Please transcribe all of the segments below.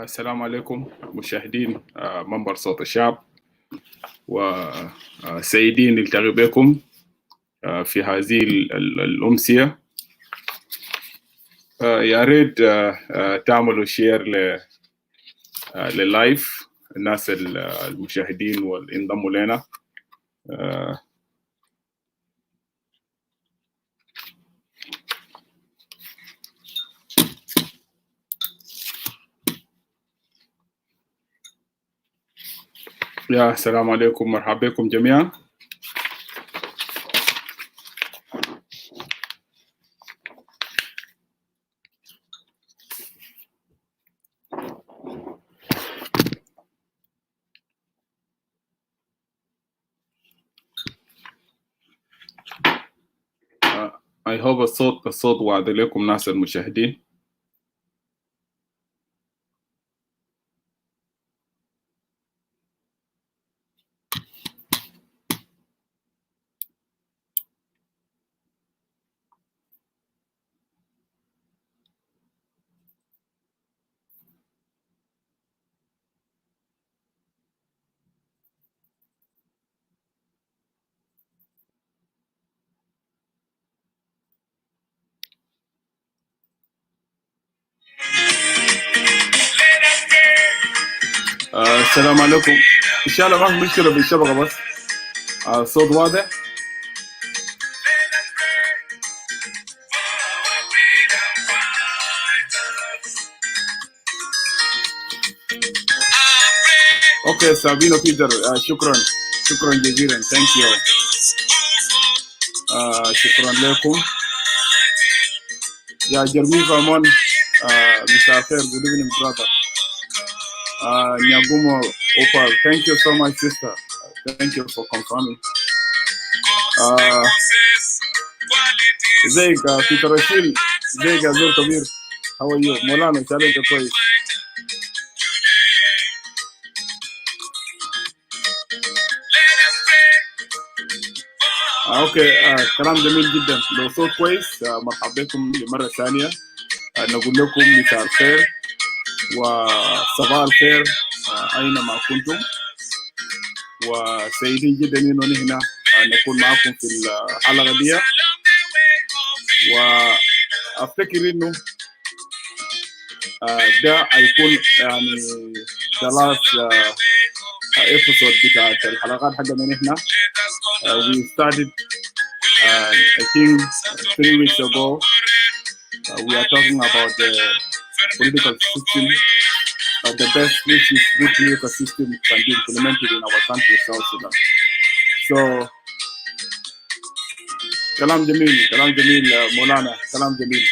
السلام عليكم مشاهدين منبر صوت الشعب، وسعيدين نلتقي بكم في هذه الأمسية. يا ريت تعملوا شير لللايف الناس المشاهدين واللي انضموا لنا. يا السلام عليكم، مرحبا بكم جميعا. I hope الصوت واضح لكم ناس المشاهدين. السلام عليكم. ان شاء الله ما في مشكله بالشبكه، بس الصوت واضح. اوكي سابينو بيتر، شكرا جزيلا، ثانك يو. شكرا لكم يا جرمي فامون. مسافر good evening brother. Nyagumo Opal, thank you so much sister, thank you for confirming. ازيك في ترشيل، ازيك يا زول كبير، how are you مولانا؟ ان شاء الله انت كويس. اوكي كلام جميل جدا. لو صوت كويس مرحبا بكم لمره ثانيه. نقول لكم مساء الخير وصباح الخير اينما كنتم، وسعيدين جدا انه نحن نكون معكم في الحلقه دي. وافتكر انه ده هيكون يعني the last episode بتاعت الحلقات حقنا نحن. We started I think 3 weeks ago. We are talking about the political system, the best which is good political system can be implemented in our country, South Sudan. So, كلام جميل مولانا، كلام جميل.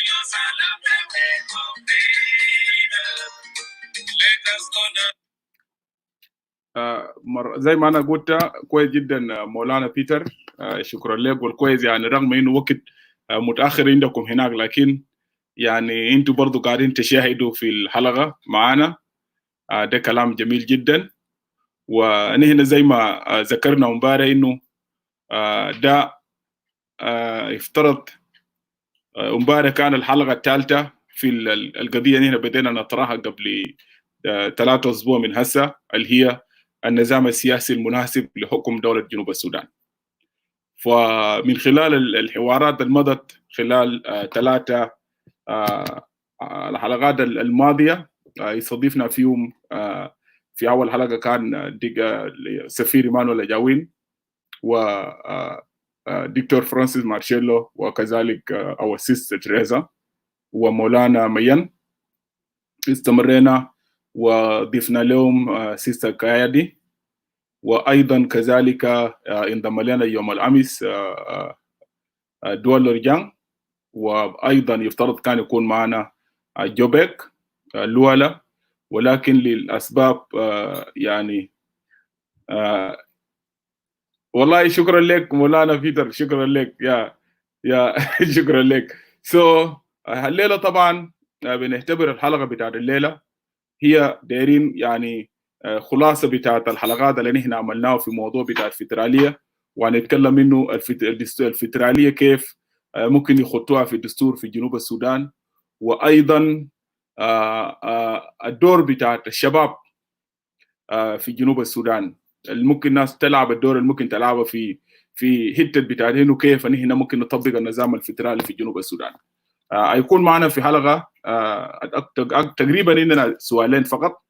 زي ما أنا قلت كويس جدا مولانا بيتر، شكرا لك. والكويس يعني رغم إنه وقت متأخر عندكم هناك، لكن يعني انتوا برضو قاعدين تشاهدوا في الحلقة معانا. ده كلام جميل جدا. ونحن زي ما ذكرنا امبارح انه ده افترض امبارح كان الحلقة الثالثة في القضية نحن بدينا نطرحها قبل 3 أسبوع من هسه، اللي هي النظام السياسي المناسب لحكم دولة جنوب السودان. فمن خلال الحوارات المضت خلال 3 الحلقات الماضية استضيفنا فيهم. في أول حلقة كان سفير إيمانويل أجاوين ودكتور فرانسيس مارشيلو، وكذلك أو سيستر تريزا ومولانا مين. استمرينا وضفنا لهم سيستر كايدي، وأيضا كذلك انضم لنا يوم الأمس دول رجان، وأيضا يفترض كان يكون معنا جوبيك لولا، ولكن للأسباب يعني والله شكرا لك مولانا بيتر، شكرا لك يا شكرا لك. الليله طبعا بنعتبر الحلقه بتاعت الليله هي دايرين يعني خلاصه بتاعت الحلقات اللي نحن عملناها في موضوع بتاع الفدراليه، وهنتكلم منه الفدراليه كيف ممكن يخطوها في الدستور في جنوب السودان، وايضا الدور بتاعت الشباب في جنوب السودان اللي ممكن الناس تلعب الدور اللي ممكن تلعبه في حته بتاعت انه كيف نحن ممكن نطبق النظام الفدرالي في جنوب السودان. هيكون معنا في حلقه تقريبا عندنا سؤالين فقط،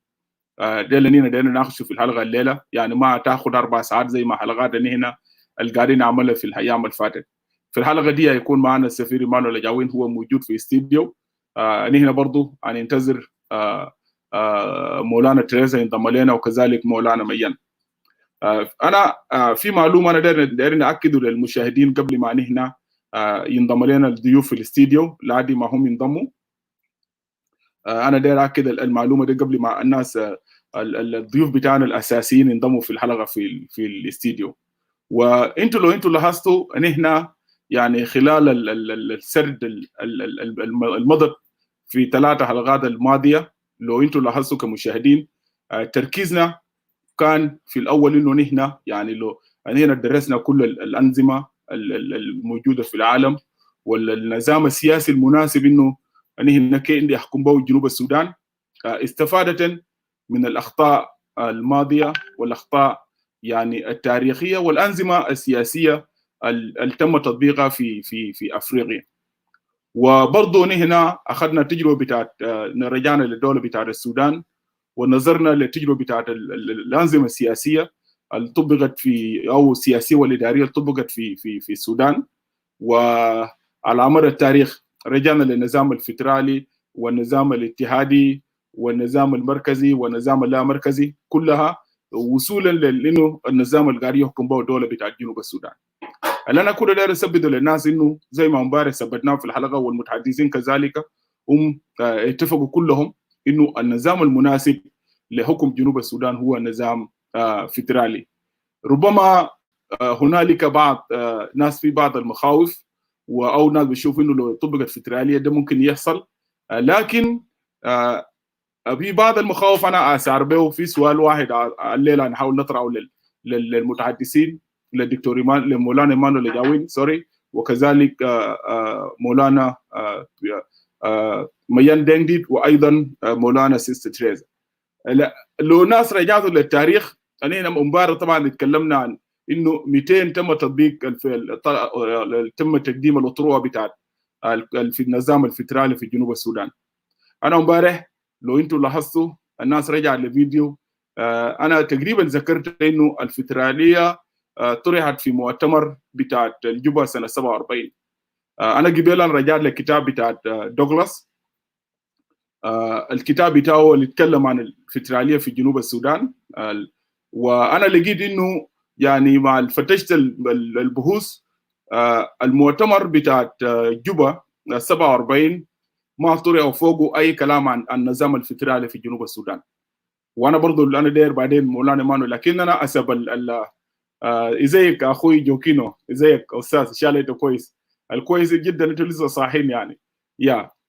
ده اللي نحن نناقشه في الحلقه الليله، يعني ما تاخذ 4 ساعات زي ما حلقات اللي هنا اللي قاعدين نعملها في الايام اللي فاتت. في الحلقه دي هيكون معنا السفير ايمانويل اجاوين، هو موجود في استديو. نحن برضه هننتظر مولانا تريزا ينضم لنا، وكذلك مولانا ميان. انا في معلومه انا داير ناكده للمشاهدين قبل ما نحن ينضم لنا الضيوف في الاستديو لعدي ما هم ينضموا. انا داير اكد المعلومه دي قبل ما الناس الضيوف بتاعنا الاساسيين ينضموا في الحلقه في الاستديو. وانتوا لو انتوا لاحظتوا نحن يعني خلال السرد المضت في 3 حلقات الماضيه، لو انتوا لاحظتوا كمشاهدين تركيزنا كان في الاول انه نحن يعني لو هنا درسنا كل الانظمه الموجوده في العالم والنظام السياسي المناسب انه نحن كيف يحكم به جنوب السودان، استفادة من الاخطاء الماضيه والاخطاء يعني التاريخيه والانظمه السياسيه اللي تم تطبيقها في افريقيا. وبرضه نحن اخذنا تجربه بتاعت رجعنا للدوله بتاعت السودان ونظرنا للتجربه بتاعت الانظمه السياسيه اللي طبقت او السياسيه والاداريه اللي طبقت في السودان. وعلى مر التاريخ رجعنا للنظام الفدرالي والنظام الاتحادي والنظام المركزي والنظام اللامركزي كلها وصولا لانه النظام اللي قاعد يحكم به الدوله بتاعت جنوب السودان. اللي انا كل داير اثبته للناس انه زي ما امبارح ثبتناه في الحلقه والمتحدثين كذلك هم اتفقوا كلهم انه النظام المناسب لحكم جنوب السودان هو نظام فدرالي. ربما هنالك بعض ناس في بعض المخاوف او ناس بيشوفوا انه لو طبقت فدراليه ده ممكن يحصل، لكن في بعض المخاوف انا اسعر به. في سؤال واحد الليله نحاول نطرحه للمتحدثين للدكتور مولانا ايمانويل اجاوين سوري، وكذلك مولانا ميان دengdit، وايضا مولانا سيستر تريزا. لو ناس رجعتوا للتاريخ انا امبارح طبعا اتكلمنا عن انه 200 تم تطبيق تم تقديم الاطروحه بتاعت في النظام الفدرالي في جنوب السودان. انا امبارح لو انتم لاحظتوا الناس رجعت لفيديو انا تقريبا ذكرت انه الفدراليه طرحت في مؤتمر بتاعت الجوبا سنه 47. انا قبل رجعت للكتاب بتاعت دوغلاس، الكتاب بتاعه اللي يتكلم عن الفدراليه في جنوب السودان. وانا لقيت انه يعني مع فتشت البحوث المؤتمر بتاعت جوبا 47 ما طرحوا فوقه اي كلام عن النظام الفدرالي في جنوب السودان. وانا برضو انا داير بعدين مولانا ايمانويل، لكن انا اسب ازيك اخوي جوكينو، ازيك استاذ ان شاء الله انت كويس الكويس جدا، انتوا لسه صاحيين يعني.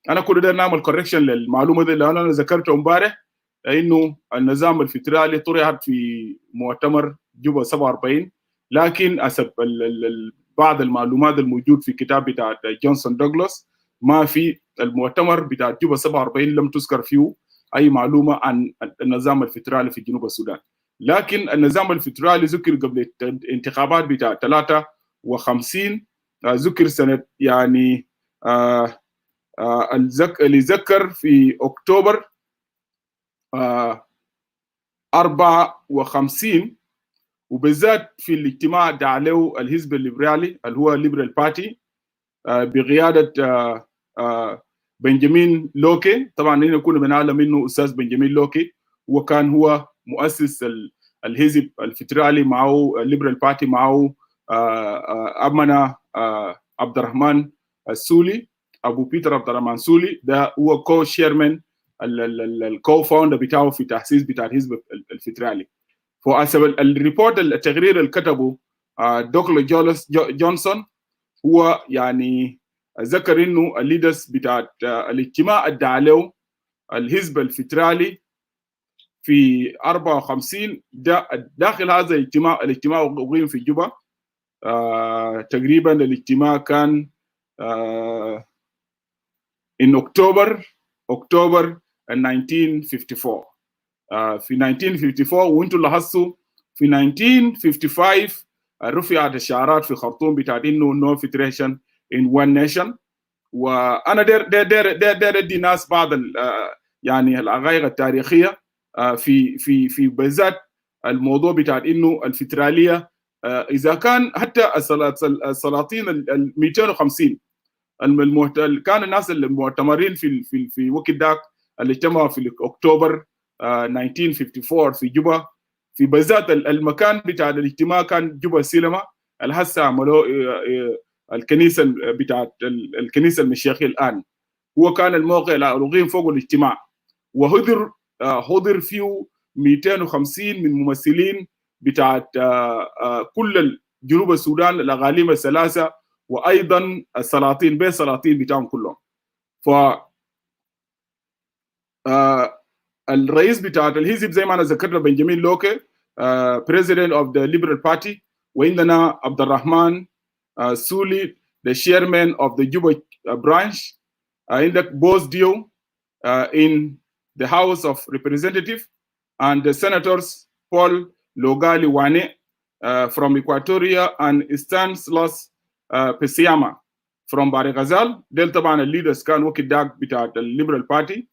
انا كل ده نعمل كوركشن للمعلومه دي اللي انا ذكرتها امبارح، انه النظام الفدرالي طرحت في مؤتمر جوبا 47، لكن اسب بعض المعلومات الموجود في كتاب بتاع جونسون دوغلاس ما في المؤتمر بتاع جوبا 47 لم تذكر فيه اي معلومه عن النظام الفدرالي في جنوب السودان. لكن النظام الفدرالي ذكر قبل الانتخابات بتاع 53 ذكر سنه يعني اللي ذكر في اكتوبر 54، وبالذات في الاجتماع دعا له الحزب الليبرالي اللي هو الليبرال بارتي بقياده بنجامين لوكي. طبعا هنا كنا بنعلم منه استاذ بنجامين لوكي، وكان هو مؤسس الحزب الفدرالي، معه الليبرال بارتي، معه امنا عبد الرحمن السولي، ابو بيتر عبد الرحمن سولي، ده هو كو شيرمان الكو فاوندر بتاعه في تاسيس بتاع الحزب الفدرالي. فحسب الريبورت التقرير اللي كتبه دوكلو جونسون، هو يعني ذكر انه الليدرز بتاعت الاجتماع ادعى له الحزب الفدرالي في 54 داخل هذا الاجتماع أقيم في جوبا. تقريبا الاجتماع كان in اكتوبر 1954. في 1954 وانتم لاحظتوا في 1955 رفعت الشعارات في خرطوم بتاعت انه no federation in one nation. وانا دير ادي ناس بعض يعني الحقائق التاريخيه في بالذات الموضوع بتاعت انه الفدراليه، اذا كان حتى السلاطين ال 250 كان الناس المؤتمرين في وقت ذاك اللي اجتمعوا في اكتوبر 1954 في جوبا، في بالذات المكان بتاع الاجتماع كان جوبا سينما اللي هسه عملوه الكنيسه بتاعت الكنيسه المشيخيه الان. هو كان الموقع اللي فوق الاجتماع، وحضر فيه 250 من ممثلين بتاعت كل جنوب السودان، الاقاليم الثلاثه، وايضا السلاطين بين السلاطين بتاعهم كلهم. ف الرئيس بتاع الحزب زي ما انا ذكرنا بنجامين لوكي، president of the Liberal Party، وعندنا عبد الرحمن سولي the chairman of the Juba branch، عندك بوز ديو in the House of Representatives، and the senators Paul Logali Wane from Equatoria and Stanislaus Pesiama from Bari Ghazal. ديل طبعا الليدرز كان وقت داك بتاع الليبرال بارتي.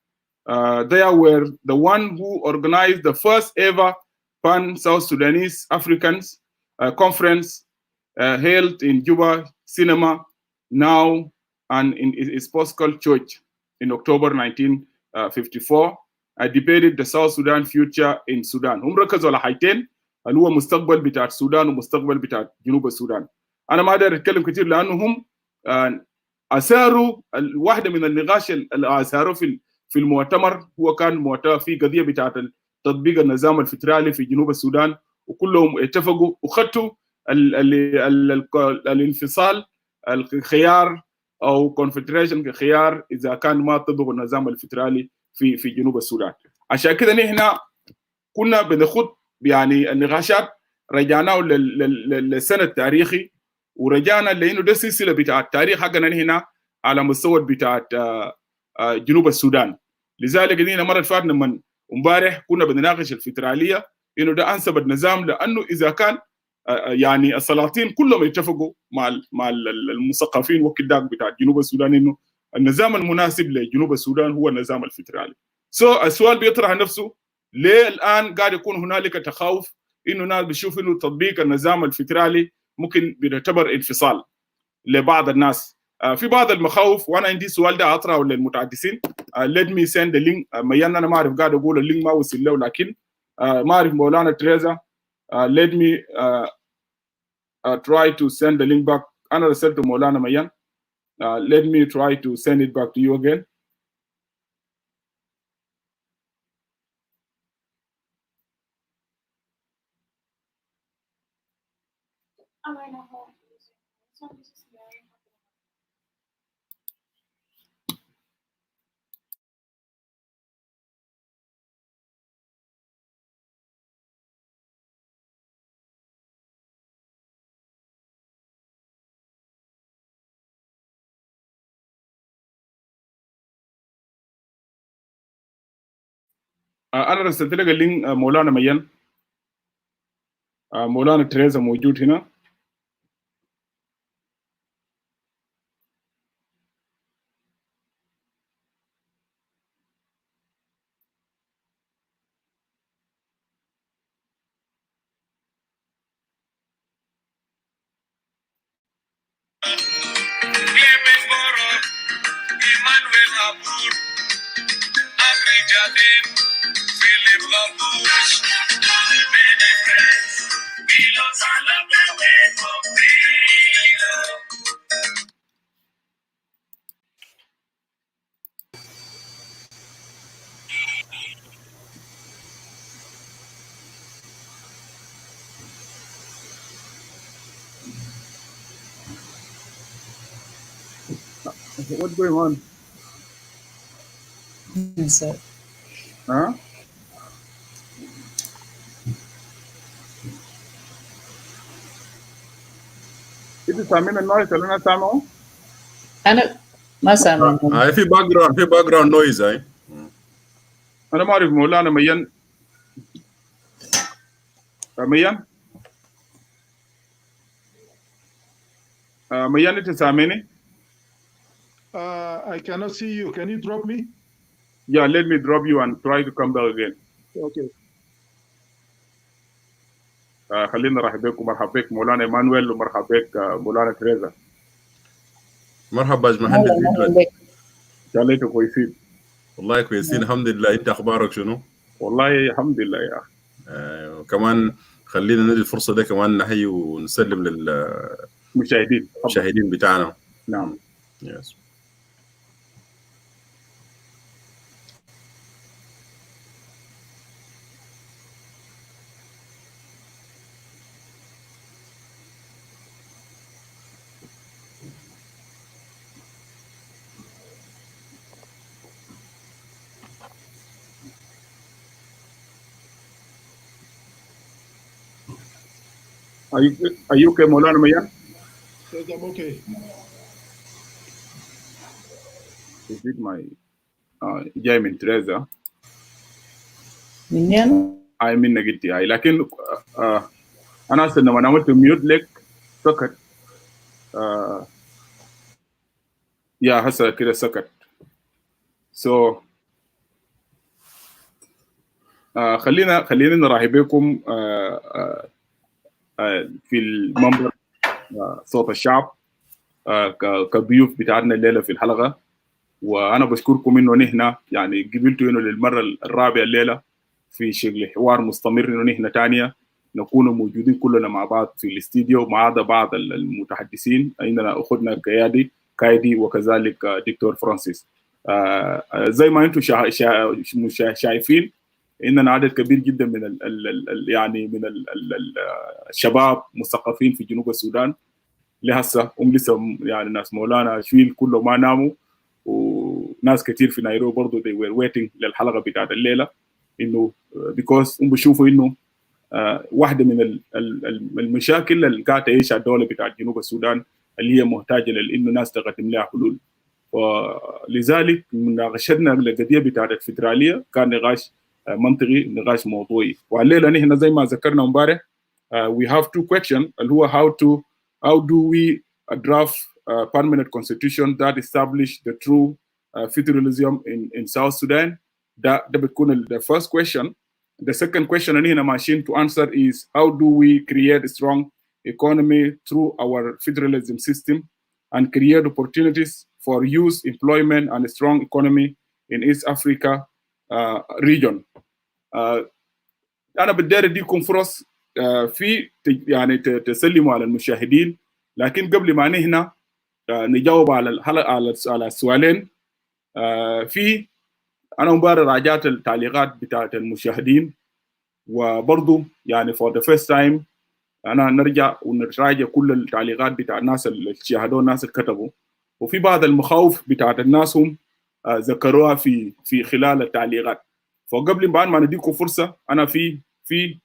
They were the one who organized the first ever pan-South Sudanese Africans conference held in Juba Cinema now and in Episcopal Church in October 1954. debated the South Sudan future in Sudan. هم ركزوا على حاجتين اللي هو مستقبل بتاع السودان ومستقبل بتاع جنوب السودان. أنا ما أقدر أتكلم كثير لأنهم أثاروا واحدة من النقاش اللي أثاروا في المؤتمر، هو كان مؤتمر في قضية بتاعت تطبيق النظام الفدرالي في جنوب السودان، وكلهم اتفقوا وخدوا الانفصال الخيار او كونفدريشن كخيار اذا كان ما طبقوا النظام الفدرالي في جنوب السودان. عشان كده نحن كنا بنخوض يعني النقاشات، رجعناه للسنه التاريخي، ورجعنا لانه ده سلسله بتاع التاريخ حقنا هنا على مستوى بتاع جنوب السودان. لذلك هنا مره فاتنا من امبارح كنا بنناقش الفدراليه انه ده انسب النظام، لانه اذا كان يعني السلاطين كلهم يتفقوا مع المثقفين وقت ذاك بتاع جنوب السودان انه النظام المناسب لجنوب السودان هو النظام الفدرالي. السؤال بيطرح نفسه، ليه الان قاعد يكون هنالك تخوف انه الناس بيشوفوا انه تطبيق النظام الفدرالي ممكن بيعتبر انفصال لبعض الناس؟ في بعض المخاوف، وانا عندي سؤال ده اطرحه للمتحدثين. let me send the link. ميان انا ما اعرف، قاعد اقول اللينك ما وصل له، لكن ما اعرف مولانا تريزا. let me try to send the link back. انا رسلت مولانا ميان. let me try to send it back to you again. انا رسلت لك اللينك مولانا ميان. مولانا تريزا موجود هنا. What's going on? So, Huh? It is Samin and noise, Elena Samo? أنا ما سامع. في باك جراوند نويز هاي. أنا ما أعرف مولانا ميان. ميان؟ ميان أنت سامعني؟ I cannot see you. Can you drop me? Yeah, let me drop you and try to come back again. Okay. خلينا نرحب بك ومرحبا بك مولانا إيمانويل ومرحبا بك مولانا تريزا. مرحبا باشمهندس إدوارد. إن شاء الله أنتم كويسين. والله كويسين الحمد لله. أنت أخبارك شنو؟ والله الحمد لله يا أخي. كمان خلينا ندي الفرصة دي كمان نحيي ونسلم للمشاهدين بتاعنا. نعم. Yes. Are you okay, مولانا ميان? Yes, I'm okay. Is it my جاي من تريزا؟ مني أنا؟ أي من نجدي أي لكن أنا أصلا لما عملت ميوت لك سكت. يا هسه كده سكت. So خلينا نرحب بكم في المنبر صوت الشعب كضيوف بتاعنا الليله في الحلقه. وانا بشكركم انه نحن يعني قبلتوا انه للمره الرابعه الليله في شغل حوار مستمر انه نحن ثانيه نكون موجودين كلنا مع بعض في الاستديو مع بعض المتحدثين. عندنا اخونا كايدي وكذلك دكتور فرانسيس. زي ما انتم شايفين اننا عدد كبير جدا من يعني من الشباب مثقفين في جنوب السودان لهسه هم لسه يعني ناس مولانا شويل كله ما ناموا وناس كتير في نيروبي برضه they were waiting للحلقه بتاعت الليله انه because هم بيشوفوا انه واحده من المشاكل اللي قاعده تعيشها الدوله بتاعت جنوب السودان اللي هي محتاجه لانه ناس تقدم لها حلول. ولذلك مناقشتنا للقضيه بتاعت الفدراليه كان نقاش منطقي نقاش موضوعي. والليله نحن زي ما ذكرنا امبارح we have two questions اللي هو how do we draft a permanent constitution that establish the true federalism in South Sudan. ده بتكون the first question. The second question اللي هنا ماشيين to answer is how do we create a strong economy through our federalism system and create opportunities for youth employment and a strong economy in East Africa region. أنا بدي أديكم فرص في يعني تسلموا على المشاهدين، لكن قبل ما نحن نجاوب على الحلقة على السؤالين في أنا مبارر راجعت التعليقات بتاعت المشاهدين وبرضو يعني for the first time أنا نرجع ونراجع كل التعليقات بتاع الناس اللي شاهدوا الناس اللي كتبوا، وفي بعض المخاوف بتاعت الناس هم ذكروها في خلال التعليقات. فقبل ما نديكم فرصة أنا في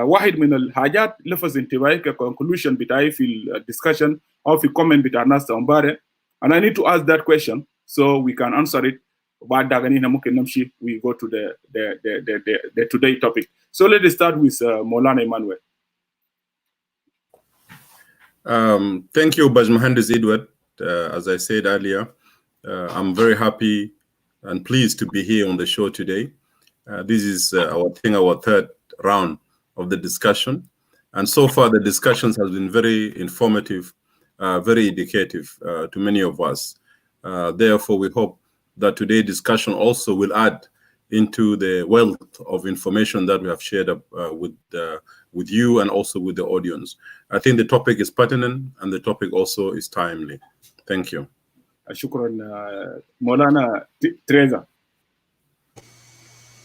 واحد من الحاجات لفظ انتباهي كconclusion بتاعي في الدiscussion أو في comment بتاع الناس امبارح and I need to ask that question so we can answer it. وبعد ده هنا ممكن نمشي we go to the today topic. So let's start with Maulana Emmnuel. Thank you, Bajmohandes Edward. As I said earlier, I'm very happy and pleased to be here on the show today. This is our third round of the discussion. And so far, the discussions have been very informative, very educative to many of us. Therefore, we hope that today's discussion also will add into the wealth of information that we have shared with you and also with the audience. I think the topic is pertinent and the topic also is timely. Thank you. شكرا مولانا تريزا.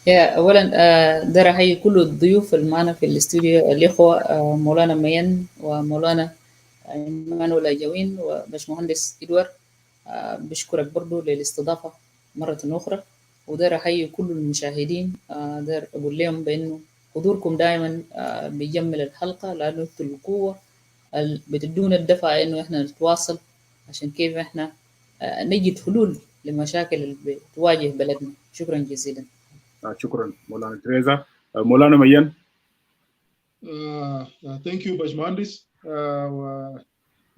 اولا دار احيي كل الضيوف اللي معنا في الاستوديو، الاخوه مولانا مين ومولانا ايمانويل اجاوين وباشمهندس ادوارد بشكرك برضو للاستضافة مرة أخرى، ودار أحيي كل المشاهدين. دار أقول لهم بأنه حضوركم دائما بيجمل الحلقة، لأنه انتوا القوة بتدونا الدفع إنه إحنا نتواصل عشان كيف إحنا نجد حلول لمشاكل اللي بتواجه بلدنا. شكرا جزيلا. شكرا مولانا تريزا. مولانا ميان. Thank you, Bajmandis.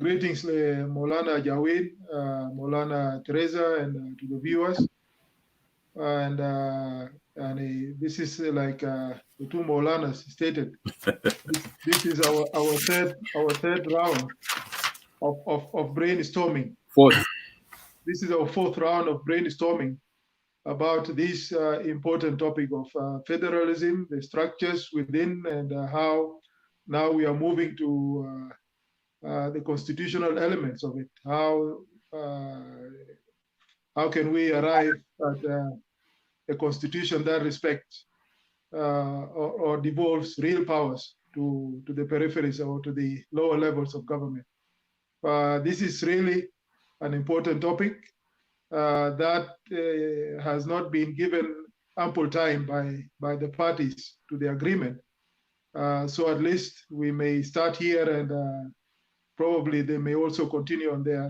Greetings to Maulana Ajawin, Maulana Tereza, and to the viewers. And this is like the two Maulanas stated. This is our third round of brainstorming. Fourth. This is our fourth round of brainstorming about this important topic of federalism, the structures within, and how now we are moving to the constitutional elements of it. How can we arrive at a constitution that respects or devolves real powers to the peripheries or to the lower levels of government? This is really an important topic that has not been given ample time by the parties to the agreement. So at least we may start here, and probably they may also continue on their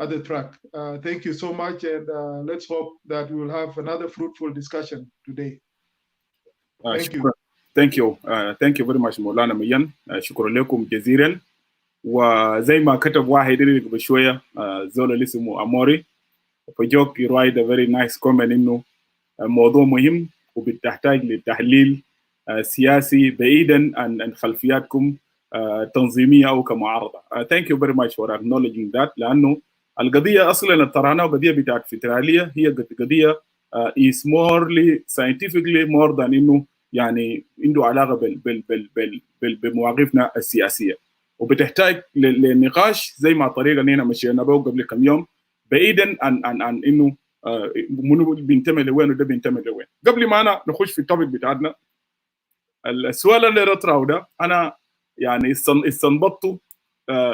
other track. Thank you so much, and let's hope that we will have another fruitful discussion today. Thank you. Thank you very much مولانا ميان. شكرا لكم جزيلا. وزي ما كتب واحد بشوية زول اللي اسمه أموري فجوك يرايد a very nice comment إنه موضوع مهم وبتحتاج لتحليل سياسي بعيدا عن خلفياتكم تنظيمية أو كمعارضة. Thank you very much for acknowledging that. لأنه القضية أصلا الترانة وقضية بتاعت فدرالية هي قضية is morely scientifically more than إنه يعني عنده علاقة بمواقفنا السياسية، وبتحتاج للنقاش زي ما الطريقة اللي هنا مشينا به قبل كم يوم بعيدا عن إنه منو بينتمي لوين وده بينتمي لوين. قبل ما أنا نخش في التوبيك بتاعنا، السؤال اللي رطراو ده أنا يعني استنبطته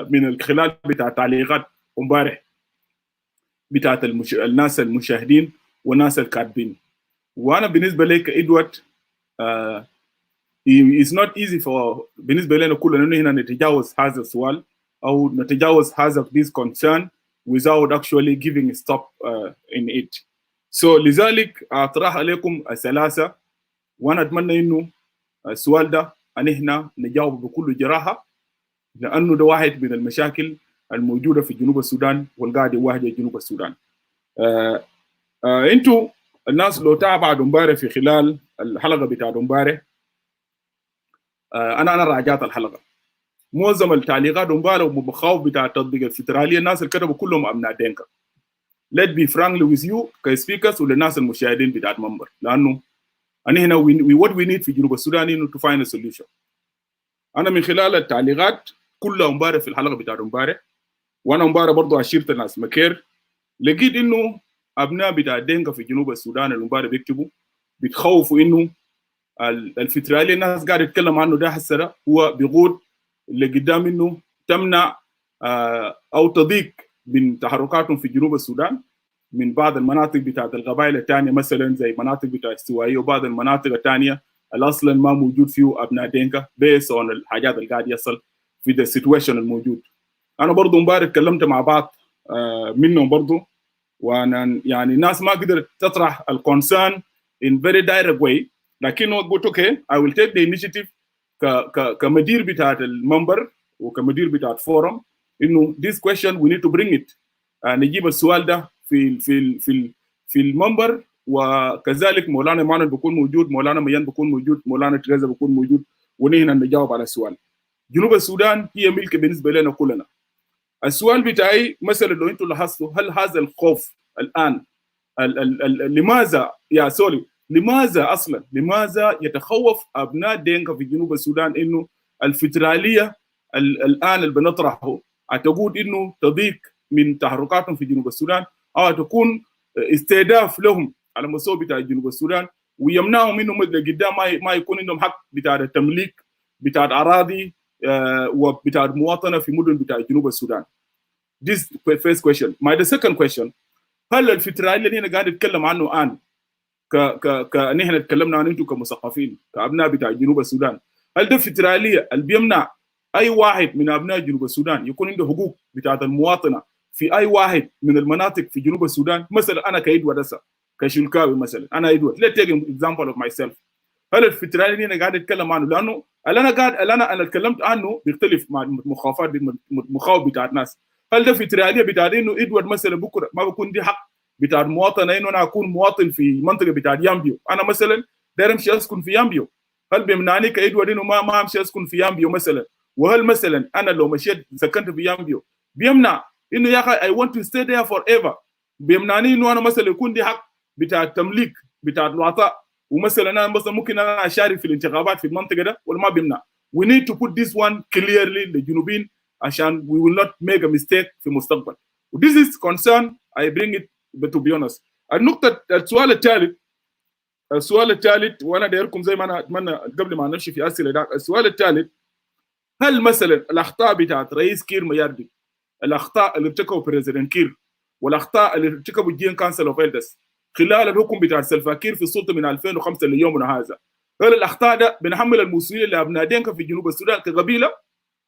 من خلال بتاع تعليقات امبارح بتاعت الناس المشاهدين والناس الكاتبين. وانا بالنسبه لي كإدوارد it's not easy for بالنسبه لنا كلنا انه هنا نتجاوز هذا السؤال او نتجاوز هذا this concern without actually giving a stop in it. So لذلك اطرح عليكم الثلاثه، وانا اتمنى انه السؤال ده ان احنا نجاوب بكل جراحه، لانه ده واحد من المشاكل الموجوده في جنوب السودان والقاعد يواجه جنوب السودان. انتوا الناس لو تابعوا امبارح في خلال الحلقه بتاعت امبارح، انا راجعت الحلقه، معظم التعليقات امبارح ومخاوف بتاع التطبيق الفدراليه الناس اللي كتبوا كلهم ابناء دينكا. Let be frankly with you كسبيكرز وللناس المشاهدين بتاعت منبر، لانه انا هنا what we need في جنوب السودان انه to find a solution. انا من خلال التعليقات كلها امبارح في الحلقه بتاعت امبارح، وانا امبارح برضه عشيرت الناس مكير، لقيت انه ابناء بتاع دينكا في جنوب السودان اللي امبارح بيكتبوا بيتخوفوا انه الفدراليه الناس قاعده تتكلم عنه ده هسه هو بيقول اللي قدام انه تمنع او تضيق من تحركاتهم في جنوب السودان من بعض المناطق بتاعت القبائل الثانيه، مثلا زي مناطق بتاع الاستوائيه وبعض المناطق الثانيه اللي اصلا ما موجود فيه ابناء دينكا بيس اون الحاجات اللي قاعد يحصل في ذا سيتويشن الموجود. انا برضه امبارح اتكلمت مع بعض منهم برضه، وانا يعني الناس ما قدرت تطرح الكونسيرن in very direct way، لكن قلت اوكي I will take the initiative كمدير بتاعت المنبر وكمدير بتاعت فورم انه this question we need to bring it، نجيب السؤال ده في المنبر، وكذلك مولانا مانويل بيكون موجود، مولانا ميان بيكون موجود، مولانا تريزا بيكون موجود، ونحن نجاوب على السؤال. جنوب السودان هي ملك بالنسبه لنا كلنا. السؤال بتاعي مثلا لو انتم لاحظتوا، هل هذا الخوف الان لماذا يا سوري لماذا يتخوف ابناء دينكا في جنوب السودان انه الفدراليه الان اللي بنطرحه تقول انه تضيق من تحركاتهم في جنوب السودان او تكون استهداف لهم على مستوى بتاع جنوب السودان، ويمنعهم انهم قدام ما يكون عندهم حق بتاع التمليك بتاع اراضي وبتاع المواطنه في مدن بتاع جنوب السودان. This first question. The second question, هل الفترة اللي هنا قاعد نتكلم عنه الآن نحن تكلمنا عن انتم كمثقفين كأبناء بتاع جنوب السودان، هل ده فترالية اللي بيمنع أي واحد من أبناء جنوب السودان يكون عنده حقوق بتاعت المواطنة في أي واحد من المناطق في جنوب السودان؟ مثلا أنا كإدوارد هسه كشلكاوي مثلا، أنا إدوارد، let's take an example of myself. هل الفترة اللي أنا قاعد أتكلم عنه لأنه أنا اتكلمت عنه بيختلف مع المخاوف بتاعت ناس. هل ده فترالية بتاعت إنه إدوارد مثلا بكرة ما بكون دي حق بتاع المواطن انه انا اكون مواطن في منطقه بتاع يامبيو؟ انا مثلا داير امشي اسكن في يامبيو، هل بيمنعني كإدوارد انه ما امشي اسكن في يامبيو مثلا؟ وهل مثلا انا لو مشيت سكنت في يامبيو بيمنع انه يا اخي I want to stay there forever؟ بيمنعني انه انا مثلا يكون دي حق بتاع التمليك بتاع الوطاء، ومثلا انا مثلا ممكن انا اشارك في الانتخابات في المنطقه ده ولا ما بيمنع؟ We need to put this one clearly للجنوبيين عشان we will not make a mistake في المستقبل. This is concern I bring it but to be honest. السؤال الثالث وانا دايركم زي ما انا اتمنى قبل ما نمشي في اسئله ده، السؤال الثالث، هل مثلا الاخطاء بتاعت رئيس كير مياردي، الاخطاء اللي ارتكبوا بريزيدنت كير والاخطاء اللي ارتكبوا الجين كانسل اوف ايلدرز خلال الحكم بتاع سلفا كير في السلطه من 2005 ليومنا هذا، هل الاخطاء ده بنحمل المسؤوليه لابناء دينكا في جنوب السودان كقبيله،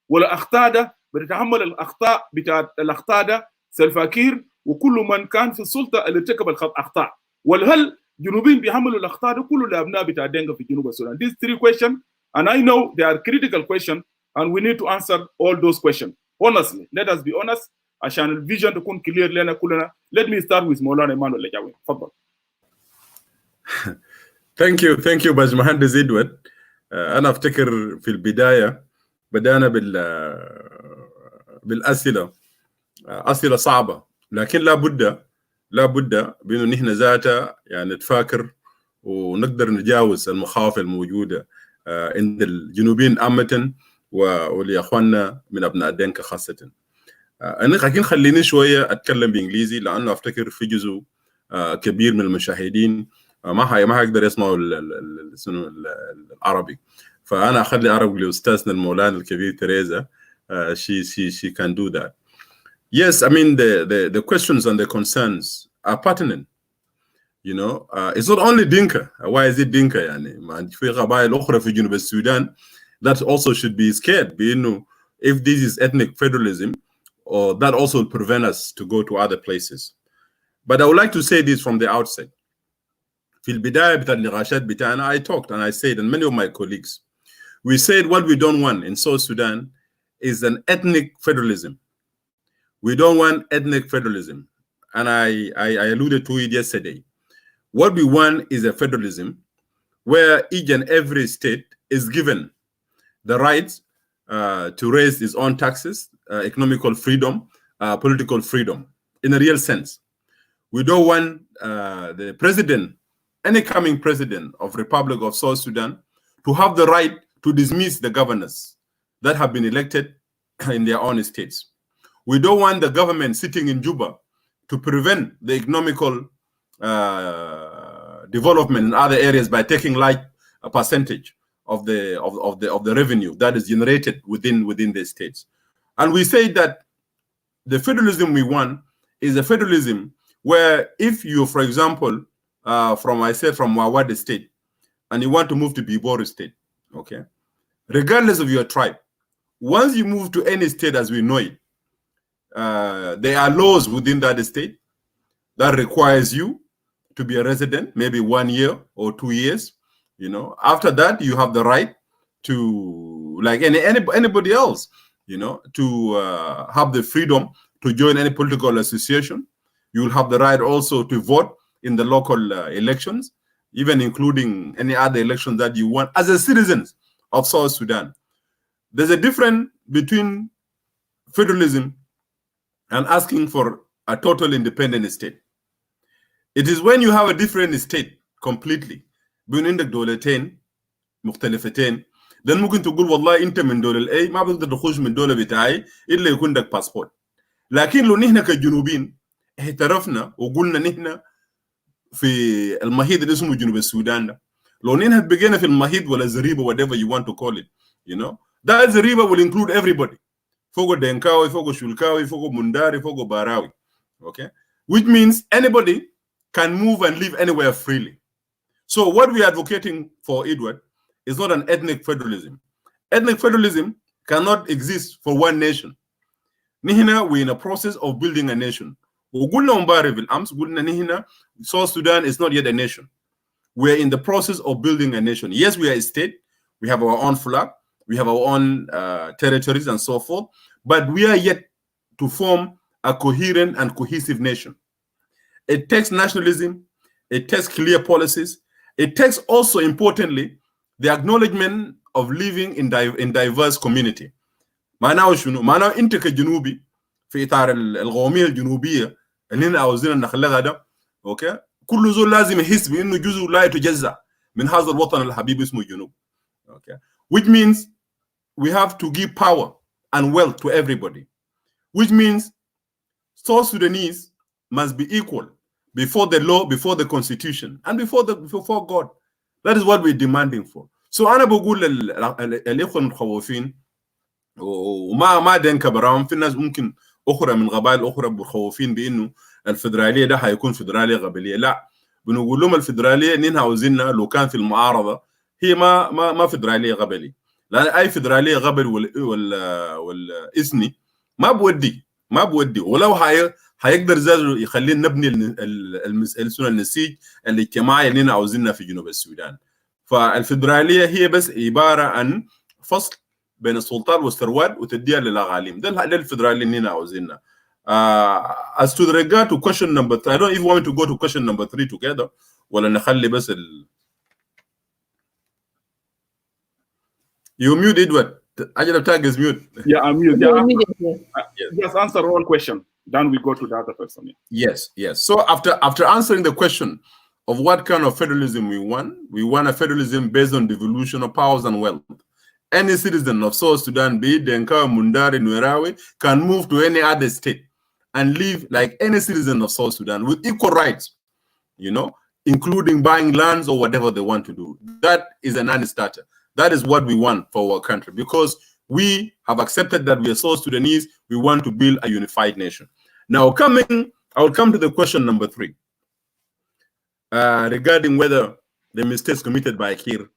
ولا الاخطاء ده بنتحمل الاخطاء بتاعت الاخطاء ده سلفا كير وكل من كان في السلطه اللي ارتكب الاخطاء؟ وهل جنوبين بيحملوا الاخطاء ده كله لابناء بتاع دينكا في جنوب السودان؟ These three questions and I know they are critical questions and we need to answer all those questions honestly. Let us be honest عشان الفيجن تكون كلير لنا كلنا. Let me start with مولانا إمانويل أجاوين. تفضل. Thank you باشمهندس إدوارد. أنا أفتكر في البداية بدأنا بالأسئلة، أسئلة صعبة، لكن لا بد بأنه نحن ذاته يعني نتفاكر ونقدر نجاوز المخاوف الموجودة عند الجنوبيين عامة ولأخواننا من أبناء دينكا خاصة. لكن خليني شوية أتكلم بإنجليزي لأنه أفتكر في جزء كبير من المشاهدين ما هيقدر يسمعوا العربي، فأنا أخلي عربي لأستاذنا المولانا الكبير تريزا. She can do that. Yes, I mean the questions and the concerns are pertinent. You know, it's not only Dinka. Why is it Dinka? يعني في قبائل أخرى في جنوب السودان that also should be scared. بأنه if this is ethnic federalism, or that also will prevent us to go to other places. But I would like to say this from the outset. في البداية بتاع النقاشات بتاعنا I talked and I said, and many of my colleagues, we said what we don't want in South Sudan is an ethnic federalism. We don't want ethnic federalism. And I alluded to it yesterday. What we want is a federalism where each and every state is given the right to raise its own taxes, economical freedom, political freedom, in a real sense. We don't want the president, any coming president of Republic of South Sudan, to have the right to dismiss the governors that have been elected in their own states. We don't want the government sitting in Juba to prevent the economical development in other areas by taking like a percentage of the revenue that is generated within the states. And we say that the federalism we want is a federalism where if you, for example, from Mawade state, and you want to move to Bibori state, okay, regardless of your tribe, once you move to any state as we know it, there are laws within that state that requires you to be a resident, maybe 1 year or 2 years. You know, after that, you have the right to, like anybody else, you know, to have the freedom to join any political association. You will have the right also to vote in the local elections, even including any other elections that you want as a citizen of South Sudan. There's a difference between federalism and asking for a total independent state. It is when you have a different state completely. بين عندك دولتين مختلفتين then ممكن تقول والله انت من دولة الاي ما بتقدر تخش من دولة بتاعي الا يكون لك باسبور. لكن لو نحن كجنوبين اعترفنا وقلنا نحن في المحيط اللي اسمه جنوب السودان ده، لو نحن بقينا في المحيط ولا زريبه whatever you want to call it, you know, that زريبه will include everybody. fogo Denkawi, fogo Shulkawi, fogo Mundari, fogo Barawi. Okay? Which means anybody can move and live anywhere freely. So what we are advocating for, Edward, is not an ethnic federalism. Ethnic federalism cannot exist for one nation. Nihina, we're in a process of building a nation. South Sudan is not yet a nation. We're in the process of building a nation. Yes, we are a state. We have our own flag. We have our own territories and so forth. But we are yet to form a coherent and cohesive nation. It takes nationalism. It takes clear policies. It takes also, importantly, the acknowledgement of living in diverse community. معناه شنو؟ معناه انت كجنوبي في اطار القوميه الجنوبيه اللي هنا عاوزين نخلقها ده، اوكي؟ كل زول لازم يحس بانه جزء لا يتجزأ من هذا الوطن الحبيب اسمه الجنوب. Okay? Which means we have to give power and wealth to everybody. Which means South Sudanese must be equal before the law, before the constitution, and before God. That is what we're demanding for. So أنا بقول الإخوة المخوفين وما دينك براهم، في ناس ممكن أخرى من قبائل أخرى مخوفين بإنه الفدرالية ده هيكون فدرالية قبلية. لا، بنقول لهم الفدرالية نحن عاوزينها لو كان في المعارضة هي ما فدرالية قبلي، لأن أي فدرالية قبل والإثني ما بودي ولو هيقدر زاد يخلينا نبني النسيج الاجتماعي اللي عاوزينها في جنوب السودان. فالفدرالية هي بس عبارة عن فصل بين السلطات والثروات وتديها للأقاليم. ده الفدرالية اللي عاوزينها. As to regard to question number 3, I don't even want to go to question number 3 together. ولا نخلي بس You mute, Edward. Ajab tag is mute. Yeah, I'm mute. Yeah, just answer all question. Then we go to the other person. Yes. So after answering the question of what kind of federalism we want a federalism based on devolution of powers and wealth. Any citizen of South Sudan, be it Denka, Mundari, Nuerawe, can move to any other state and live like any citizen of South Sudan with equal rights, including buying lands or whatever they want to do. That is a non-starter. That is what we want for our country, because we have accepted that we are South Sudanese. We want to build a unified nation. Now, I will come to the question number 3 regarding whether the mistakes committed by Kir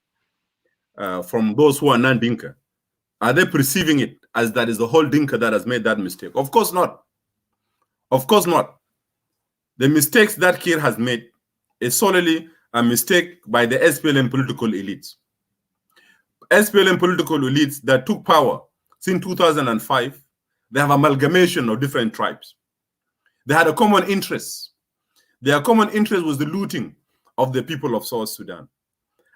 from those who are non-Dinka, are they perceiving it as that is the whole Dinka that has made that mistake? Of course not. Of course not. The mistakes that Kir has made is solely a mistake by the SPLM political elites. SPLM political elites that took power since 2005, they have amalgamation of different tribes. They had a common interest. Their common interest was the looting of the people of South Sudan.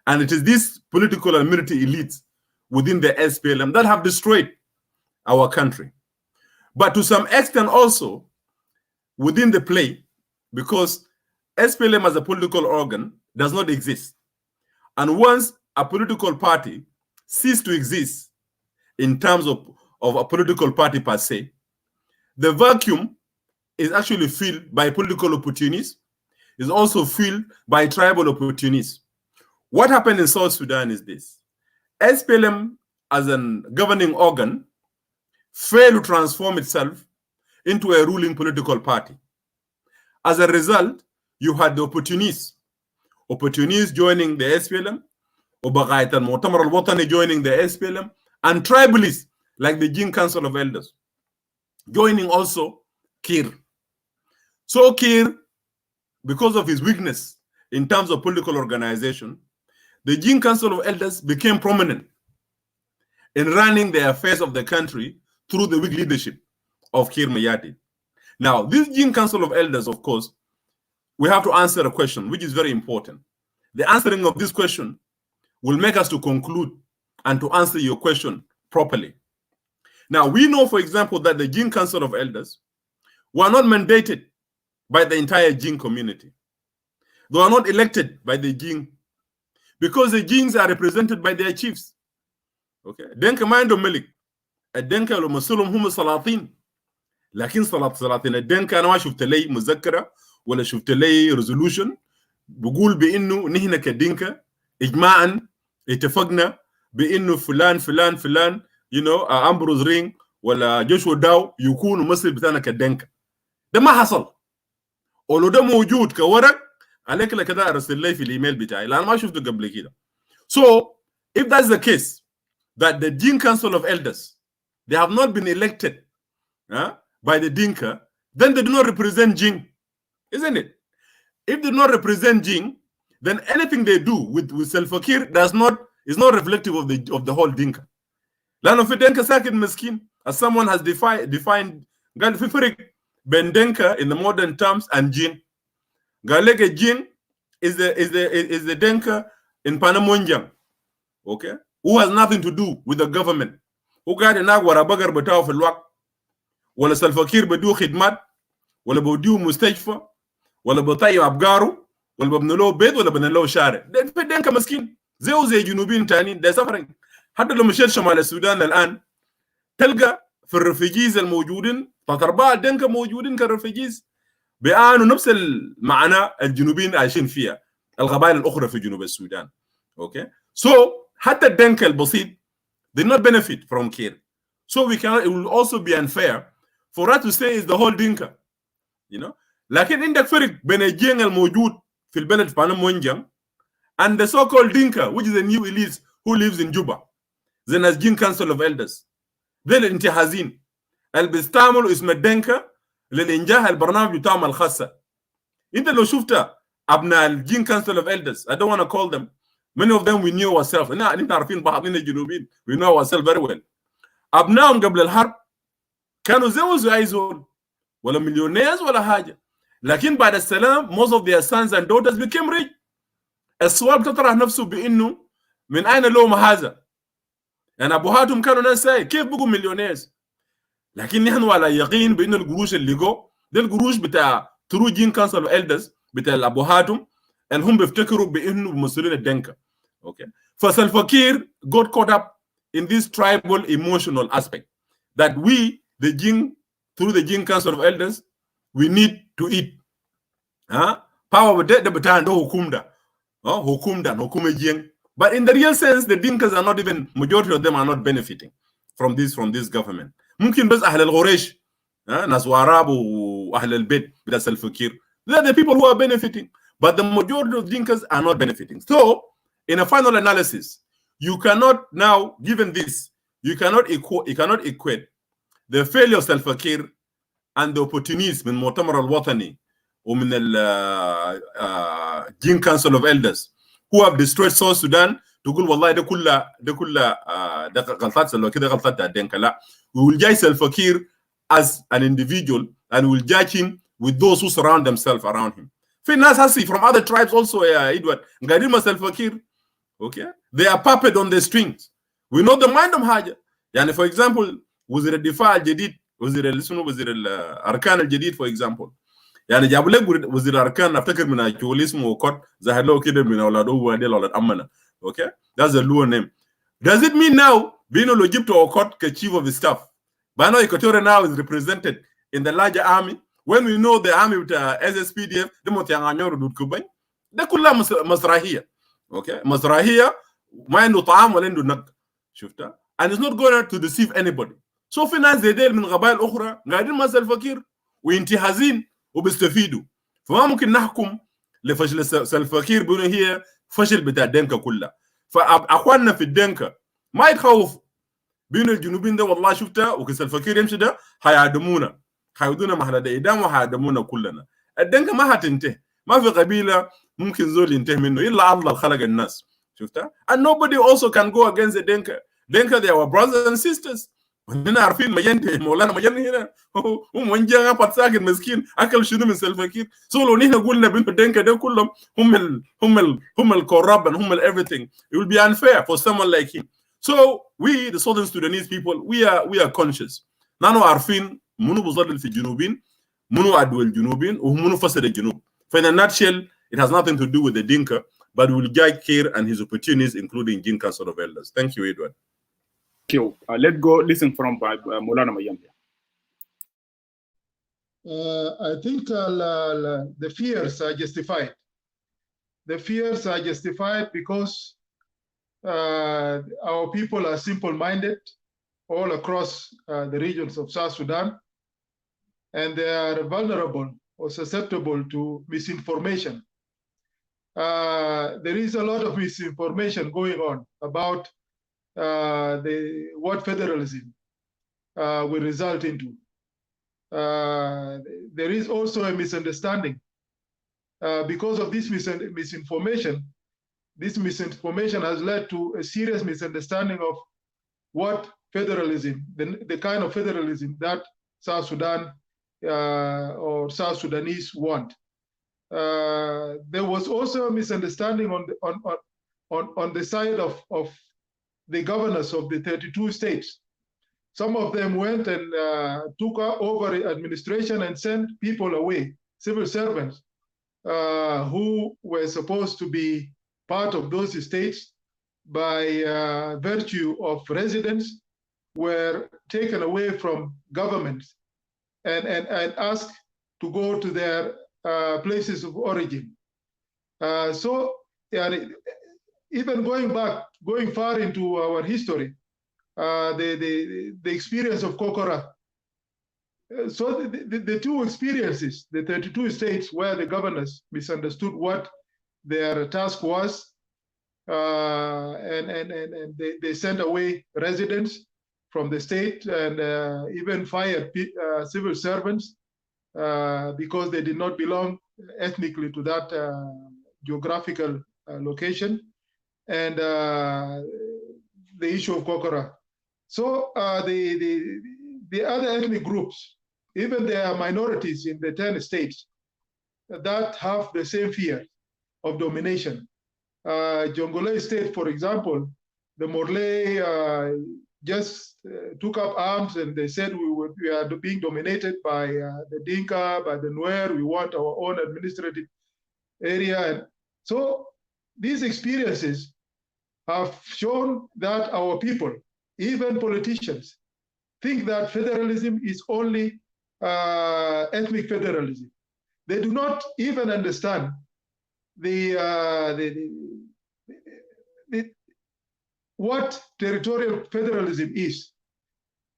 And it is these political and military elites within the SPLM that have destroyed our country. But to some extent also within the play, because SPLM as a political organ does not exist. And once a political party cease to exist in terms of a political party per se, the vacuum is actually filled by political opportunists, is also filled by tribal opportunists. What happened in South Sudan is this. SPLM as a governing organ failed to transform itself into a ruling political party. As a result, you had the opportunists joining the SPLM, وبقاية المؤتمر الوطني joining the SPLM, and tribalists like the Jing Council of Elders joining also Kir. So Kir, because of his weakness in terms of political organization, the Jing Council of Elders became prominent in running the affairs of the country through the weak leadership of Kir Mayadi. Now, this Jing Council of Elders, of course, we have to answer a question which is very important. The answering of this question will make us to conclude and to answer your question properly. Now, we know, for example, that the Jing Council of Elders were not mandated by the entire Jing community. They were not elected by the Jing, because the Jings are represented by their chiefs. Okay? Denka Mayen Malik, الدنكا لو مسؤولهم هم سلاطين، لكن سلاطين الدنكا أنا ما شفت لي مذكرة ولا شفت لي ريزولوشن بقول بإنه نحن كدنكا إجماعا اتفقنا بإنه فلان فلان فلان أمبروز رينج ولا جوشوا داو يكونوا مثل بتاعنا كدنكا. ده ما حصل. ولو ده موجود كورق عليك لكده ارسل لي في الايميل بتاعي لان ما شفته قبل كده. So if that's the case that the Jing Council of Elders they have not been elected by the Dinka, then they do not represent Jing, isn't it? If they do not represent Jing, then anything they do with Salva Kiir is not reflective of the whole Dinka. لأنه في Dinka ساكن مسكين, as someone has defined قال في فرق بين Dinka in the modern terms and Jing. قال لك Jing is the Dinka in Panamunjang, okay, who has nothing to do with the government. who قاعد هناك ورا بقر بتاعه في الوقت, ولا سلفا كير بدو خدمات, ولا بدو مستشفى, ولا بطيب أبقاره, ولا ببني له بيت, ولا ببني له شارع. ده في دينكا مسكين زي جنوبين تانيين ده سفرين. حتى لو مشيت شمال السودان الآن تلقى في الرفيجيز الموجودين تطرباء دينكا موجودين كالرفيجيز بيعانوا نفس المعنى الجنوبين عايشين فيها القبائل الأخرى في جنوب السودان. Okay, so حتى الدينكا البسيط they not benefit from care. So it will also be unfair for us to say it's the whole Dinka, you know. لكن عندك فرق بين الجين الموجود في البلد في بانمونجان and the so-called Dinka, which is the new elite who lives in Juba. زي ناس Jing Council of Elders. ذي الانتهازين اللي بيستعملوا اسم الدنكا للإنجاح البرنامج بتاعهم الخاصة. انت لو شفت ابناء الجين Council of Elders, I don't want to call them, many of them we knew ourselves. انت عارفين بعضنا الجنوبيين, we know ourselves very well. ابنائهم قبل الحرب كانوا زي اي زول, ولا مليونيرز ولا حاجه, لكن بعد السلام most of their sons and daughters became rich. السؤال بتطرح نفسه بانه من اين لهم هذا؟ يعني ابوهاتهم كانوا ناس كيف بقوا مليونيرز؟ لكن نحن على يقين بان القروش اللي جو ده القروش بتاع ترو جين كانسل ايلدرز بتاع ابوهاتهم اللي هم بيفتكروا بانه مسؤولين الدنكا. اوكي, فسلفا كير got caught up in this tribal emotional aspect that we the Jing through the Jing Council of Elders we need to eat. Power with the batan do hukumda. Hukume Jing. But in the real sense, the Dinkas are not even, majority of them are not benefiting from this government. ممكن بس أهل الغوريش, ناس وعراب وأهل البيت بتاع سلفا كير. They are the people who are benefiting. But the majority of Dinkas are not benefiting. So, in a final analysis, you cannot now, given this, you cannot equate the failure of Salva Kiir and the opportunism in مؤتمر الوطني ومن Jing Council of Elders who have destroyed South Sudan تقول والله ده كله غلطات لو كده غلطات الدنكا. لا, we will judge Salva Kiir as an individual and we will judge him with those who surround themselves around him. في ناس هسي from other tribes also Edward قاعدين مع Salva Kiir. Okay, they are puppet on the strings. We know the mind of حاجة. يعني for example وزير الدفاع الجديد, وزير الأركان الجديد for example, يعني جابوا لك وزير الأركان أفتكر من أجول اسمه كوت ظهر له كده من أولاده وادي أولاد أمنا. Okay, that's a lower name. Does it mean now بينه لو جبته أوكوت كchief of the staff بأنه Equatorial now is represented in the larger army when we know the army with SSPDF ده متيانغانيور دود كوبين ده كلها مسرحية. Okay, مسرحية ما عنده طعام ولا عنده نق. شفتها؟ and it's not going to deceive anybody. So في ناس زي ديل من قبائل أخرى قاعدين مع سلفا كير وانتهازين وبيستفيدوا. فما ممكن نحكم لفشل سلفا كير بأنه هي فشل بتاع الدنكا كلها. فأخواننا في الدنكا ما يتخوفوا بأنه الجنوبين ده والله شفتها وكسلفا كير يمشي ده هيعدمونا, هيودونا محل إعدام وهيعدمونا كلنا. الدنكا ما هتنتهي, ما في قبيلة ممكن زول ينتهي منه إلا الله خلق الناس. شفتها؟ And nobody also can go against the Denka. Denka, they are our brothers and sisters. هنا عارفين مين مولانا مين هنا هم جانا بتساكن مسكين أكل شنو من سلفا كير. So لو نحن قلنا بين الدنكا ده كلهم هم الكوراب and هم everything, it will be unfair for someone like him. So we the Southern Sudanese people we are conscious. نحن عارفين منو بظل في الجنوبين, منو عدو الجنوبين ومنو فسد الجنوب. For in a nutshell, it has nothing to do with the Dinka, but we will judge Kiir and his opportunities, including Jing Council of Elders. Thank you, Edward. Thank you. Let's go listen from Maulana Mayen. I think the fears are justified. The fears are justified because our people are simple-minded. all across the regions of South Sudan, and they are vulnerable or susceptible to misinformation. There is a lot of misinformation going on about what federalism will result into. There is also a misunderstanding. Because of this misinformation, this misinformation has led to a serious misunderstanding of what federalism, the kind of federalism that South Sudan or South Sudanese want. There was also a misunderstanding on the side of the governors of the 32 states. Some of them went and took over administration and sent people away, civil servants who were supposed to be part of those states by virtue of residence, were taken away from government and asked to go to their places of origin. So even going far into our history, the experience of Kokora. So the two experiences, the 32 states where the governors misunderstood what their task was, and they sent away residents from the state and even fired civil servants because they did not belong ethnically to that geographical location, and the issue of Kokora. So the other ethnic groups, even there are minorities in the 10 states that have the same fear of domination. Jonglei state, for example, the Morley just took up arms and they said we are being dominated by the Dinka, by the Nuer. We want our own administrative area. And so these experiences have shown that our people, even politicians, think that federalism is only ethnic federalism. They do not even understand what territorial federalism is.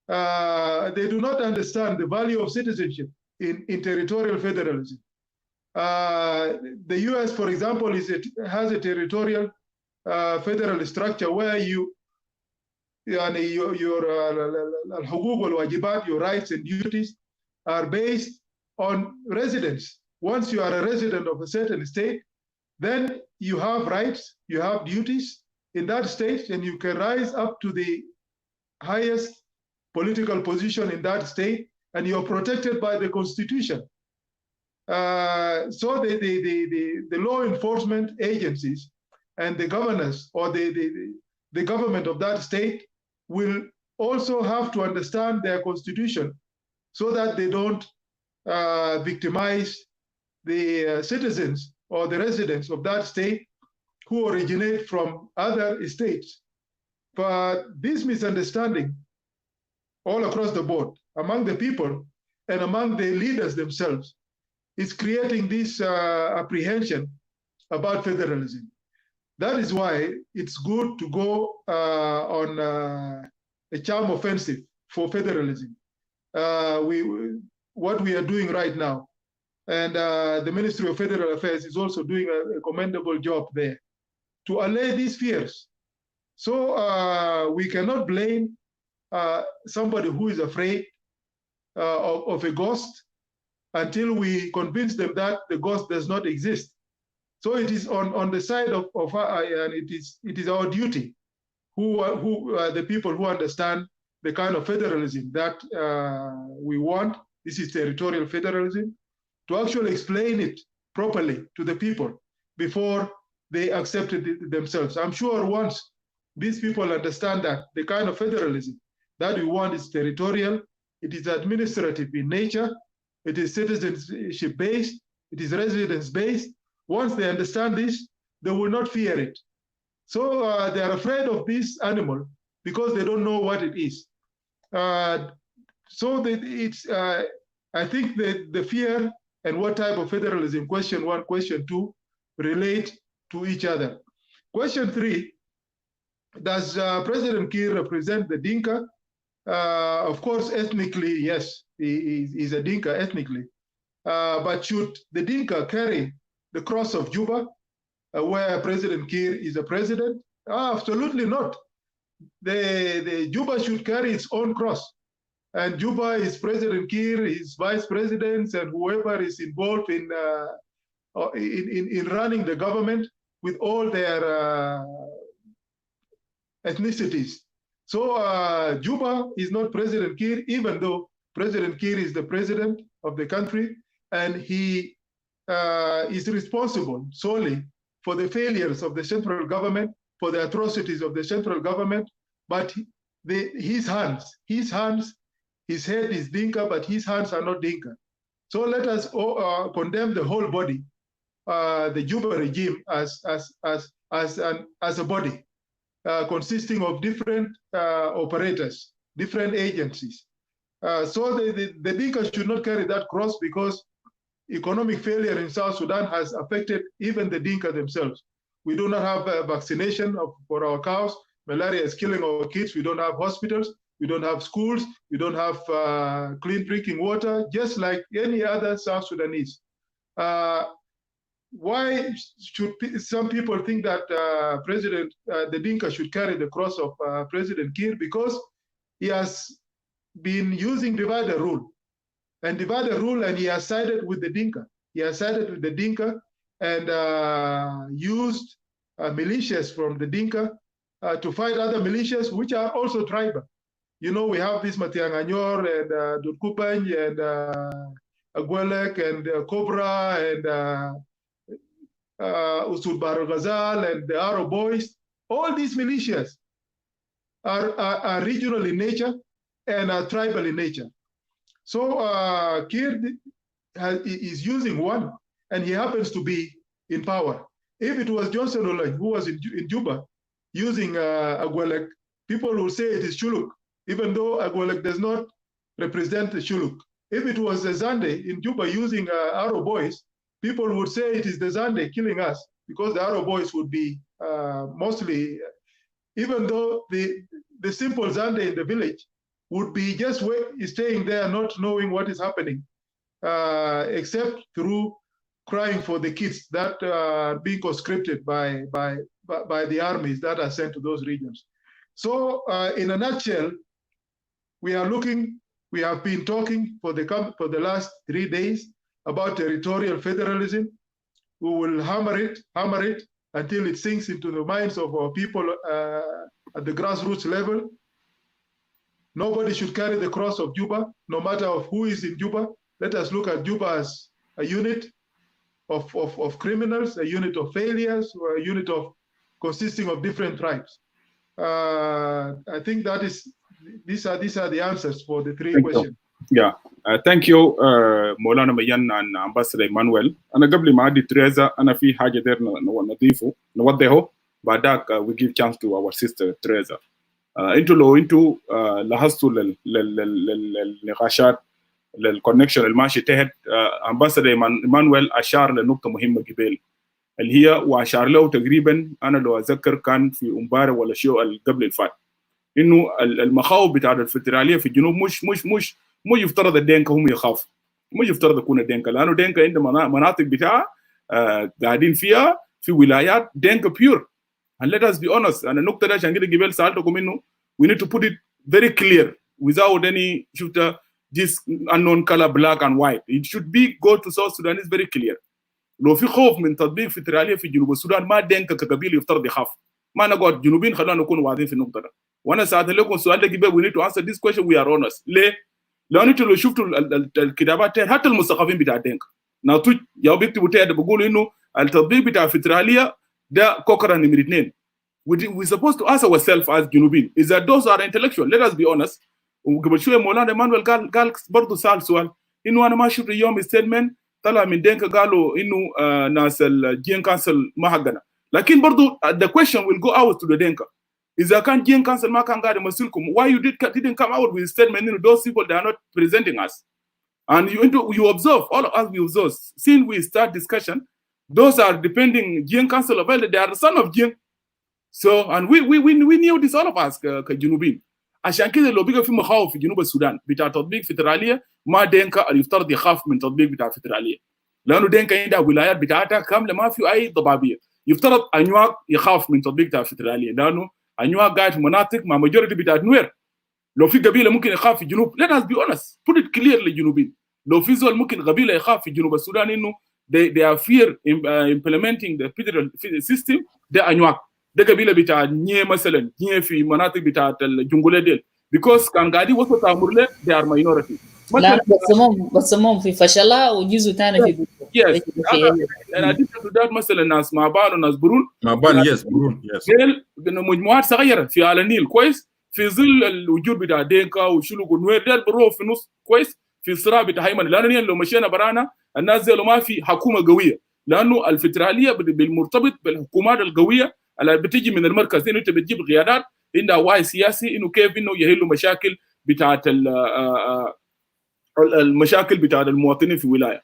They do not understand the value of citizenship in territorial federalism. The US, for example, has a territorial federal structure where your rights and duties are based on residence. Once you are a resident of a certain state, then you have rights, you have duties in that state, and you can rise up to the highest political position in that state, and you're protected by the Constitution. So the law enforcement agencies and the governors or the government of that state will also have to understand their constitution so that they don't victimize the citizens or the residents of that state who originate from other states. But this misunderstanding all across the board among the people and among the leaders themselves is creating this apprehension about federalism. That is why it's good to go on a charm offensive for federalism. What we are doing right now, and the Ministry of Federal Affairs is also doing a commendable job there to allay these fears. So we cannot blame somebody who is afraid of a ghost until we convince them that the ghost does not exist. So it is on the side of and it is our duty, who are the people who understand the kind of federalism that we want. This is territorial federalism, to actually explain it properly to the people before they accept it themselves. I'm sure once these people understand that the kind of federalism that we want is territorial, it is administrative in nature, it is citizenship based, it is residence based. Once they understand this, they will not fear it. So they are afraid of this animal because they don't know what it is. So I think that the fear and what type of federalism, question 1, question 2, relate to each other. Question 3, does President Kiir represent the Dinka Of course, ethnically, yes, he's a Dinka ethnically. But should the Dinka carry the cross of Juba, where President Kiir is a president? Absolutely not. The Juba should carry its own cross. And Juba is President Kiir, his vice presidents, and whoever is involved in running the government with all their ethnicities. So Juba is not President Kiir, even though President Kiir is the president of the country, and he is responsible solely for the failures of the central government, for the atrocities of the central government. But his head is Dinka, but his hands are not Dinka. So let us condemn the whole body, the Juba regime, as a body consisting of different operators, different agencies. So the Dinka should not carry that cross, because economic failure in South Sudan has affected even the Dinka themselves. We do not have vaccination for our cows. Malaria is killing our kids. We don't have hospitals. We don't have schools. We don't have clean drinking water, just like any other South Sudanese. Why should some people think that the Dinka should carry the cross of President Kiir? Because he has been using divide and rule. And divide and rule, and he has sided with the Dinka. He has sided with the Dinka and used militias from the Dinka to fight other militias, which are also tribal. You know, we have this Matianganyor and Durkupany and Agwelek and Cobra and Usul Bar Ghazal and the Arrow Boys. All these militias are regional in nature and are tribal in nature. So Kiir is using one, and he happens to be in power. If it was Johnson Olany who was in Juba using Agwelek, people will say it is Shuluk, even though Agwelek does not represent the Shuluk. If it was Zande in Juba using Arrow Boys, people would say it is the Zande killing us, because the Arrow Boys would be mostly, even though the simple Zande in the village would be just staying there, not knowing what is happening, except through crying for the kids that are being conscripted by the armies that are sent to those regions. So in a nutshell, we have been talking for the last 3 days about territorial federalism. We will hammer it until it sinks into the minds of our people at the grassroots level. Nobody should carry the cross of Juba, no matter of who is in Juba. Let us look at Juba as a unit of criminals, a unit of failures, or a unit consisting of different tribes. I think these are the answers for the three questions. Yeah, thank you, Maulana Mayen and Ambassador Emmnuel. أنا قبل ما أدي تريزا أنا في حاجة دير نوضحه بعدك we give chance to our sister Tereza. انتوا لاحظتوا للنقاشات للكونكشن الماشي تحت. امباسادور ايمانويل اشار لنقطه مهمه قبل اللي هي واشار له تقريبا، انا لو اتذكر كان في امبارح ولا شيء قبل الفات، انه المخاوف بتاع الفدراليه في الجنوب مش يفترض الدينكا هم يخافوا، مش يفترض يكون الدينكا، لانه دينكا عندما مناطق بتاعها قاعدين فيها في ولايات دينكا بيور. And let us be honest, and النقطة دي عشان كده قبل سألتكم إنه we need to put it very clear without any this unknown color black and white. It should be go to South Sudan is very clear. لو في خوف من تطبيق فدرالية في جنوب السودان ما دينكا كقبيلة يفترض يخاف. ما نقعد جنوبين خلونا نكون واضحين في النقطة دي. وأنا سألت لكم السؤال ده قبل we need to answer this question we are honest. ليه؟ لأن أنتوا لو شفتوا الكتابات حتى المثقفين بتاع دينكا ناتوج جاوا بيكتبوا تحت بيقولوا إنه التطبيق بتاع فدرالية ده كوكرة نمرة 2. We're supposed to ask ourselves as Junubin is that those are intellectual. Let us be honest. وقبل شوية مولانا إيمانويل قال برضه سأل سؤال إنه أنا ما شفت اليوم statement طلع من دينكا قالوا إنه ناس الجين كانسل ما حقنا. لكن برضه the question will go out to the دينكا. إذا كان جين كانسل ما كان قاعد يمثلكم, why you didn't come out with a statement? You know, those people they are not presenting us. And you observe, all of us we observe. Since we start discussion, those are depending Jien Council of Elders, they are the son of Jien. So, and we knew this, all of us, Junubin. عشان كده لو بقى في مخاوف في جنوب السودان بتاع تطبيق فدراليه، ما دينكا يفترض يخاف من تطبيق بتاع فدراليه، لانه دينكا عندها ولايات بتاعتها كامله ما في اي ضبابيه. يفترض انواع يخاف من تطبيق بتاع فدراليه، لانه انواع قاعد في مناطق مع ماجورتي بتاعت نوير. لو في قبيله ممكن يخاف في الجنوب، let us be honest, put it clear للجنوبيين. لو في زول ممكن قبيله يخاف في جنوب السودان انه they are fear implementing the federal system، ده انواع. ده قبيله بتاع نيه مثلا، نيه في مناطق بتاعت الجنجوليه ديل، because كان قاعدين وسط امورله they are minority. لا بصمهم في فشلها وجزء ثاني في yes. and addition to that مثلا ناس معبان وناس برون، برون مجموعات صغيره في على النيل كويس، في ظل الوجود بتاع دينكا وشلوك ونوير ديل بروح في نص كويس في الصراع بتاع هيمنه. لانه لو مشينا برانا الناس دي ما في حكومه قويه، لانه الفدراليه بالمرتبط بالحكومات القويه اللي بتيجي من المركز، انه انت بتجيب قيادات عندها وعي سياسي انه كيف انه يحلوا مشاكل بتاعت المشاكل بتاعت المواطنين في ولايه.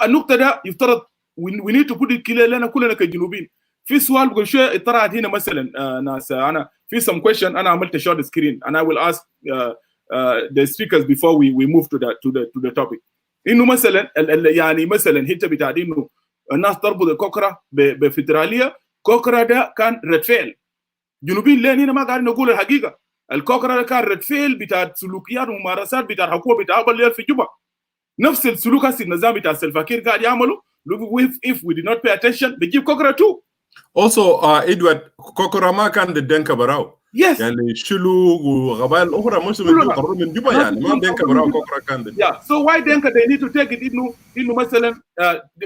النقطه ده يفترض we need to put it clear لنا كلنا كجنوبيين. في سؤال بقول شويه طلعت هنا مثلا ناس، انا في some question انا عملت short screen and I will ask the speakers before we move to the topic. انه مثلا يعني مثلا انت بتاع انه الناس تربط الكوكرا بفدراليه، كوكرا ده كان رد فعل جنوبيين. لين هنا ما قاعدين نقول الحقيقه، الكوكرا ده كان رد فعل بتاع سلوكيات وممارسات بتاع الحكومه بتاع الليل في جوبا. نفس السلوك هسه النظام بتاع الفقير قاعد يعملوا. if we did not pay attention بيجيب كوكرا too. Also Edward, كوكرا ما كان ضد براو. Yes. يعني شلوك وغبائل اخرى مش من جوبا، يعني ما دنكا براو كوكرا كان ضد. Yeah. So why Denka they need to take it انه مثلا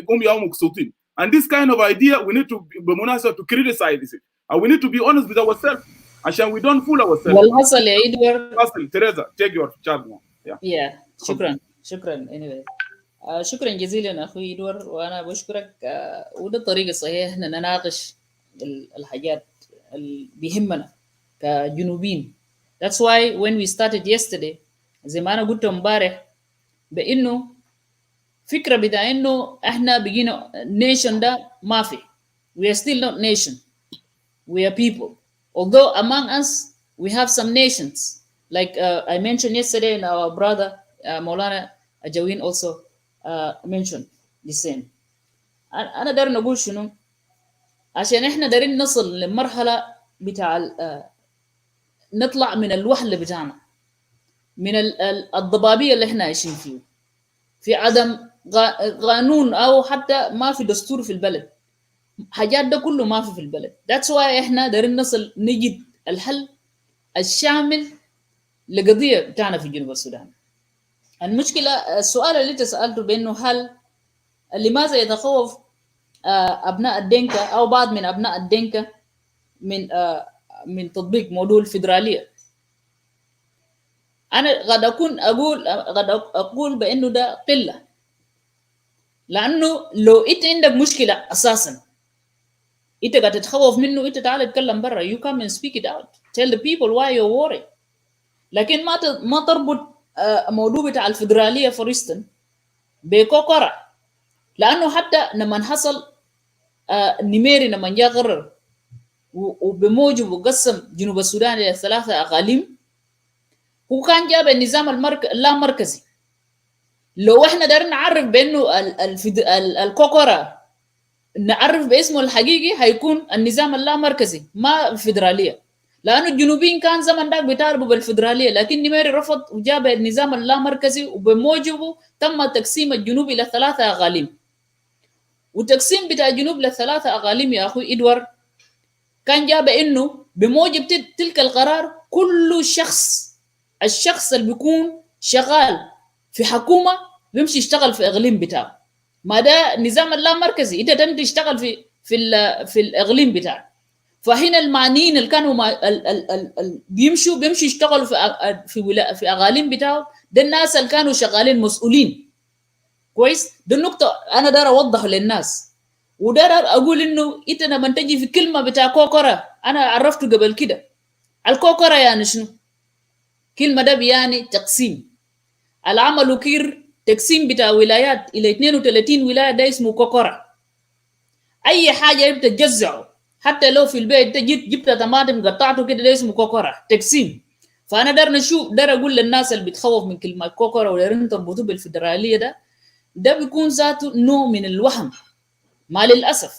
هم يوم مقصودين. And this kind of idea we need to بمناسبة to criticize it. And we need to be honest with ourselves عشان we don't fool ourselves. والحصل يا إدوارد. حصل Tereza, take your charge now. Yeah. شكرا anyway. شكرا جزيلا أخوي إدوارد، وأنا بشكرك. وده الطريقة الصحيحة إحنا نناقش الحاجات اللي بيهمنا كجنوبين. That's why when we started yesterday زي ما أنا قلت امبارح بإنه فكرة بتاع إنه إحنا بقينا nation ده ما في. We are still not nation. We are people. Although among us we have some nations. Like I mentioned yesterday, and our brother Mayen Ajawin also mentioned the same. أنا داير نقول شنو؟ عشان إحنا دايرين نصل لمرحلة بتاع نطلع من الوحلة بتاعنا، من الضبابية اللي إحنا عايشين فيه، في عدم قانون أو حتى ما في دستور في البلد. حاجات ده كله ما في البلد. That's why إحنا دايرين نصل نجد الحل الشامل لقضية بتاعنا في جنوب السودان. المشكلة السؤال اللي أنت سألته بأنه هل لماذا يتخوف أبناء الدنكا أو بعض من أبناء الدنكا من تطبيق موضوع الفيدرالية؟ أنا قد أقول بأنه ده قلة، لأنه لو أنت عندك مشكلة أساساً أنت قاعد تتخوف منه، أنت تعال تتكلم برا. You come and speak it out. Tell the people why you're worried. لكن ما تربط موضوع بتاع الفيدرالية فريستن بكوكرة، لأنه حتى لما حصل نميري لما جاء قرر وبموجب وقسم جنوب السودان إلى 3 أقاليم، هو كان جاب النظام اللامركزي. لو احنا دارين نعرف بأنه الكوكرة نعرف باسمه الحقيقي هيكون النظام اللامركزي ما الفيدرالية، لأنه الجنوبيين كان زمن داك بيطالبوا بالفيدرالية، لكن نميري رفض وجاب النظام اللامركزي، وبموجبه تم تقسيم الجنوب إلى 3 أقاليم. وتقسيم بتاع الجنوب ل3 أقاليم يا أخوي إدوارد كان جاب إنه بموجب تلك القرار كل الشخص اللي بيكون شغال في حكومة بيمشي يشتغل في إقليم بتاعه. ما ده نظام اللامركزي، أنت تمشي تشتغل في الإقليم بتاعه. فهنا المعنيين اللي كانوا بيمشوا يشتغلوا في أقاليم بتاعه، ده الناس اللي كانوا شغالين مسؤولين. كويس؟ ده النقطة أنا دار أوضح للناس، ودار أقول إنه أنت لما تجي في كلمة بتاع كوكرة، أنا عرفته قبل كده. الكوكرة يعني شنو؟ كلمة ده بيعني تقسيم. العمل كير تقسيم بتاع ولايات إلى 32 ولاية، ده اسمه كوكرة. أي حاجة يبقى تجزعه، حتى لو في البيت جبت طماطم قطعته كده، ده اسمه كوكرة تقسيم. فانا دار نشوف، دار اقول للناس اللي بتخوف من كلمه كوكورا ودارين تربطوه بالفدراليه، ده بيكون ذاته نوع من الوهم. ما للاسف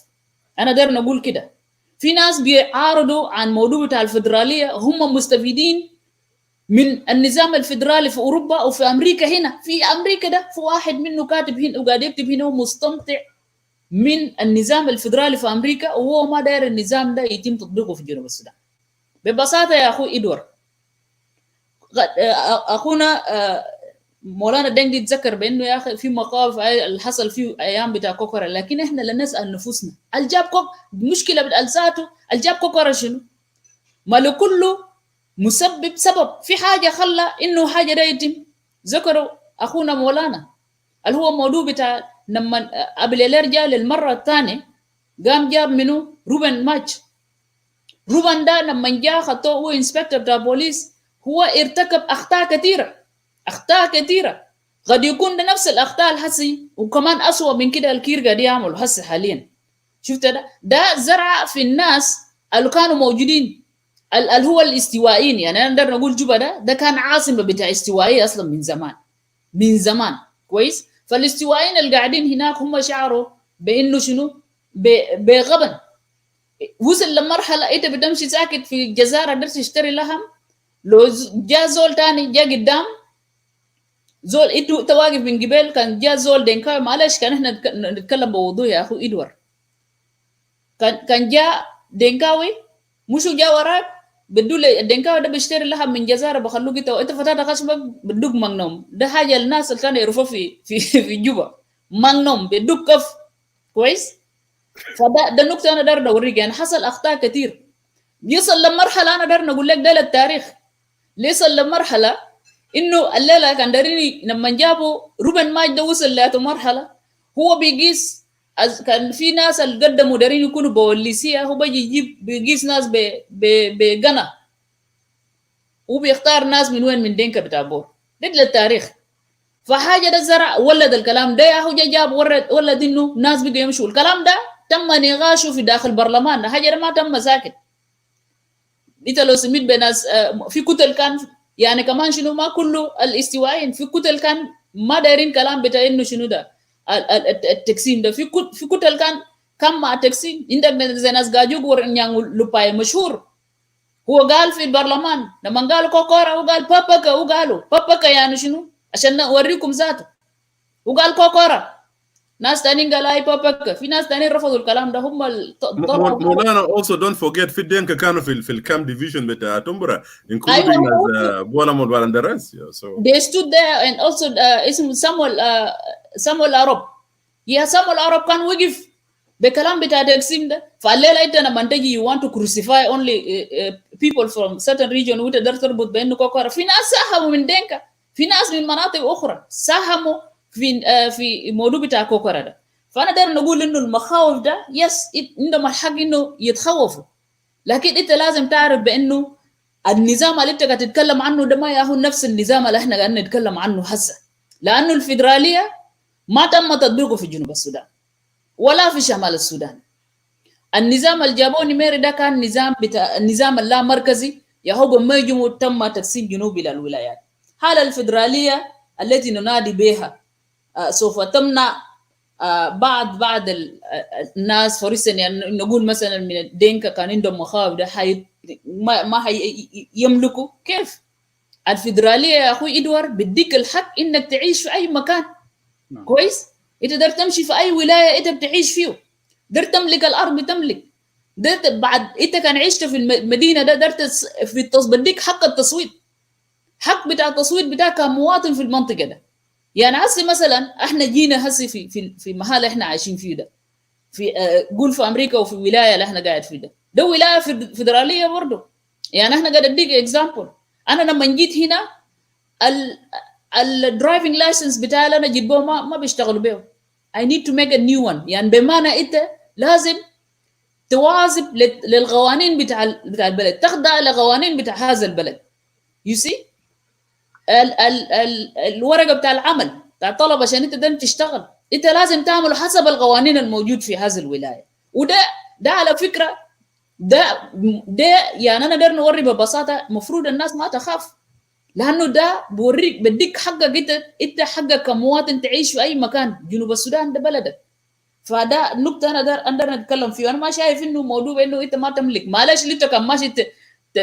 انا دار نقول كده، في ناس بيعارضوا عن موضوع بتاع الفدراليه هم مستفيدين من النظام الفدرالي في اوروبا او في امريكا. هنا في امريكا ده في واحد منه كاتب هنا وقاعد يكتب هنا ومستمتع من النظام الفدرالي في امريكا، وهو ما داير النظام ده يتم تطبيقه في جنوب السودان. ببساطه يا اخوي ادوار، اخونا مولانا دنجديت ذكر بانه يا اخي في مقاف اللي حصل فيه ايام بتاع كوكورا، لكن احنا لا نسال نفوسنا الجاب مشكله بالالساته الجاب كوكورا شنو؟ ما لكله مسبب سبب، في حاجه خلى انه حاجه ده يتم. ذكروا اخونا مولانا اللي هو موضوع بتاع لما قبل الارجاء للمره الثانيه قام جاب منه روبن ماتش. روبن ده لما جاء خطوه هو انسبكتور بتاع بوليس، هو ارتكب اخطاء كثيره قد يكون ده نفس الاخطاء الحسي وكمان اسوأ من كده الكير قاعد يعمل هسه حاليا. شفت ده زرع في الناس اللي كانوا موجودين اللي هو الاستوائيين. يعني انا نقدر نقول جوبا ده كان عاصمه بتاع استوائيه اصلا من زمان كويس. فالاستوائيين اللي قاعدين هناك هم شعروا بانه شنو بغبن. وصل لمرحله انت بتمشي ساكت في الجزيره درت تشتري لحم، لو جاء زول تاني جاء قدام زول انت واقف من قبل كان جاء زول دينكاوي، معلش كان احنا نتكلم بوضوح يا اخو ادوار، كان جاء دينكاوي مشو جاء وراك بدول الدينكاوي ده بيشتري لحم من جزيره بخلوك انت فتحت خشمك بدوك مغنوم. ده حاجه الناس اللي كانوا يعرفوا في جوبا مغنوم بدوك كف كويس. فده نقطه انا دار اوريك، يعني حصل اخطاء كثير. يصل لمرحله انا دار نقول لك ده للتاريخ، يصل لمرحله انه الليله كان داريني لما جابوا روبن ماج ده وصل لمرحله هو بيقيس. كان في ناس اللي قدموا دارين يكونوا بوليسيه، هو بيجي يجيب بيقيس ناس بقنا وبيختار ناس من وين، من دينكا بتاع بور. ده للتاريخ. فحاجه ده زرع ولد الكلام ده، هو جاب ولد انه ناس بيجوا يمشوا. الكلام ده تم نقاشه في داخل البرلمان، حاجه ده ما تم ساكت. انت لو سميت بناس في كتل كان يعني كمان شنو ما كله الاستوائيين، في كتل كان ما دايرين كلام بتاع انه شنو ده التقسيم ده. في كتل كان مع التقسيم. عندك زي ناس جاجوك ورنيان لوباي مشهور، هو قال في البرلمان لما قالوا كوكورا هو قال بابكا، وقالوا بابكا يعني شنو عشان اوريكم ذاته، وقال كوكورا. ناس تانيين قال اي بابكا، في ناس تانيين رفضوا الكلام ده. هم مولانا also don't forget في دينكا كانوا في الكام ديفيجن بتاع تومبرا including as بولا مول and the rest. So they stood there and also اسمه سامويل عرب. يا سامويل عرب كان وقف بكلام بتاع تقسيم ده. فالليله انت لما تجي you want to crucify only people from certain region وتقدر تربط بانه كوكورا. في ناس ساهموا من دينكا، في ناس من مناطق اخرى ساهموا في موضوع بتاع كوكورا ده. فانا داير نقول انه المخاوف ده يس عندهم الحق انه يتخوفوا، لكن انت لازم تعرف بانه النظام اللي انت قاعد تتكلم عنه ده ما هو نفس النظام اللي احنا قاعدين نتكلم عنه هسه، لانه الفيدراليه ما تم تطبيقه في جنوب السودان ولا في شمال السودان. النظام الجابوني ميري ده كان نظام بتاع النظام اللا مركزي يهو بمجموع تم تقسيم جنوبي للولايات. حالة الفيدراليه التي ننادي بها سوف تمنع بعض الناس فريسا، يعني نقول مثلا من الدينكا كان عندهم مخاوف ده ما يملكوا. كيف الفيدراليه يا اخوي ادوار بديك الحق انك تعيش في اي مكان كويس. انت تقدر تمشي في اي ولايه انت بتعيش فيه، تقدر تملك الارض بتملك، بعد انت كان عشت في المدينه ده قدرت في بديك حق التصويت، حق بتاع التصويت بتاعك كمواطن في المنطقه ده. يعني هسه مثلا احنا جينا هسه في محل احنا عايشين فيه ده، في قول في امريكا وفي ولايه اللي احنا قاعد فيه ده ولايه فيدراليه برضه. يعني احنا قاعد اديك اكزامبل، انا لما جيت هنا الدرايفنج لايسنس بتاعي اللي انا جيت به ما بيشتغلوا به. I need to make a new one. يعني بمعنى انت لازم تواظب للقوانين بتاع البلد، تخضع لقوانين بتاع هذا البلد. you see الورقه بتاع العمل بتاع الطلبه عشان انت ده تشتغل انت لازم تعمل حسب القوانين الموجود في هذه الولايه. وده على فكره ده يعني انا قدر نوري ببساطه مفروض الناس ما تخاف. لانه ده بوريك بديك حقك، انت حقك كمواطن تعيش في اي مكان. جنوب السودان ده بلدك. فده نقطه انا نتكلم فيه. انا ما شايف انه موضوع انه انت ما تملك. معلش انت كان ماشي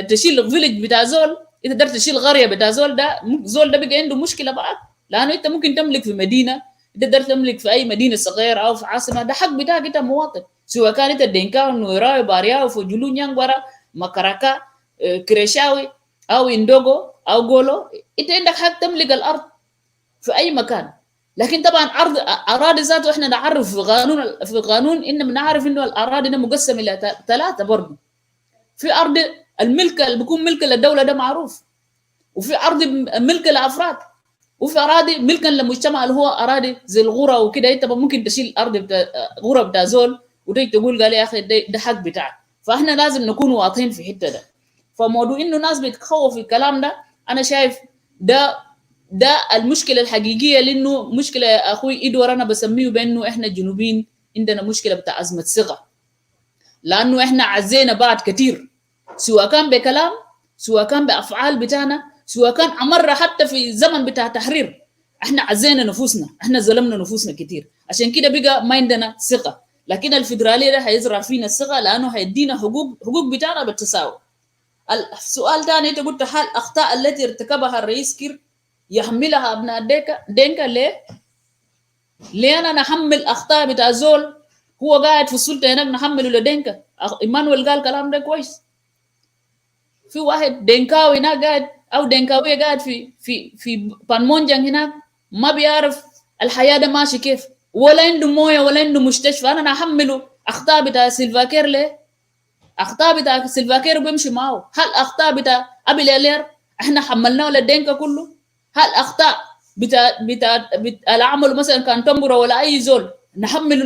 تشيل فيلج بتاع زول، انت قدرت تشيل قريه بتاع زول، ده زول ده بقى عنده مشكله معك. لانه انت ممكن تملك في مدينه، انت قدرت تملك في اي مدينه صغيره او في عاصمه، ده حق بتاعك انت مواطن. سواء كان انت دينكاو، نويراوي، بارياو، فجلو، نيانغورا، مكركا، كريشاوي، او اندوغو او غولو، انت عندك حق تملك الارض في اي مكان. لكن طبعا عرض اراضي ذاته احنا نعرف في قانون ان بنعرف انه الاراضي مقسمه الى ثلاثه برضه. في ارض الملك اللي بيكون ملك للدوله ده معروف، وفي ارض ملك لافراد، وفي اراضي ملكا للمجتمع اللي هو اراضي زي الغرة وكده. انت ممكن تشيل ارض بتاع غرة بتاع زول وتيجي تقول قال يا اخي ده حق بتاعك. فاحنا لازم نكون واضحين في الحته ده. فموضوع انه ناس بيتخوف في الكلام ده، انا شايف ده المشكله الحقيقيه. لانه مشكله يا اخوي ادوار انا بسميه بانه احنا الجنوبيين عندنا مشكله بتاع ازمه ثقه. لانه احنا عزينا بعض كثير، سواء كان بكلام، سواء كان بافعال بتاعنا، سواء كان امر حتى في زمن بتاع تحرير. احنا عزينا نفوسنا، احنا ظلمنا نفوسنا كثير. عشان كده بقى ما عندنا ثقه. لكن الفدراليه ده هيزرع فينا الثقه، لانه هيدينا حقوق بتاعنا بالتساوي. السؤال ثاني انت قلت هل الاخطاء التي ارتكبها الرئيس كير يحملها ابناء دينكا؟ ليه انا نحمل اخطاء بتاع زول هو قاعد في السلطه هناك نحمله لدينكا؟ ايمانويل قال كلام ده كويس. في واحد دينكاوي هناك قاعد، او دينكاويه قاعد في بانمونجان هناك، ما بيعرف الحياه ده ماشي كيف، ولا عنده مويه ولا عنده مستشفى. انا نحمله اخطاء بتاع سيلفاكير ليه؟ اخطاء بتاع سيلفاكير بيمشي معه. هل اخطاء بتاع ابي ليلير احنا حملناه للدينكا كله؟ هل اخطاء بتاع العمل مثلا كان تنبره ولا اي زول نحمله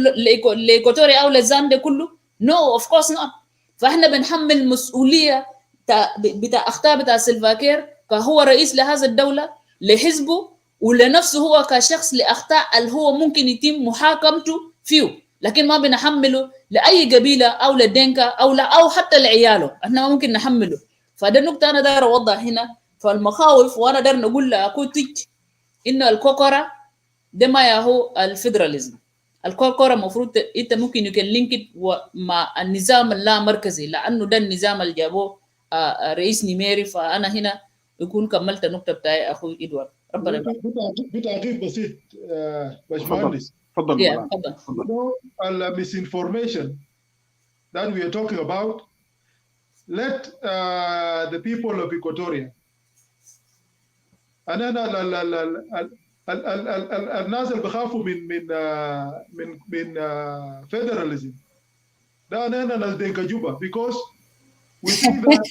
لايكواتوريا او للزاندي كله؟ نو اوف كورس نوت. فاحنا بنحمل مسؤوليه بتاع اخطاء بتاع سيلفاكير كهو رئيس لهذا الدوله، لحزبه ولنفسه هو كشخص، لاخطاء اللي هو ممكن يتم محاكمته فيه. لكن ما بنحمله لاي قبيله او للدينكا او حتى لعياله، احنا ما ممكن نحمله. فده نقطه انا داير اوضح هنا. فالمخاوف، وانا داير نقول لاكو تيج انه الكوكورا ده ما يهو الفيدراليزم. الكوكورا المفروض انت ممكن يمكن لينك مع النظام اللا مركزي، لانه ده النظام اللي جابوه رئيس نيميري. فانا هنا يكون كملت النقطه بتاعي اخوي ادوارد. ربنا يبارك. بتعقيب بسيط باشمهندس. تفضل. The misinformation that we are talking about, let the people of Equatoria الناس اللي بخافوا من federalism ده أنا ناس دينكا جوبا because we think that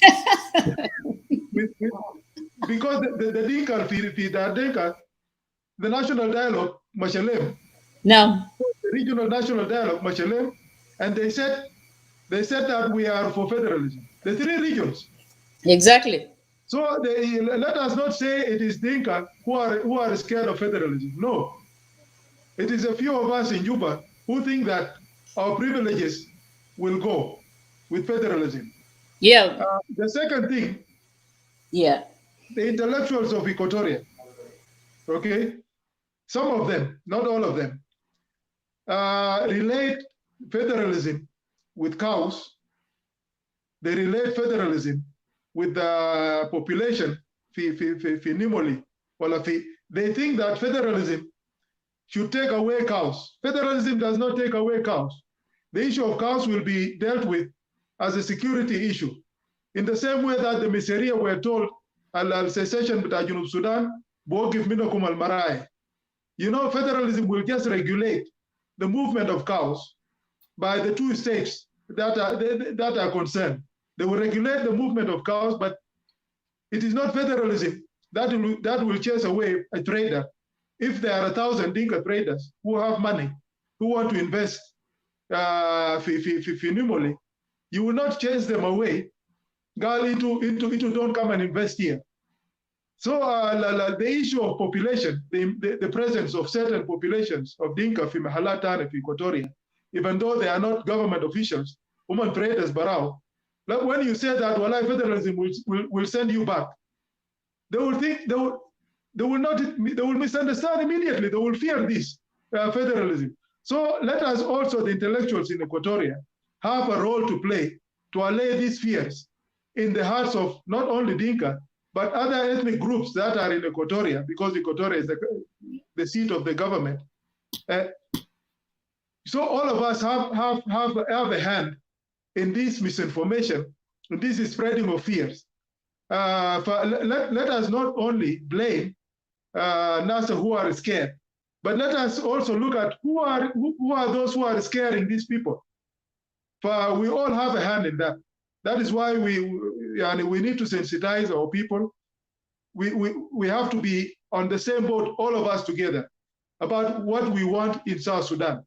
because the Dinka في Dinka, the national dialogue Machalem. Now The regional national dialogue Machalem, and they said that we are for federalism. The three regions. Exactly. So let us not say it is Dinka who are scared of federalism. No, it is a few of us in Juba who think that our privileges will go with federalism. Yeah. The second thing. Yeah. The intellectuals of Equatoria, okay, some of them, not all of them, relate federalism with cows. They relate federalism with the population, they think that federalism should take away cows. Federalism does not take away cows. The issue of cows will be dealt with as a security issue. In the same way that the Miseria were told al-secession between Junub Sudan, Bogif Minokum al-Marai. You know, federalism will just regulate the movement of cows by the two states that are concerned. They will regulate the movement of cows, but it is not federalism that will chase away a trader. If there are 1,000 Dinka traders who have money, who want to invest Nimoli, you will not chase them away. Girl, into don't come and invest here. So the issue of population, the presence of certain populations of Dinka, Mahalata, and Equatoria, even though they are not government officials, women traders, barao. When you say that, well, federalism will send you back. they will think they will misunderstand immediately. They will fear this federalism. So let us also, the intellectuals in Equatoria, have a role to play to allay these fears in the hearts of not only Dinka, but other ethnic groups that are in Equatoria, because Equatoria is the seat of the government. So all of us have a hand in this misinformation, in this spreading of fears. Let us not only blame NASA who are scared, but let us also look at who are those who are scaring these people. For we all have a hand in that. That is why we need to sensitize our people. We have to be on the same boat, all of us together, about what we want in South Sudan.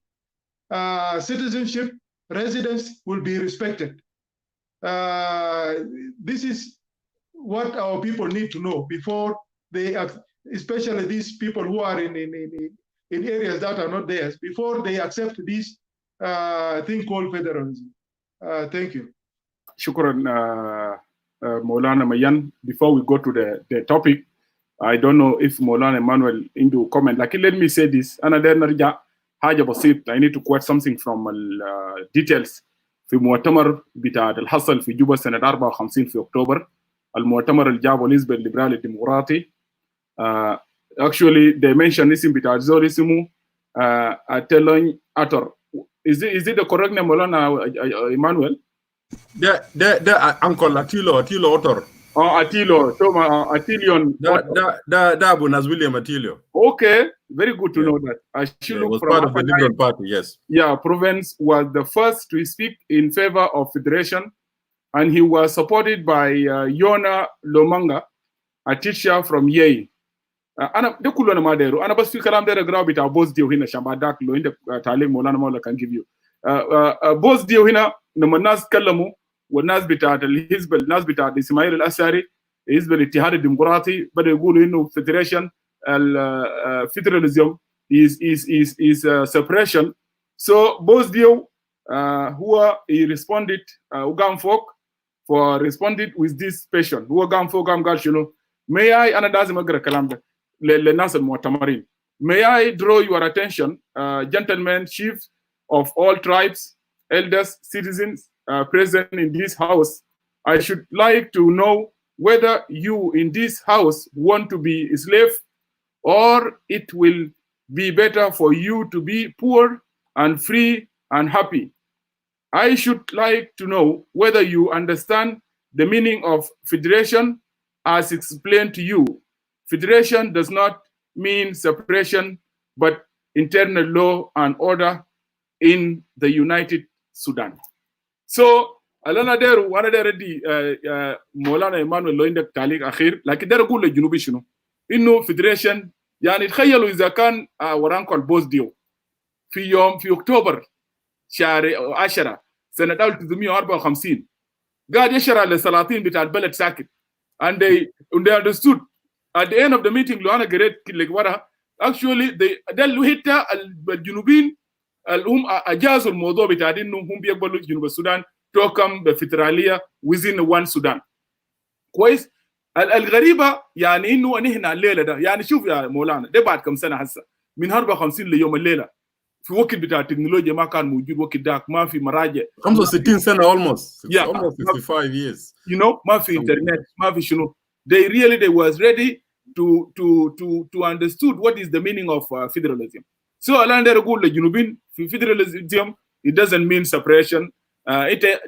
Citizenship, residence will be respected. This is what our people need to know before they, especially these people who are in areas that are not theirs, before they accept this thing called federalism. Thank you. Shukran, Maulana Mayen. Before we go to the topic, I don't know if Maulana Emmnuel into comment. Like, let me say this. I need to quote something from details. في مؤتمر بتاع الحصل في جوبا سنة 54 في أكتوبر المؤتمر اللي جابه الحزب الليبرالي الديمقراطي. Actually they mention اسم بتاع زول اسمه أتلون أتر. Is it the correct name, Maulana Emmnuel? The Uncle Attilo Otor. Oh, Attilo. So Attilion. Da Abu Nas William Attilo. Okay, very good to know that. I should look was from part of the Liberal Party, yes. Yeah, Province was the first to speak in favor of federation, and he was supported by Yona Lomanga, a teacher from Yei. Ana de kulona madero. Ana bas fi kalam dere graw bita boss dio hina shambadak lo inda talim Maulana Maula can give you. Boss dio hina na nas kallamu والناس بتاعت الحزب الناس بتاعت اسماعيل الأساري حزب الاتحاد الديمقراطي بدأ يقولوا إنه federation federalism is separation. So both deal who he responded وقام فوق for responded with this passion هو قام فوق قام قال شنو may I أنا لازم أقرأ الكلام ده للناس المؤتمرين. May I draw your attention, gentlemen, chiefs of all tribes, elders, citizens present in this house. I should like to know whether you in this house want to be a slave, or it will be better for you to be poor and free and happy. I should like to know whether you understand the meaning of federation as explained to you. Federation does not mean separation, but internal law and order in the United Sudan. So alana deru wana dere di Maulana Emmnuel lo indak talik akhir لكن دير اقول للجنوبي شنو انه فيدريشن يعني تخيلوا اذا كان ورانكو البوس ديو في اكتوبر شهر 10 سنه 1954 قاعد يشرح للسلاطين بتاع البلد ساكت and they understood at the end of the meeting لو انا قريت like ورا actually ده اللي حتى الجنوبيين هم اجازوا الموضوع بتاع انه هم بيقبلوا جنوب السودان توكم بفدراليه within one Sudan. كويس. الغريبه يعني انه نحن الليله ده يعني شوف يا مولانا ده بعد كم سنه هسه من 54 ليوم الليله في وقت بتاع التكنولوجيا ما كان موجود وقت داك ما في مراجع 65 سنه almost yeah, almost 65 years you know ما في internet ما في شنو they was ready to understood what is the meaning of federalism. So الان ده يقول للجنوبين في federalism it doesn't mean separation.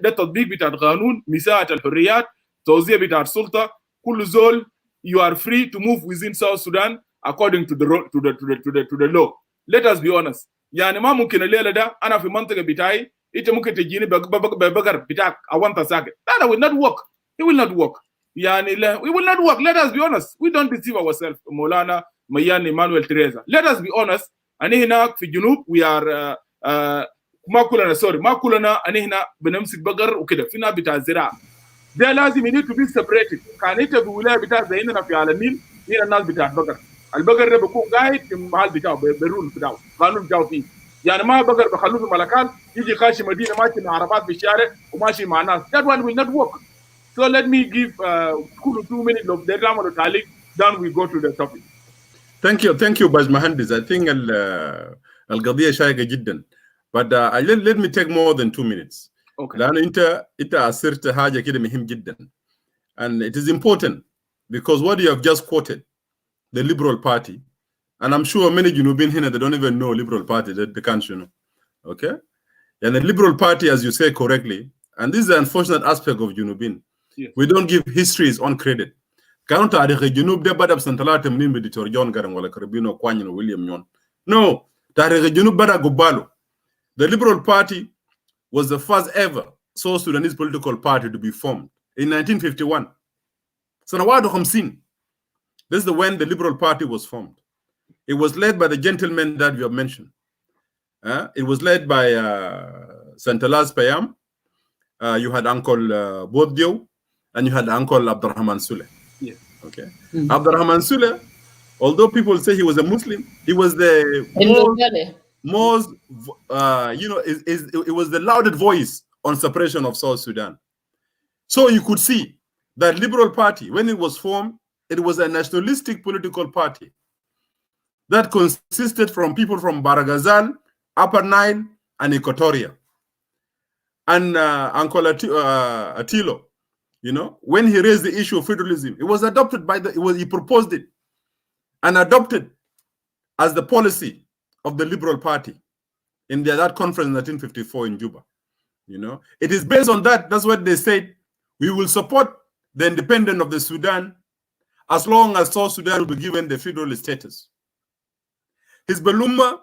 ده تطبيق بتاع القانون مساحه الحريات توزيع بتاع السلطه كل زول you are free to move within South Sudan according to the law. Let us be honest. يعني ما ممكن الليله ده انا في منطقه بتاعي انت ممكن تجيني ببقر بتاعك اوانت ساكت. That will not work. It will not work. يعني it will not work. Let us be honest. We don't deceive ourselves. مولانا ميان Emmnuel Tereza. Let us be honest. أنا هناك في الجنوب we are ما كلنا أنا هنا بنمسك بقر وكده في ناس بتاع الزراعة. ده لازم need to be separated. كان أنت في ولاية بتاع زي هنا في على النيل هنا الناس بتاع البقر ده بيكون قاعد في المحل بتاعه بالرول بتاعه قانون بتاعه فيه. يعني ما بقر بخلوه في ملكان يجي خاشي مدينة ماشي مع عربات في الشارع وماشي مع ناس. That one will not work. So let me give كل 2 minutes of the drama تعليق then we go to the topic. Thank you, Baj Mahandis. I think القضية شائكة جدا. But let me take more than 2 minutes. Okay. لأن أنت أثرت حاجة كده مهم جدا. And it is important because what you have just quoted, the Liberal Party, and I'm sure many Junubin here, they don't even know Liberal Party, they can't, you know. Okay? And the Liberal Party, as you say correctly, and this is the unfortunate aspect of Junubin, yes. We don't give histories on credit. كانوا تاريخ الجنوب ده بدأ بسنة 83 بدكتور جون جارن ولا كربينو كوانينو ويليام نيون. No, تاريخ الجنوب بدأ قباله. The Liberal Party was the first ever South Sudanese political party to be formed in 1951. سنة 51. This is when the Liberal Party was formed. It was led by the gentleman that you have mentioned. It was led by Santalas Payam. You had Uncle Boddio, and you had Uncle Abdurrahman Sule. Yeah. Okay. Abdurrahman Sule, although people say he was a Muslim, he was the most it was the loudest voice on separation of South Sudan. So you could see that Liberal Party, when it was formed, it was a nationalistic political party that consisted from people from Baragazal, Upper Nile, and Equatoria. And Uncle Attilo, you know, when he raised the issue of federalism, it was adopted by he proposed it and adopted as the policy of the Liberal Party in that conference in 1954 in Juba. You know, it is based on that. That's what they said. We will support the independence of the Sudan as long as South Sudan will be given the federal status. His Beluma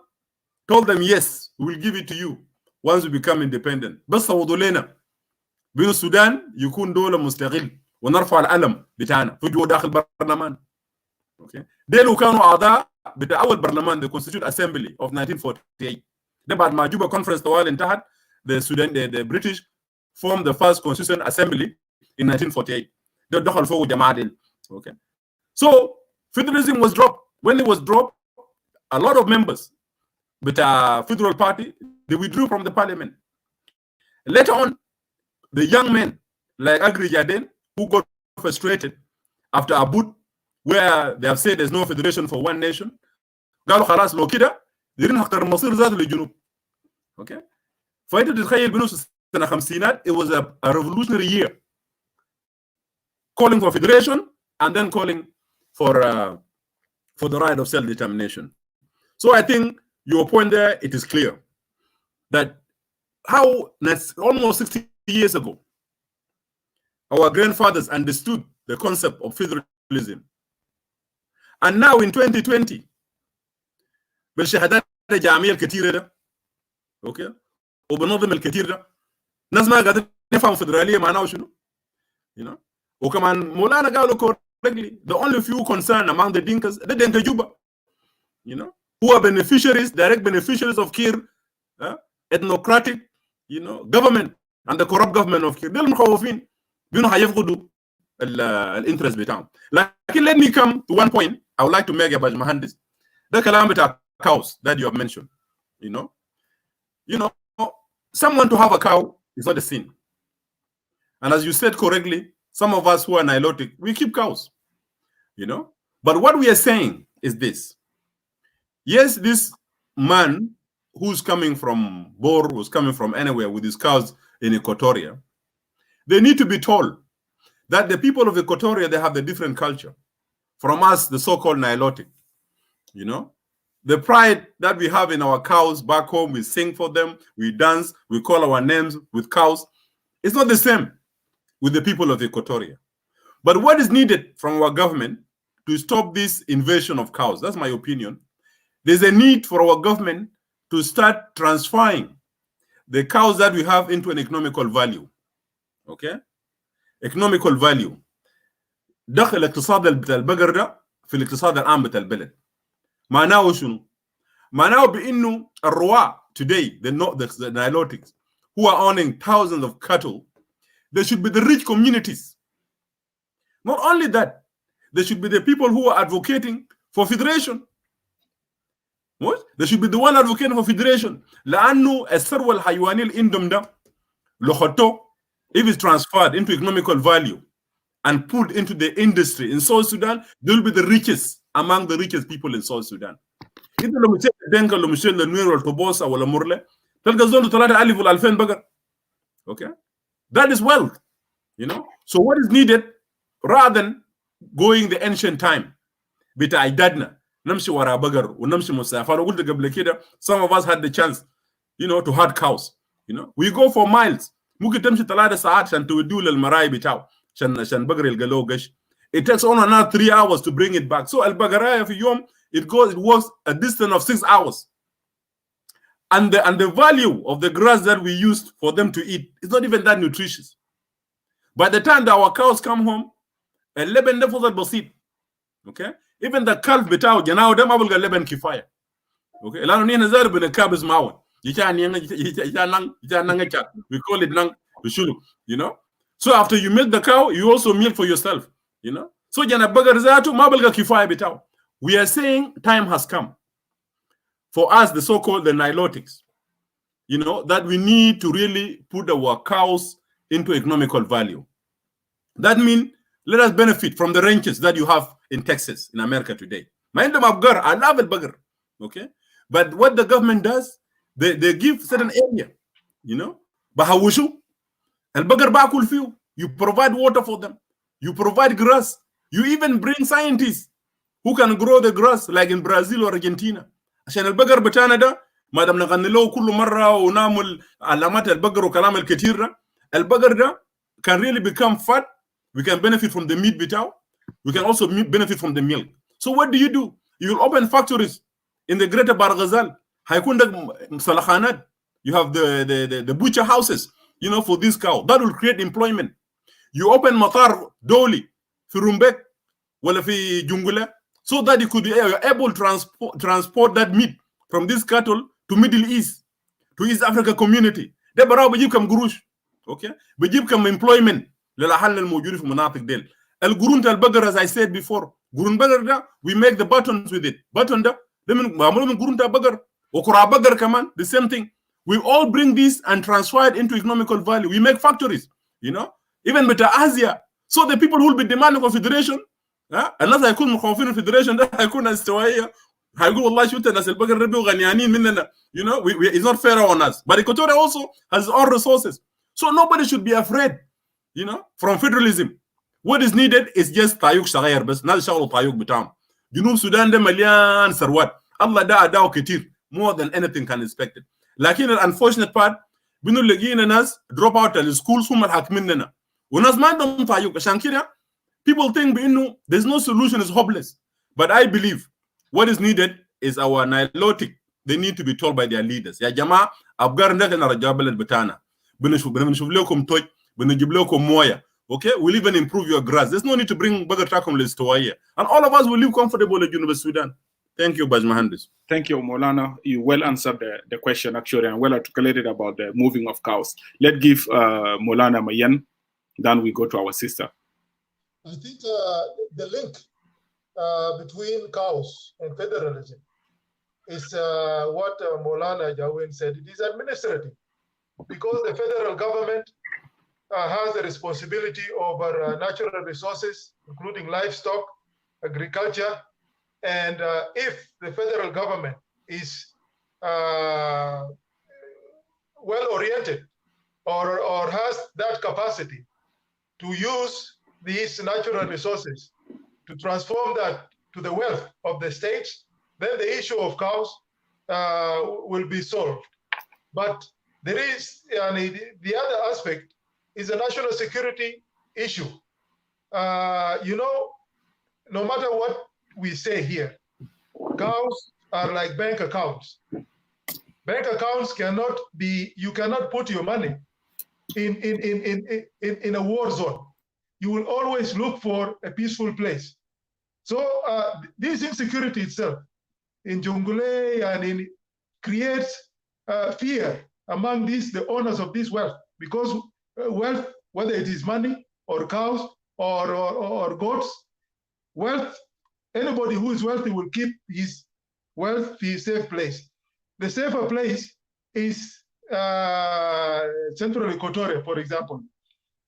told them, yes, we will give it to you once we become independent. بس صوتوا لنا بين السودان يكون دولة مستقل ونرفع العلم بتاعنا في جوا داخل البرلمان. Okay. ديلو كانوا أعضاء بتاع أول برلمان the Constituent Assembly of 1948. ده بعد ما جوبا conference طوال انتهت the British formed the first Constituent Assembly in 1948. ده دخل فوق جماعة ديل. Okay. So federalism was dropped. When it was dropped, a lot of members but federal party, they withdrew from the parliament. Later on, the young men like Agri Jaden, who got frustrated after Abud, where they have said there's no federation for one nation, قالوا خلاص لو كده ديرين حق المصير ذاته للجنوب. Okay? فأنت تتخيل بنص سنة خمسينات, it was a revolutionary year, calling for federation and then calling for the right of self-determination. So I think your point there, it is clear that how almost 60 years ago, our grandfathers understood the concept of federalism. And now in 2020, بالشهادات الجامعية الكثيرة ده, okay, وبنظم الكثير ده, ناس ما قادرين يفهموا فدرالية معناه شنو, you know, وكمان مولانا قالوا correctly, the only few concerned among the Dinkas, the Dinka Juba, you know, who are beneficiaries, direct beneficiaries of Kir, ethnocratic, you know, government and the corrupt government of Kir. دول مخوفين بينو هيفقدوا الانترست بتاعهم. لكن let me come to one point I would like to make about Mahandis. ده كلام بتاع cows that you have mentioned. You know, someone to have a cow is not a sin. And as you said correctly, some of us who are Nilotic, we keep cows. You know, but what we are saying is this. Yes, this man who's coming from Bor, who's coming from anywhere with his cows in Equatoria, they need to be told that the people of Equatoria, they have a different culture from us, the so-called Nilotic. You know, the pride that we have in our cows back home, we sing for them, we dance, we call our names with cows. It's not the same with the people of Equatoria. But what is needed from our government to stop this invasion of cows, that's my opinion, there's a need for our government to start transferring the cows that we have into an economical value. Okay? Economical value. دخل الاقتصاد بتاع البقر ده في الاقتصاد العام بتاع البلد. معناه شنو؟ معناه بانه الرواع today, the Nilotics, who are owning thousands of cattle, they should be the rich communities. Not only that, they should be the people who are advocating for federation. What? They should be the one advocating for federation. لأنه الثروة الحيوانية اللي عندهم ده لو خدته, if it's transferred into economical value and put into the industry in South Sudan, they will be the richest among the richest people in South Sudan. إذا لو مشيت الدنكا لو مشيت للنوير ولا توبوسا ولا مرلة تلقى زول 3000 ولا 2000 بقر. Okay, that is wealth, you know. So what is needed, rather than going the ancient time, بتاع أجدادنا نمشي ورا بقر ونمشي مسافر. وقلت قبل كده some of us had the chance, you know, to herd cows. You know, we go for miles. ممكن تمشي 3 ساعات عشان توديه للمراي بتاعه عشان بقر يلقى له قش. It takes on another 3 hours to bring it back. So البقراية في يوم it works a distance of 6 hours. And the value of the grass that we used for them to eat is not even that nutritious. By the time that our cows come home, اللبن ده فضل بسيط. Okay, even the calf بتاعه جناو ده ما بلقى اللبن كفاية. Okay, لأنه نحن زار بنكابس معه. We call it nang, you know. So after you milk the cow, you also milk for yourself, you know. So we are saying time has come for us, the so-called the Nilotics, you know, that we need to really put our cows into economical value. That means let us benefit from the ranches that you have in Texas, in America today. I love it, bugger. Okay, but what the government does, they give certain area, you know. Bahawushu, and bagger bakul few. You provide water for them. You provide grass. You even bring scientists who can grow the grass, like in Brazil or Argentina. عشان البقر بتاعنا ده ما دام نغني له كل مرة ونعمل علامات البقر وكلام الكثير ده البقر ده can really become fat. We can benefit from the meat بتاعه. We can also benefit from the milk. So what do? You will open factories in the greater Barghazal. هيكون ده صلاحانات. You have the butcher houses, you know, for this cow. That will create employment. You open مطار دولي في رومبك ولا في جنجلة, so that you could be able to transport that meat from this cattle to Middle East, to East Africa community. ده براو بيجيب كم قروش. Okay, بيجيب كم employment للأهل الموجودين في المناطق ديل. القرون تاع البقر, as I said before, قرون بقر ده we make the buttons with it. Button ده معمول من قرون تاع بقر. وكرة بقر كمان the same thing. We all bring this and transfer it into economical value. We make factories, you know, even with Asia. So the people who will be demanding for federation, unless هيكون مخوفين الفederation ده هيكون استوائية, هيقول والله شو الناس البقر ربي وغنيانين مننا, you know, it's not fair on us. But Equatorial also has its own resources. So nobody should be afraid, you know, from federalism. What is needed is just طايوق صغير بس, ناس يشغلوا طايوق بتاعهم. جنوب السودان ده مليان ثروات. الله ده أداؤه كتير, more than anything can expect it. لكن الانفورشنت بارت بانه لقينا ناس دروب اوت السكولز هم الحاكميننا وناس ما عندهم تعيق. عشان كده people think بانه there's no solution, is hopeless. But I believe what is needed is our Nilotic. They need to be told by their leaders. يا جماعه ابقار نحن رجال البلد بتاعنا, بنشوف لكم توج, بنجيب لكم مويه. Okay, we'll even improve your grass. There's no need to bring بقر تاكم للاستوائيه, and all of us will live comfortable in University Sudan. Thank you, Baj Mahandis. Thank you, Maulana. You well answered the question, actually, and well articulated about the moving of cows. Let's give Maulana Mayen, then we go to our sister. I think the link between cows and federalism is what Maulana Ajawin said. It is administrative, because the federal government has a responsibility over natural resources, including livestock, agriculture. And if the federal government is well-oriented or has that capacity to use these natural resources to transform that to the wealth of the states, then the issue of cows will be solved. But there is, the other aspect is a national security issue. You know, no matter what we say here, cows are like bank accounts. Bank accounts cannot be, you cannot put your money in a war zone. You will always look for a peaceful place. So this insecurity itself in Jongule and creates fear among the owners of this wealth, because wealth, whether it is money or cows or goats, wealth, anybody who is wealthy will keep his wealth in a safe place. The safer place is Central Equatoria, for example.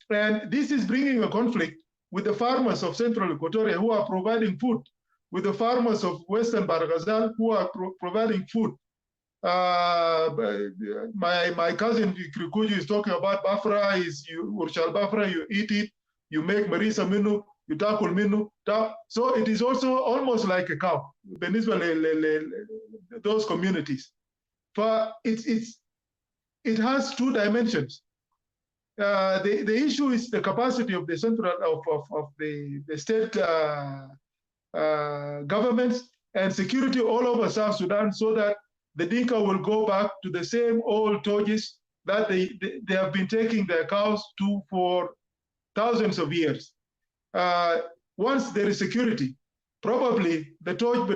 And this is bringing a conflict with the farmers of Central Equatoria who are providing food, with the farmers of Western Barghazal who are providing food. My cousin Krikuju is talking about Bafra, Urshal Bafra, you eat it, you make Marisa Minu, you takul Minu. So it is also almost like a cow, those communities. But it has two dimensions. The issue is the capacity of the central of the state governments and security all over South Sudan, so that the Dinka will go back to the same old toges that they have been taking their cows to for thousands of years. Once there is security, probably the toj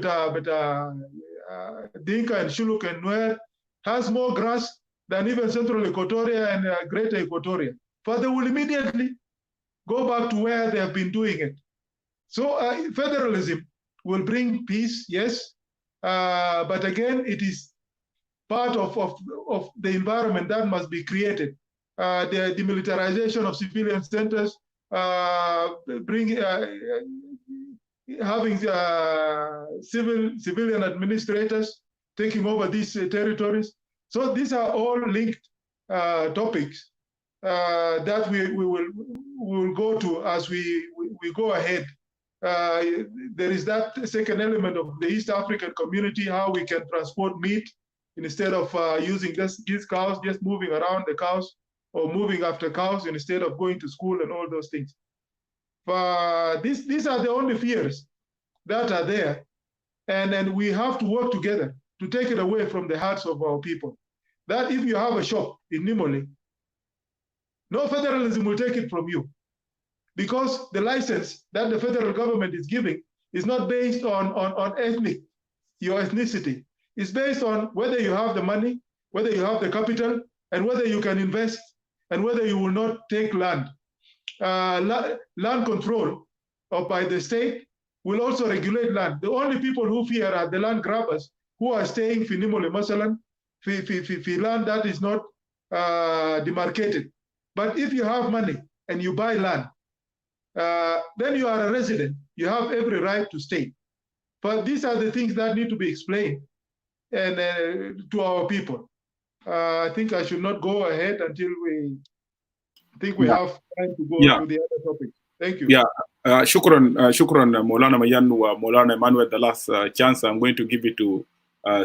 Dinka and Shuluk and Nuer has more grass than even Central Equatoria and Greater Equatoria. But they will immediately go back to where they have been doing it. So federalism will bring peace, yes, but again, it is part of the environment that must be created. The demilitarization of civilian centers, having civilian administrators taking over these territories. So these are all linked topics that we will go to as we go ahead. There is that second element of the East African community, how we can transport meat instead of using these cows, just moving around the cows or moving after cows instead of going to school and all those things. But these are the only fears that are there. And we have to work together to take it away from the hearts of our people. That if you have a shop in Nimole, no federalism will take it from you, because the license that the federal government is giving is not based on your ethnicity. It's based on whether you have the money, whether you have the capital, and whether you can invest, and whether you will not take land. Land control by the state will also regulate land. The only people who fear are the land grabbers who are staying in Nimole, Masalan, land that is not demarcated. But if you have money and you buy land, then you are a resident. You have every right to stay. But these are the things that need to be explained and to our people. I think I should not go ahead until we think we have time to go to the other topics. Thank you. Yeah, shukran, Maulana Mayen wa Maulana Emmnuel. The last chance I'm going to give it to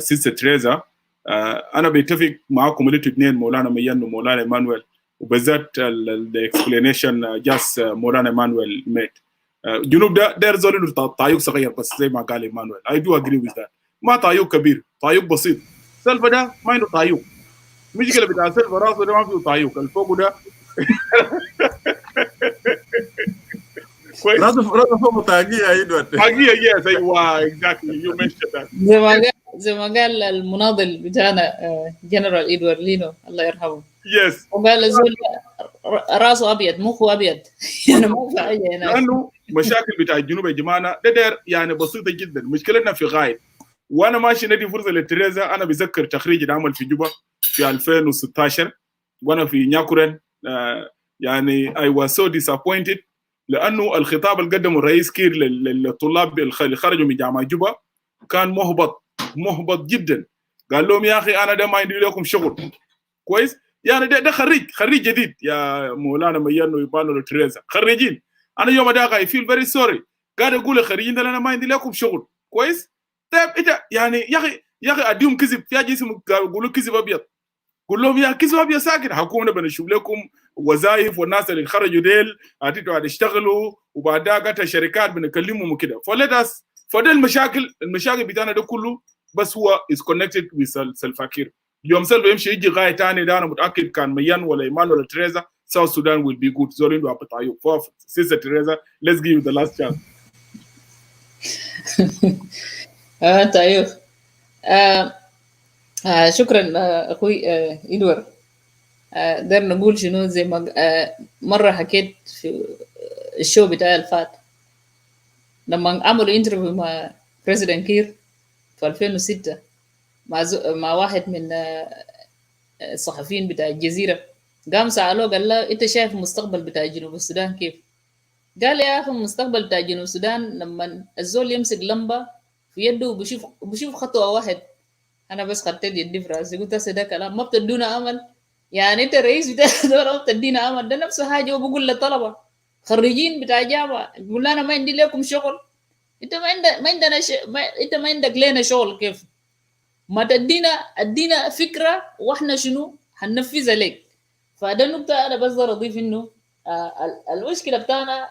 Sister Tereza. أنا بيتفق معكم اللي تبنين مولانا ميان ومولانا Emmnuel وبالذات the explanation just مولانا Emmnuel made. جنوب ده رزولين طايوك صغير بس زي ما قال Emmnuel. I do agree with that. ما طايوك كبير، طايوك بسيط. سلفة ده ما عنده طايوك. مشكلة بتاع سلفة راسه ده ما فيه طايوك. الفوق ده راسه فوق طاقية أيدوت. طاقية yes أيوة exactly you mentioned that. زي ما قال المناضل بتاعنا جنرال إدوارد لينو الله يرحمه. Yes. وقال الزول راسه أبيض مخه أبيض. يعني ما في حاجة هنا. لأنه مشاكل بتاع الجنوب يا جماعة ده يعني بسيطة جدا. مشكلتنا في غاية. وأنا ماشي ندي فرصة لتريزا. أنا بذكر تخريج العمل في جوبا في 2016 وأنا في نياكورن. يعني I was so disappointed لأنه الخطاب اللي قدمه الرئيس كير للطلاب اللي خرجوا من جامعة جوبا كان محبط جدا. قال لهم يا أخي أنا ده ما عندي لكم شغل كويس. يعني ده خريج جديد يا مولانا ميان ويبانو وتريزا خريجين. أنا يوم ده I feel very sorry. قاعد أقول لخريجين ده أنا ما عندي لكم شغل كويس. طيب إيه يعني يا أخي أديهم كذب في حاجة اسمه يقولوا كذب أبيض. قول لهم يا كذب أبيض ساكت حكومة بنشوف لكم وظائف والناس اللي خرجوا ديل هتيجوا هتشتغلوا وبعدها قطع شركات بنكلمهم وكده. فده المشاكل بتاعنا ده كله بس هو is connected with سلفاكير. يوم سلفا يمشي يجي غاية تاني ده أنا متأكد كان ميان ولا إيمان ولا تريزا South Sudan will be good. زولين دو أبطايو. Sister Tereza, let's give you the last chance. طيب شكرا أخوي إدوارد. دار نقول شنو زي ما مرة حكيت في الشو بتاع الفات لما عملوا انترفيو مع بريزيدنت كير في 2006 مع واحد من الصحفيين بتاع الجزيرة قام سألوه قال له أنت شايف المستقبل بتاع جنوب السودان كيف؟ قال يا اخي المستقبل بتاع جنوب السودان لما الزول يمسك لمبه في يده وبشوف خطوه واحد. انا بس خدت يدي في راسي قلت هسه ده كلام ما بتدونا امل؟ يعني انت الرئيس بتاع الدوله ما بتدينا امل؟ ده نفس حاجه وبقول للطلبه خريجين بتاع جامعه بيقول انا ما عندي لكم شغل. انت ما عندنا انت ما عندك لنا شغل كيف؟ ما ادينا فكره واحنا شنو هننفذها لك. فده نقطه انا بس اقدر اضيف انه المشكله بتاعنا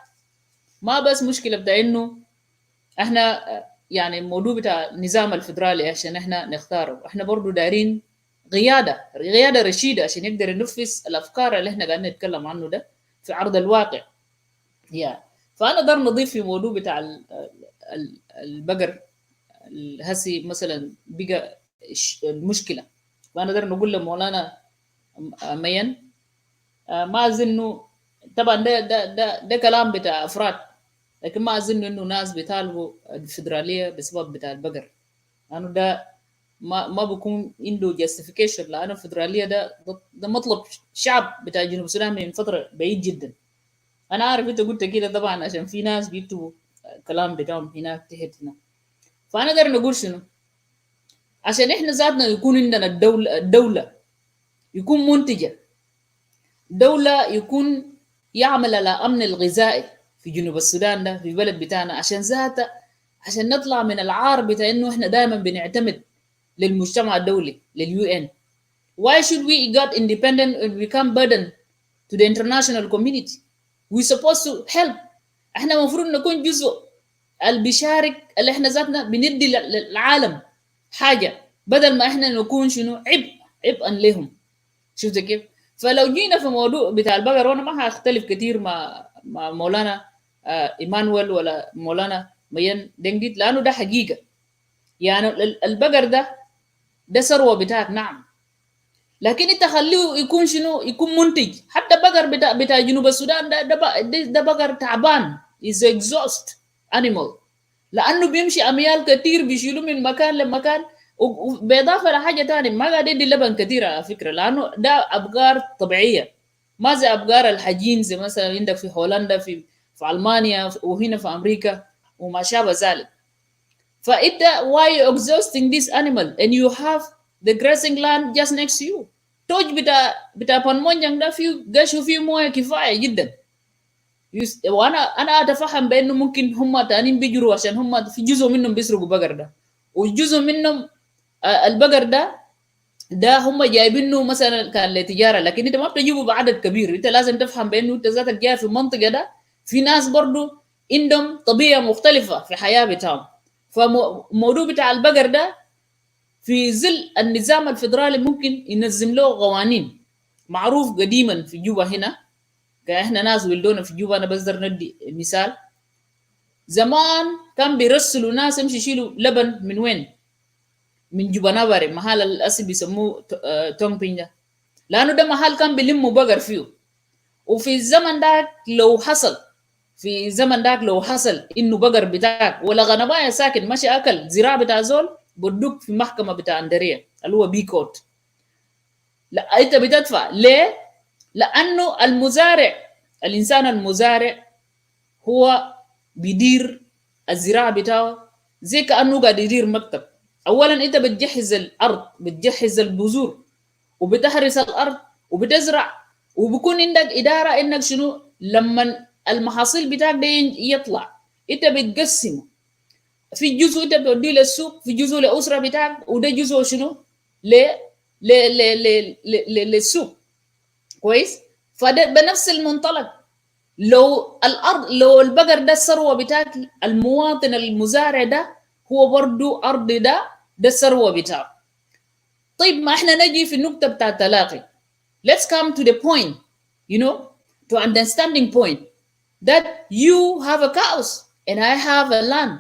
ما بس مشكله بتاع انه احنا يعني الموضوع بتاع النظام الفدرالي عشان احنا نختاره، احنا برضو دايرين قياده رشيده عشان يقدر ينفذ الافكار اللي احنا قاعدين نتكلم عنه ده في عرض الواقع. يعني فانا اقدر نضيف في موضوع بتاع البقر هسي مثلا بقى المشكله. فانا اقدر نقول لمولانا مين ما اظن طبعا ده كلام بتاع افراد، لكن ما اظن انه ناس بيطالبوا الفدراليه بسبب بتاع البقر، لانه ده ما بيكون عنده جاستيفيكيشن، لانه الفدراليه ده مطلب شعب بتاع جنوب السودان من فتره بعيد جدا. انا عارف انت قلت كده طبعا عشان في ناس بيكتبوا كلام بتاعهم هناك تحت هنا. فانا اقدر نقول شنو عشان احنا ذاتنا يكون عندنا الدوله يكون منتجه، دولة يكون يعمل على أمن الغذائي في جنوب السودان ده في بلد بتاعنا، عشان ذاته عشان نطلع من العار بتاع إنه إحنا دائما بنعتمد للمجتمع الدولي لليو إن. Why should we got independent and become burden to the international community? We supposed to help. إحنا مفروض نكون جزء اللي بيشارك، اللي إحنا ذاتنا بندي للعالم حاجة بدل ما إحنا نكون شنو عبئا لهم. شفت كيف؟ فلو جينا في موضوع بتاع البقر، وانا ما هختلف كثير مع مولانا ايمانويل ولا مولانا مين دنجيت، لانه ده حقيقه. يعني البقر ده ثروه بتاعك نعم، لكن انت خليه يكون شنو، يكون منتج. حتى بقر بتاع جنوب السودان ده بقر تعبان، is exhaust animal، لانه بيمشي اميال كثير بيشيلوا من مكان لمكان. وبالاضافه لحاجه ثانيه ما قاعد يدي لبن كثير على فكره، لانه ده ابقار طبيعيه ما زي ابقار الحجين زي مثلا عندك في هولندا في المانيا وهنا في امريكا وما شابه ذلك. فانت why you exhausting this animal and you have the grazing land just next to you. توج بتاع بانمونجان ده فيه قش وفيه مويه كفايه جدا. وانا اتفهم بانه ممكن هم تانيين بيجروا عشان هم في جزء منهم بيسرقوا بقر ده، وجزء منهم البقر ده هم جايبينه مثلا كان لتجاره، لكن انت ما بتجيبه بعدد كبير. انت لازم تفهم بانه انت ذاتك جاي في المنطقه ده في ناس برضو عندهم طبيعه مختلفه في حياه بتاعهم. فموضوع بتاع البقر ده في ظل النظام الفدرالي ممكن ينظم له قوانين. معروف قديما في جوبا هنا، احنا ناس ولدونا في جوبا، انا بقدر ندي مثال. زمان كان بيرسلوا ناس يمشي يشيلوا لبن من وين؟ من جوبا نابري، محل الاسي بيسموه تونغ بينجا، لانه ده محل كان بيلموا بقر فيه. وفي الزمن داك لو حصل انه بقر بتاعك ولا غنمايه ساكن ماشي اكل زراعه بتاع زول، بدوك في محكمه بتاع اندريه اللي هو بيكوت. لا انت بتدفع ليه؟ لانه الانسان المزارع هو بيدير الزراعه بتاعه زي كانه قاعد يدير مكتب. اولا انت بتجهز الارض، بتجهز البذور، وبتحرس الارض، وبتزرع، وبكون عندك اداره انك شنو لما المحاصيل بتاعك ده يطلع انت بتقسمه. في جزء انت بتوديه للسوق، في جزء لاسره بتاعك، وده جزء شنو للسوق. كويس؟ فده بنفس المنطلق. لو البقر ده الثروه بتاعك، المواطن المزارع ده هو برضو ارض ده الثروه بتاعه. طيب ما احنا نجي في النقطه بتاع التلاقي. Let's come to the point, to understanding point that you have a cows and I have a land.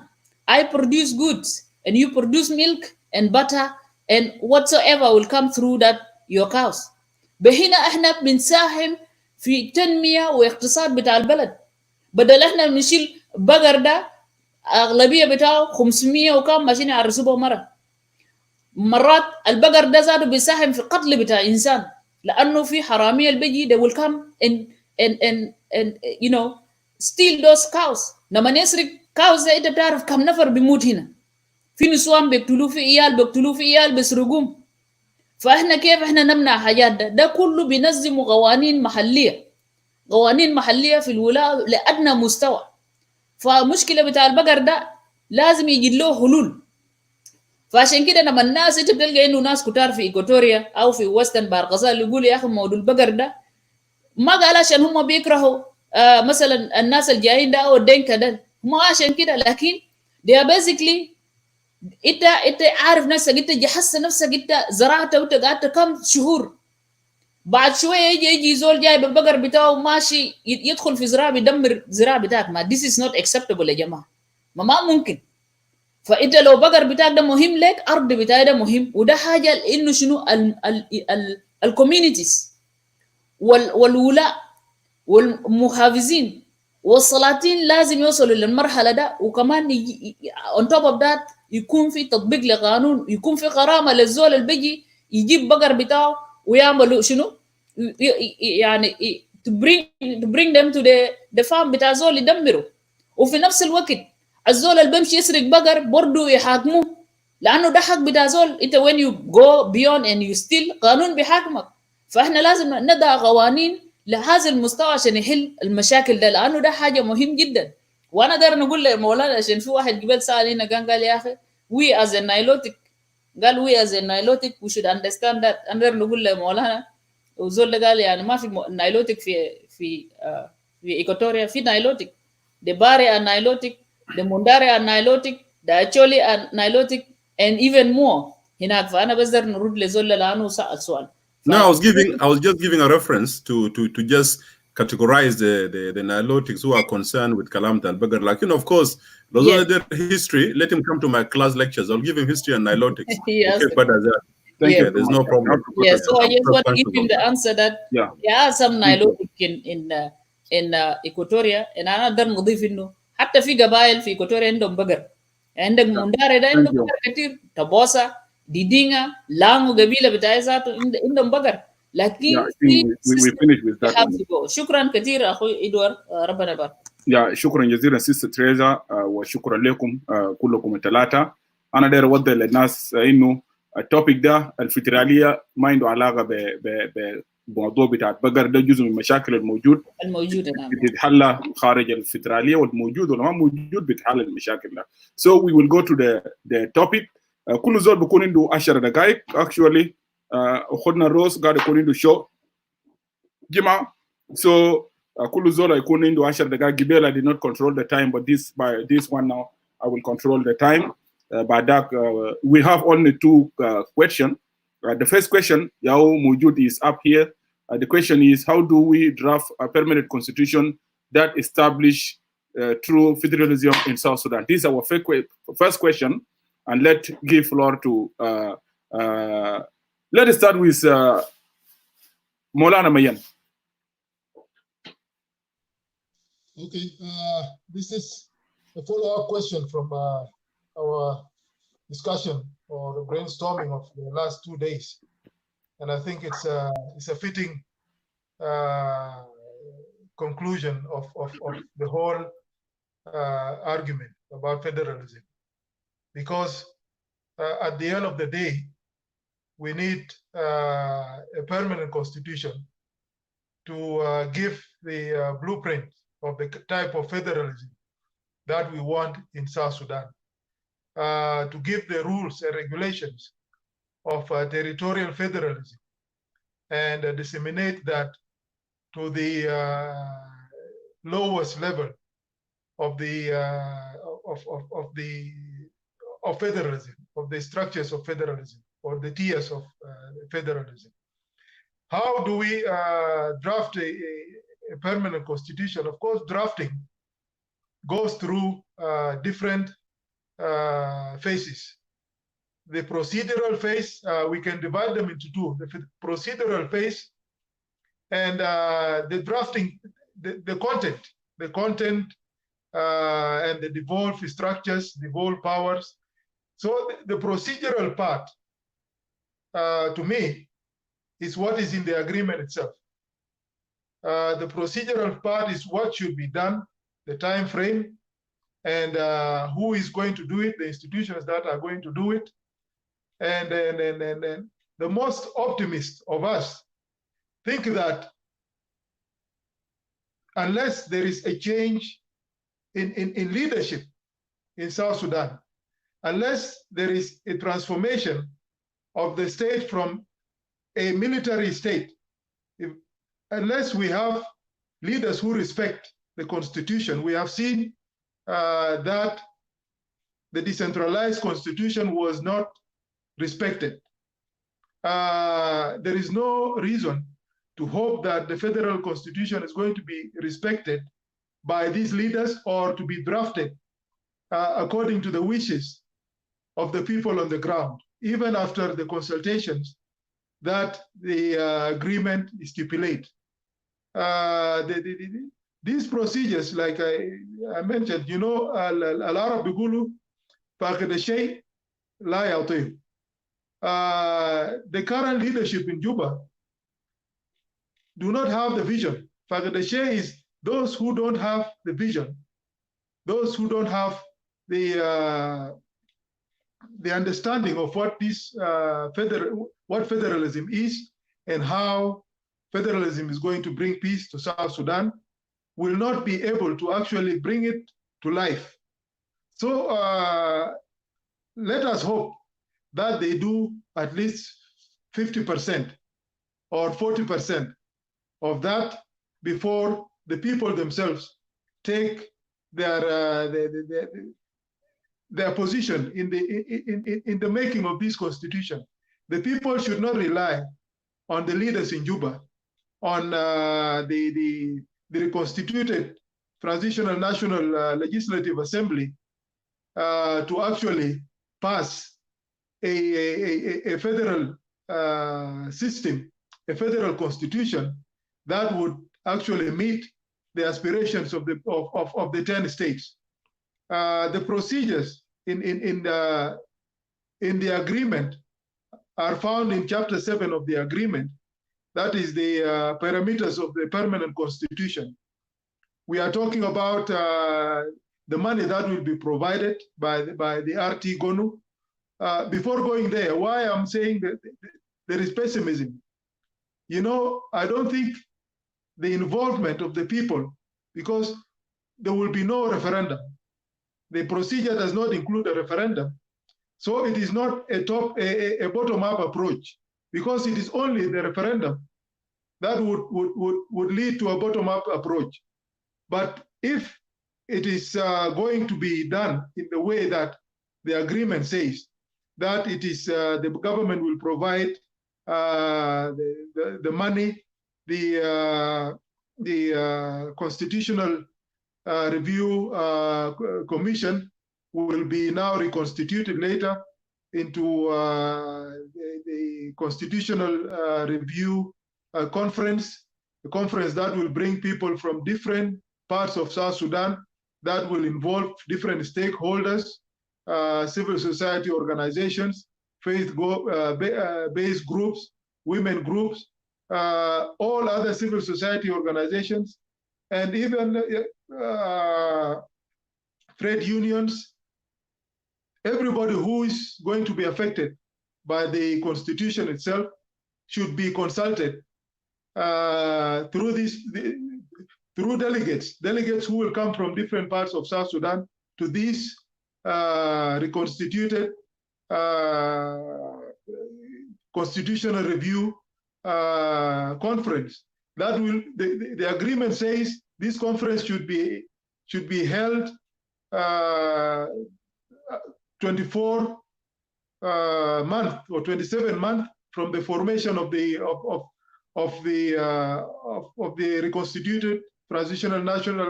I produce goods and you produce milk and butter and whatsoever will come through that your cows. بهنا احنا بنساهم في تنمية واقتصاد بتاع البلد. بدل احنا بنشيل بقر ده اغلبية بتاعه 500 وكم ماشيين يعرسوه مرة. مرات البقر ده زاده بيساهم في قتل بتاع انسان، لانه في حرامية اللي بيجي they will come and steal those cows. لما يسرق cows ده انت بتعرف كم نفر بيموت هنا. في نسوان بيقتلوا، في عيال بيقتلوا، في عيال بيسرقوهم. فاحنا كيف احنا نمنع حاجات ده كله بينظموا قوانين محليه، قوانين محليه في الولايه لادنى مستوى. فمشكله بتاع البقر ده لازم يجي له حلول. فعشان كده لما الناس انت بتلقى انه ناس كتار في ايكوتوريا او في وستن بارغزال يقولوا يا اخي موضوع البقر ده ما قال عشان هم بيكرهوا مثلا الناس الجايين ده او الدنكا ده، هم عشان كده، لكن they are basically انت عارف نفسك، انت جهزت نفسك، انت زرعت وانت قعدت كم شهور، بعد شويه يجي زول جاي بالبقر بتاعه ماشي يدخل في زراعه بيدمر زراعه بتاعك. ما this is not acceptable يا جماعه، ما ممكن. فانت لو بقر بتاعك ده مهم لك، ارض بتاعي ده مهم، وده حاجه انه شنو الكوميونيتيز والولاء والمحافظين والسلاطين لازم يوصلوا للمرحله ده. وكمان on top of that يكون في تطبيق لقانون، يكون في غرامه للزول اللي بيجي يجيب بقر بتاعه ويعملوا شنو يعني to bring them to the farm بتاع زول يدمروا. وفي نفس الوقت الزول اللي بيمشي يسرق بقر برضه يحاكموه، لانه ده حق بتاع زول. انت when you go beyond and you steal قانون بيحاكمك. فاحنا لازم نضع قوانين لهذا المستوى عشان يحل المشاكل ده، لانه ده حاجه مهم جدا. وانا داير نقول لمولانا عشان في واحد قبل سال هنا كان قال يا اخي we as a Nilotic، قال we as a Nilotic we should understand that. انا داير نقول لمولانا وزول ده قال يعني ما في Nilotic في ايكوتوريا، في Nilotic. the Bari are Nilotic, the Mundari are Nilotic, the Acholi are Nilotic, and even more هناك. فانا بقدر نرد لزول لانه سال سؤال. No, I was just giving a reference to just categorize the Nilotics who are concerned with Calamity al-Bagar. Like, you know, of course, those are their history. Let him come to my class lectures. I'll give him history and Nilotics. Yes. Okay, but Thank you. there's no problem. Yeah, so I just want to give him the answer that there are some Nilotic in Equatoria, and another نضيف انه حتى في قبائل في Equatoria عندهم بقر. عندك منداري ده عندهم بقر كثير، تبوسا، ديدينغا، لانغو قبيله بتاعي ذاته عندهم بقر. لكن we finish with that. شكرا كثير اخوي ادوار، ربنا يبارك. شكرا جزيلا سيستر تريزا، وشكرا لكم كلكم الثلاثه. انا داير اوضح للناس انه التوبيك ده الفيدراليه ما عنده علاقه بموضوع بتاع البقر، ده جزء من المشاكل الموجوده نعم، بتتحل خارج الفيدراليه، والموجود ولا ما موجود بتحل المشاكل ده. So we will go to the topic. كل زول بيكون عنده 10 دقائق actually. اخذنا الروس قاعد يكون عنده شو جماعه. So كل زول يكون عنده 10 دقائق. قبل I did not control the time, but this one now I will control the time. بعد ذاك we have only 2 questions. The first question ياو موجود is up here. The question is, how do we draft a permanent constitution that establish true federalism in South Sudan? This is our first question, and let's give floor to let's start with Maulana Mayen. Okay, this is a follow-up question from our discussion or the brainstorming of the last 2 days, and I think it's a fitting conclusion of the whole argument about federalism, because at the end of the day, we need a permanent constitution to give the blueprint of the type of federalism that we want in South Sudan, to give the rules and regulations of territorial federalism, and disseminate that to the lowest level of the of federalism, of the structures of federalism, or the tiers of federalism. How do we draft a permanent constitution? Of course, drafting goes through different phases. The procedural phase, we can divide them into 2. The procedural phase and the drafting, the content and the devolved structures, devolved powers. So the procedural part, to me, is what is in the agreement itself. The procedural part is what should be done the time frame, and who is going to do it, the institutions that are going to do it. And the most optimist of us think that unless there is a change in leadership in South Sudan, unless there is a transformation of the state from a military state, unless we have leaders who respect the constitution, we have seen that the decentralized constitution was not respected. There is no reason to hope that the federal constitution is going to be respected by these leaders or to be drafted according to the wishes of the people on the ground, even after the consultations that the agreement stipulate. These procedures, like I mentioned, you know, al-Arab bigulu faqid al-shay la ya'tih. The current leadership in Juba do not have the vision. Faqid al-shay is those who don't have the vision, those who don't have the understanding of what this what federalism is and how federalism is going to bring peace to South Sudan, will not be able to actually bring it to life. So let us hope that they do at least 50% or 40% of that before the people themselves take their position in the making of this constitution. The people should not rely on the leaders in Juba, on the reconstituted Transitional National Legislative Assembly to actually pass a federal system, a federal constitution that would actually meet the aspirations of the 10 states. The procedures in the agreement are found in Chapter 7 of the agreement. That is the parameters of the permanent constitution. We are talking about the money that will be provided by the RT GONU. Before going there, why I'm saying that there is pessimism. You know, I don't think the involvement of the people, because there will be no referendum. The procedure does not include a referendum. So it is not a bottom-up approach, because it is only the referendum that would lead to a bottom-up approach. But if it is going to be done in the way that the agreement says, that it is the government will provide the money, the constitutional review commission will be now reconstituted later into the constitutional review conference, a conference that will bring people from different parts of South Sudan, that will involve different stakeholders, civil society organizations, faith-based groups, women groups, all other civil society organizations, and even trade unions. Everybody who is going to be affected by the constitution itself should be consulted through delegates who will come from different parts of South Sudan to this reconstituted constitutional review conference. That will the agreement says this conference should be held 24 months or 27 months from the formation of the reconstituted transitional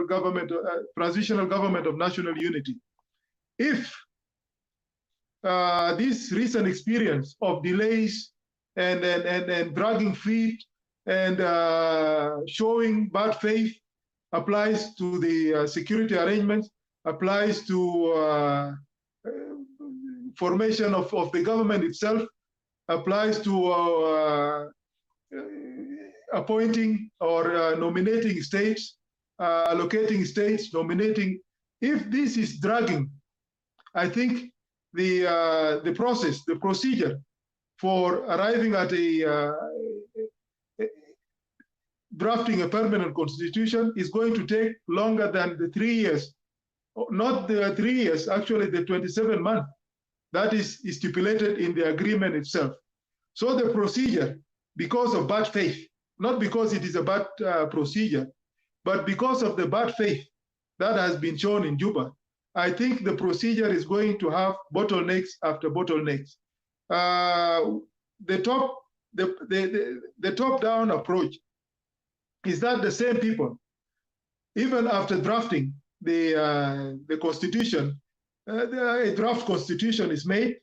government of national unity. If this recent experience of delays and dragging feet and showing bad faith applies to the security arrangements, applies to formation of the government itself, applies to appointing or nominating states, allocating states, nominating. If this is dragging, I think the process, the procedure for arriving at drafting a permanent constitution is going to take longer than the 3 years. Not the 3 years, actually the 27 months that is stipulated in the agreement itself. So the procedure, because of bad faith, not because it is a bad procedure, but because of the bad faith that has been shown in Juba, I think the procedure is going to have bottlenecks after bottlenecks. The top-down approach is that the same people, even after drafting the constitution, a draft constitution is made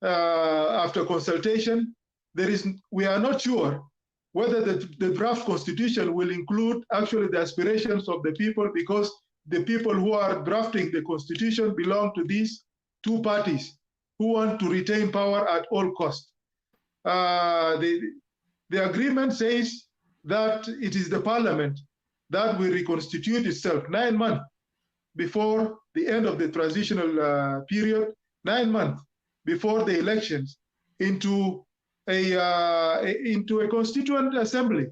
after consultation. We are not sure whether the draft constitution will include actually the aspirations of the people, because the people who are drafting the constitution belong to these two parties who want to retain power at all costs. The agreement says that it is the parliament that will reconstitute itself 9 months before the end of the transitional period, 9 months before the elections, into a constituent assembly.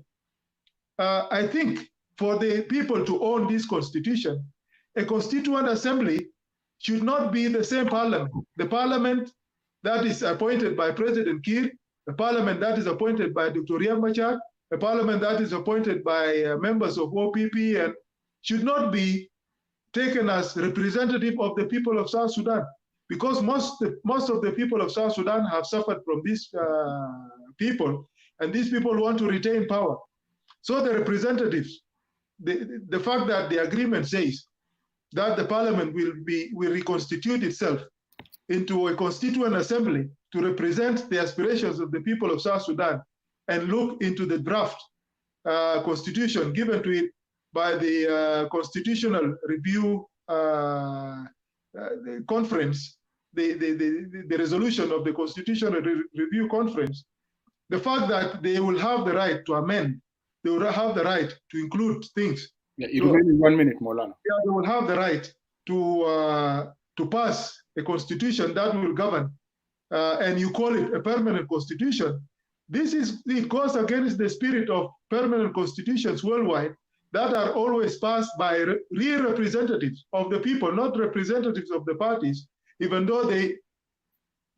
I think for the people to own this constitution, a constituent assembly should not be the same parliament. The parliament that is appointed by President Kiir, the parliament that is appointed by Dr. Riek Machar, a parliament that is appointed by members of OPP, and should not be taken as representative of the people of South Sudan, because most of the people of South Sudan have suffered from these people, and these people want to retain power. So the representatives, the fact that the agreement says that the parliament will reconstitute itself into a constituent assembly to represent the aspirations of the people of South Sudan, and look into the draft constitution given to it by the Constitutional Review Conference, the resolution of the Constitutional Review Conference. The fact that they will have the right to amend, they will have the right to include things. Yeah, you remain in 1 minute, Maulana. Yeah, they will have the right to pass a constitution that will govern, and you call it a permanent constitution. It goes against the spirit of permanent constitutions worldwide that are always passed by real representatives of the people, not representatives of the parties. Even though they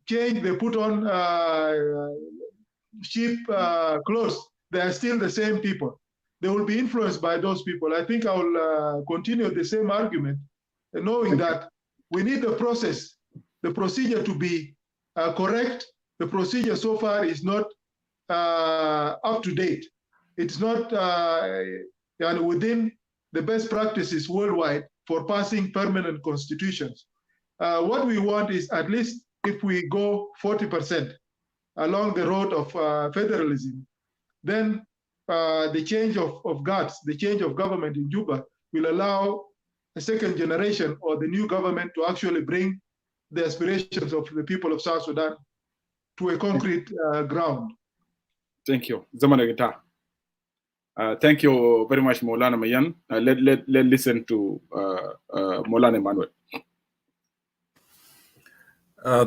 change, they put on cheap clothes, they are still the same people. They will be influenced by those people. I think I will continue the same argument, knowing that we need the process, the procedure to be correct. The procedure so far is not up to date. It's not within the best practices worldwide for passing permanent constitutions. What we want is, at least if we go 40% along the road of federalism, then the change of guards, the change of government in Juba will allow a second generation or the new government to actually bring the aspirations of the people of South Sudan to a concrete ground. Thank you. Thank you very much, Maulana Mayen. Let's listen to Maulana Emmnuel.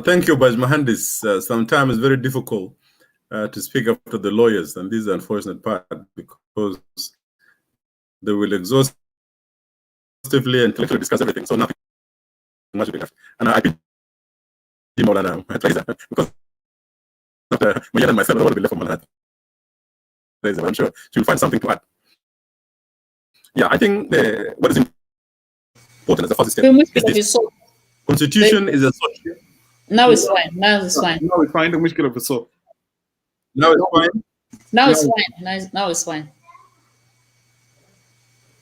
Thank you, Baj Mohandes. Sometimes it's very difficult to speak after the lawyers, and this is the unfortunate part, because they will exhaustively and intellectually discuss everything, so nothing much will be left. And I pity Maulana Tereza, because after Mayen and myself, I will be left for Maulana Tereza, but I'm sure she'll find something to add. Yeah, I think what is important as a first step is this. Constitution is a social. Now it's fine. Now it's fine. Now it's fine. Now it's fine. Now it's fine. Now it's fine.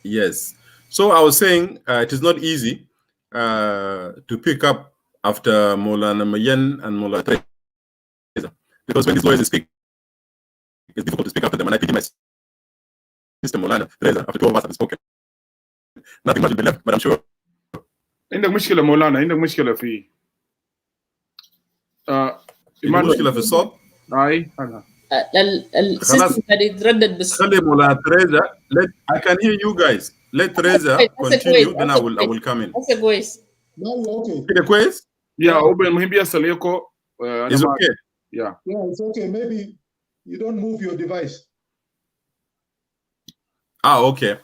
Yes. So I was saying it is not easy to pick up after Maulana Mayen and Maulana Tereza, because when these lawyers speak, it's difficult to speak after them. And I pity my sister Maulana Tereza, after 2 of us have spoken. Nothing much will be left, but I'm sure. عندك مشكلة مولانا، عندك مشكلة في مشكلة في الصوت. اي انا السيستم قاعد يتردد بس. خلي مولانا تريزا. I can hear you guys. let Tereza continue, then I will come in. That's a voice. No, okay. The quiz? Yeah, Oben Muhimbia Saleko. It's okay. Yeah. Yeah, it's okay. Maybe you don't move your device. Ah, okay.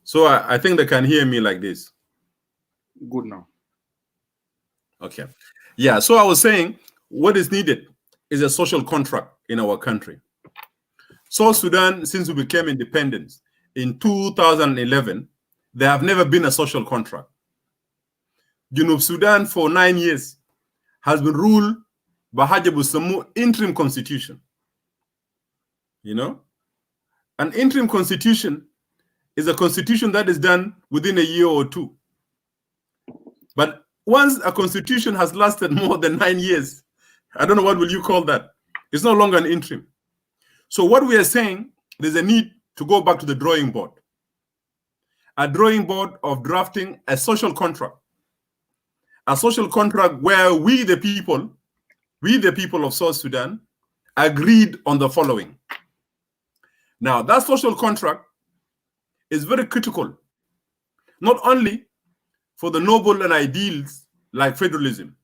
So I think they can hear me like this. Good now. Okay. Yeah, so I was saying what is needed is a social contract in our country. South Sudan, since we became independent in 2011, there have never been a social contract. Junub Sudan for 9 years has been ruled by Hajabu Samu interim constitution. You know? An interim constitution is a constitution that is done within a year or two. But once a constitution has lasted more than 9 years, I don't know what will you call that. It's no longer an interim. So what we are saying, there's a need to go back to the drawing board. A drawing board of drafting a social contract. A social contract where we the people of South Sudan, agreed on the following. Now, that social contract is very critical, not only for the noble and ideals like federalism,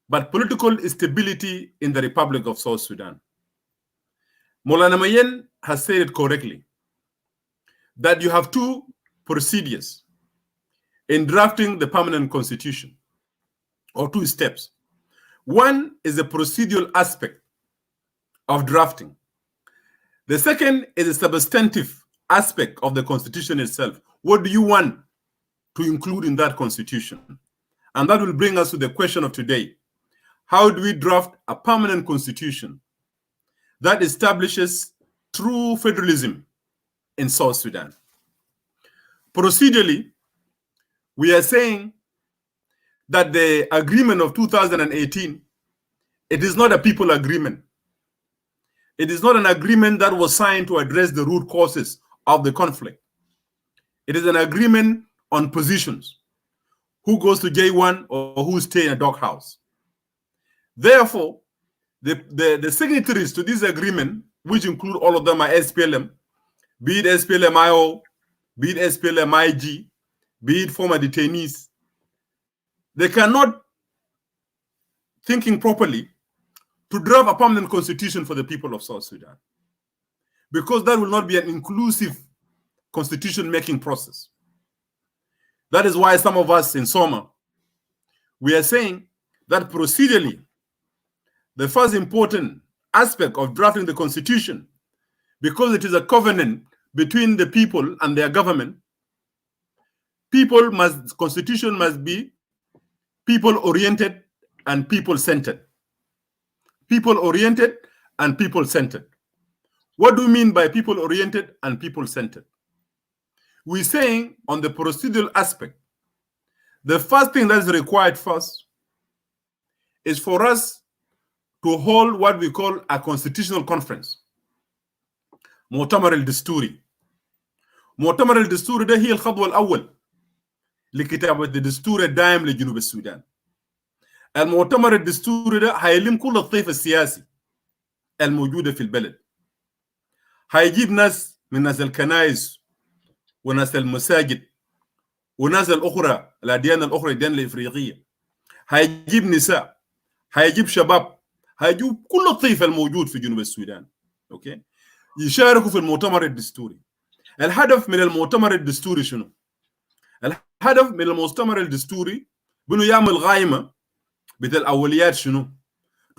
but political stability in the Republic of South Sudan. Maulana Mayen has said it correctly, that you have two procedures in drafting the permanent constitution, or two steps. One is the procedural aspect of drafting. The second is a substantive aspect of the constitution itself. What do you want to include in that constitution? And that will bring us to the question of today. How do we draft a permanent constitution that establishes true federalism in South Sudan? Procedurally, we are saying that the agreement of 2018, it is not a people agreement. It is not an agreement that was signed to address the root causes of the conflict. It is an agreement on positions. Who goes to J1 or who stay in a doghouse. Therefore, the signatories to this agreement, which include all of them, are SPLM, be it SPLM-IO, be it SPLM-IG, be it former detainees. They cannot, thinking properly, to draft a permanent constitution for the people of South Sudan, because that will not be an inclusive constitution-making process. That is why some of us in Soma, we are saying that procedurally, the first important aspect of drafting the constitution, because it is a covenant between the people and their government, constitution must be people-oriented and people-centered. People-oriented and people-centered. What do we mean by people-oriented and people-centered? We're saying on the procedural aspect, the first thing that is required first is for us to hold what we call a constitutional conference. مؤتمر الدستوري. مؤتمر الدستوري ده هي الخطوة الأول لكتابة الدستور الدائم لجنوب السودان. المؤتمر الدستوري ده هيلم كل الطيف السياسي الموجودة في البلد. هيجيب ناس من ناس الكنائس وناس المساجد وناس الأخرى الأديان الأخرى الديانة الإفريقية. هيجيب نساء، هيجيب شباب، هيجيب كل الطيف الموجود في جنوب السودان. أوكي؟ يشاركوا في المؤتمر الدستوري. الهدف من المؤتمر الدستوري شنو؟ الهدف من المؤتمر الدستوري بأنه يعمل قائمة بتاع الأولويات شنو؟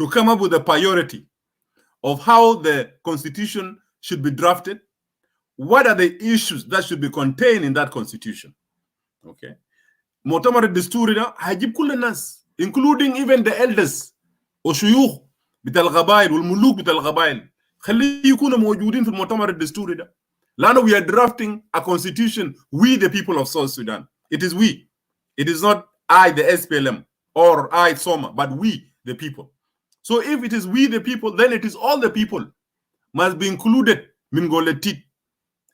To come up with a priority of how the constitution should be drafted. What are the issues that should be contained in that constitution? Okay. مؤتمر الدستوري ده هيجيب كل الناس, including even the elders وشيوخ بتاع القبائل والملوك بتاع القبائل. خليه يكونوا موجودين في المؤتمر الدستوري ده. لأنه we are drafting a constitution, we the people of South Sudan. It is we. It is not I, the SPLM, or I, Soma, but we, the people. So if it is we, the people, then it is all the people must be included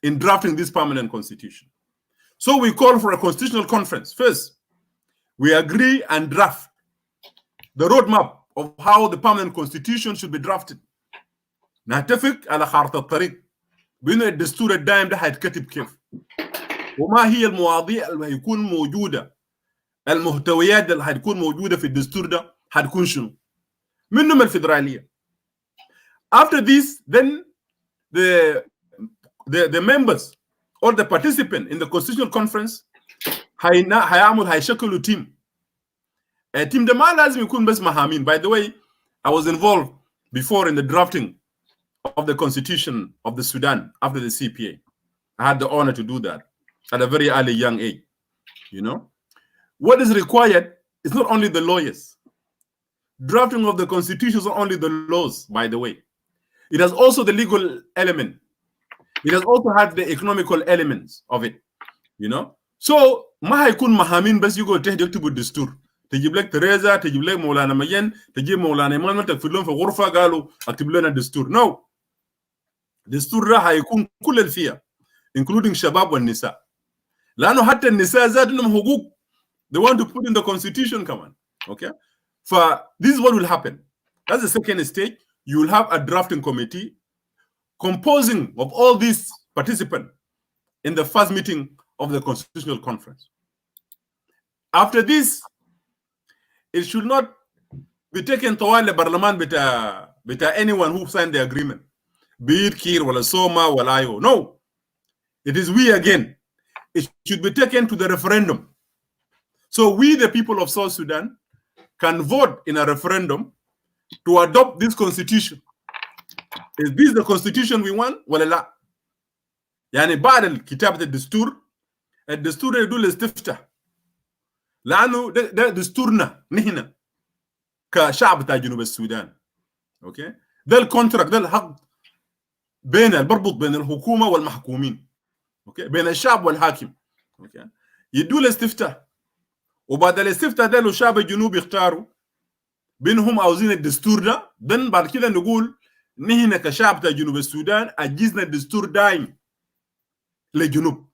in drafting this permanent constitution. So we call for a constitutional conference. First, we agree and draft the roadmap of how the permanent constitution should be drafted. نتفق على خارطة الطريق بأنه الدستور الدائم ده هيتكتب كيف. وما هي المواضيع اللي هيكون موجوده، المحتويات اللي هتكون موجوده في الدستور ده هتكون شنو؟ منهم الفيدراليه. After this, then the members or the participant in the constitutional conference هيشكلوا team. التيم ده ما لازم يكون بس محامين. By the way, I was involved before in the drafting of the constitution of the Sudan after the CPA. I had the honor to do that at a very early young age. You know, what is required is not only the lawyers. Drafting of the constitution is not only the laws, by the way. It has also the legal element. It has also had the economical elements of it. You know, so ما هيكون محامين بس يقول تكتبوا الدستور. تجيب لك تريزا، تجيب لك مولانا مين، تجيب مولانا إيمان، تكتب لهم في غرفة قالوا اكتب لنا الدستور. No. الدستور ده هيكون كل الفئة including شباب والنساء. لأنه حتى النساء ذات لهم حقوق. They want to put in the constitution كمان. Okay? This is what will happen. That's the second stage. You will have a drafting committee composing of all these participants in the first meeting of the constitutional conference. After this, it should not be taken to the parliament with anyone who signed the agreement, be it Kir or Soma or Ayo. No, it is we again. It should be taken to the referendum. So we, the people of South Sudan, can vote in a referendum to adopt this constitution. Is this the constitution we want? ولا لا؟ يعني بعد كتابة الدستور يدل استفتاء. لأنه ده دستورنا نحن كشعب بتاع جنوب السودان. اوكي؟ ده الكونتراكت، ده الحق بربط بين الحكومة والمحكومين. اوكي؟ بين الشعب والحاكم. اوكي؟ يدوا الاستفتاء. وبعد الاستفتاء ده لو الشعب الجنوبي يختاروا بينهم عاوزين الدستور ده، then بعد كده نقول نحن كشعب بتاع جنوب السودان أجزنا الدستور دايم للجنوب.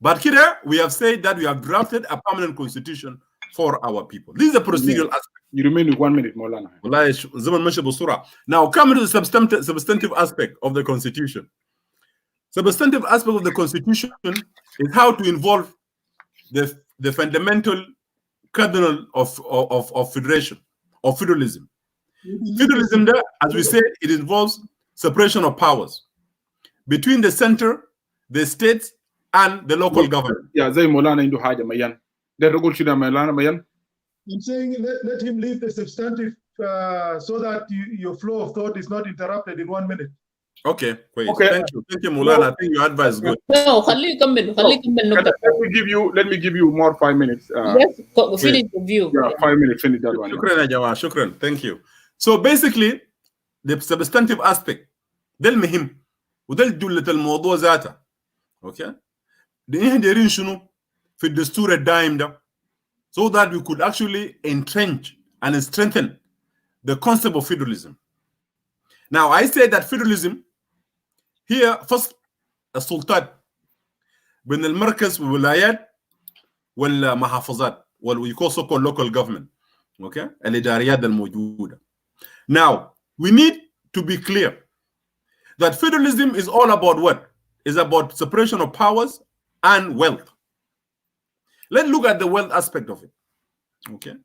بعد كده we have said that we have drafted a permanent constitution for our people. This is a procedural aspect. You remain with 1 minute, Maulana. والله الزمن ماشي بسرعة. Now come to the substantive aspect of the constitution. Substantive aspect of the constitution is how to involve the fundamental cardinal of federation, of federalism. Federalism, as we said, it involves separation of powers between the center, the states, and the local government. Yeah, زي مولانا عنده حاجة ميان. ده نقول شنو مولانا ميان؟ I'm saying let him leave the substantive so that your flow of thought is not interrupted in 1 minute. Okay, great. Okay. Thank you, Maulana. I think your advice is good. No, خليه يكمل نقطة. Let me give you more 5 minutes. Yes, finish the view. Yeah, 5 minutes, finish that one. شكرا يا جماعة، شكرا. Thank you. So basically, the substantive aspect ده المهم وده جلة الموضوع ذاته. Okay? ده دايرين شنو في الدستور الدائم ده so that we could actually entrench and strengthen the concept of federalism. Now, I say that federalism here first السلطات بين المركز والولايات والمحافظات what we call so-called local government. Okay? الإداريات الموجودة. Now, we need to be clear that federalism is all about what? It's about separation of powers and wealth. Let's look at the wealth aspect of it. Okay.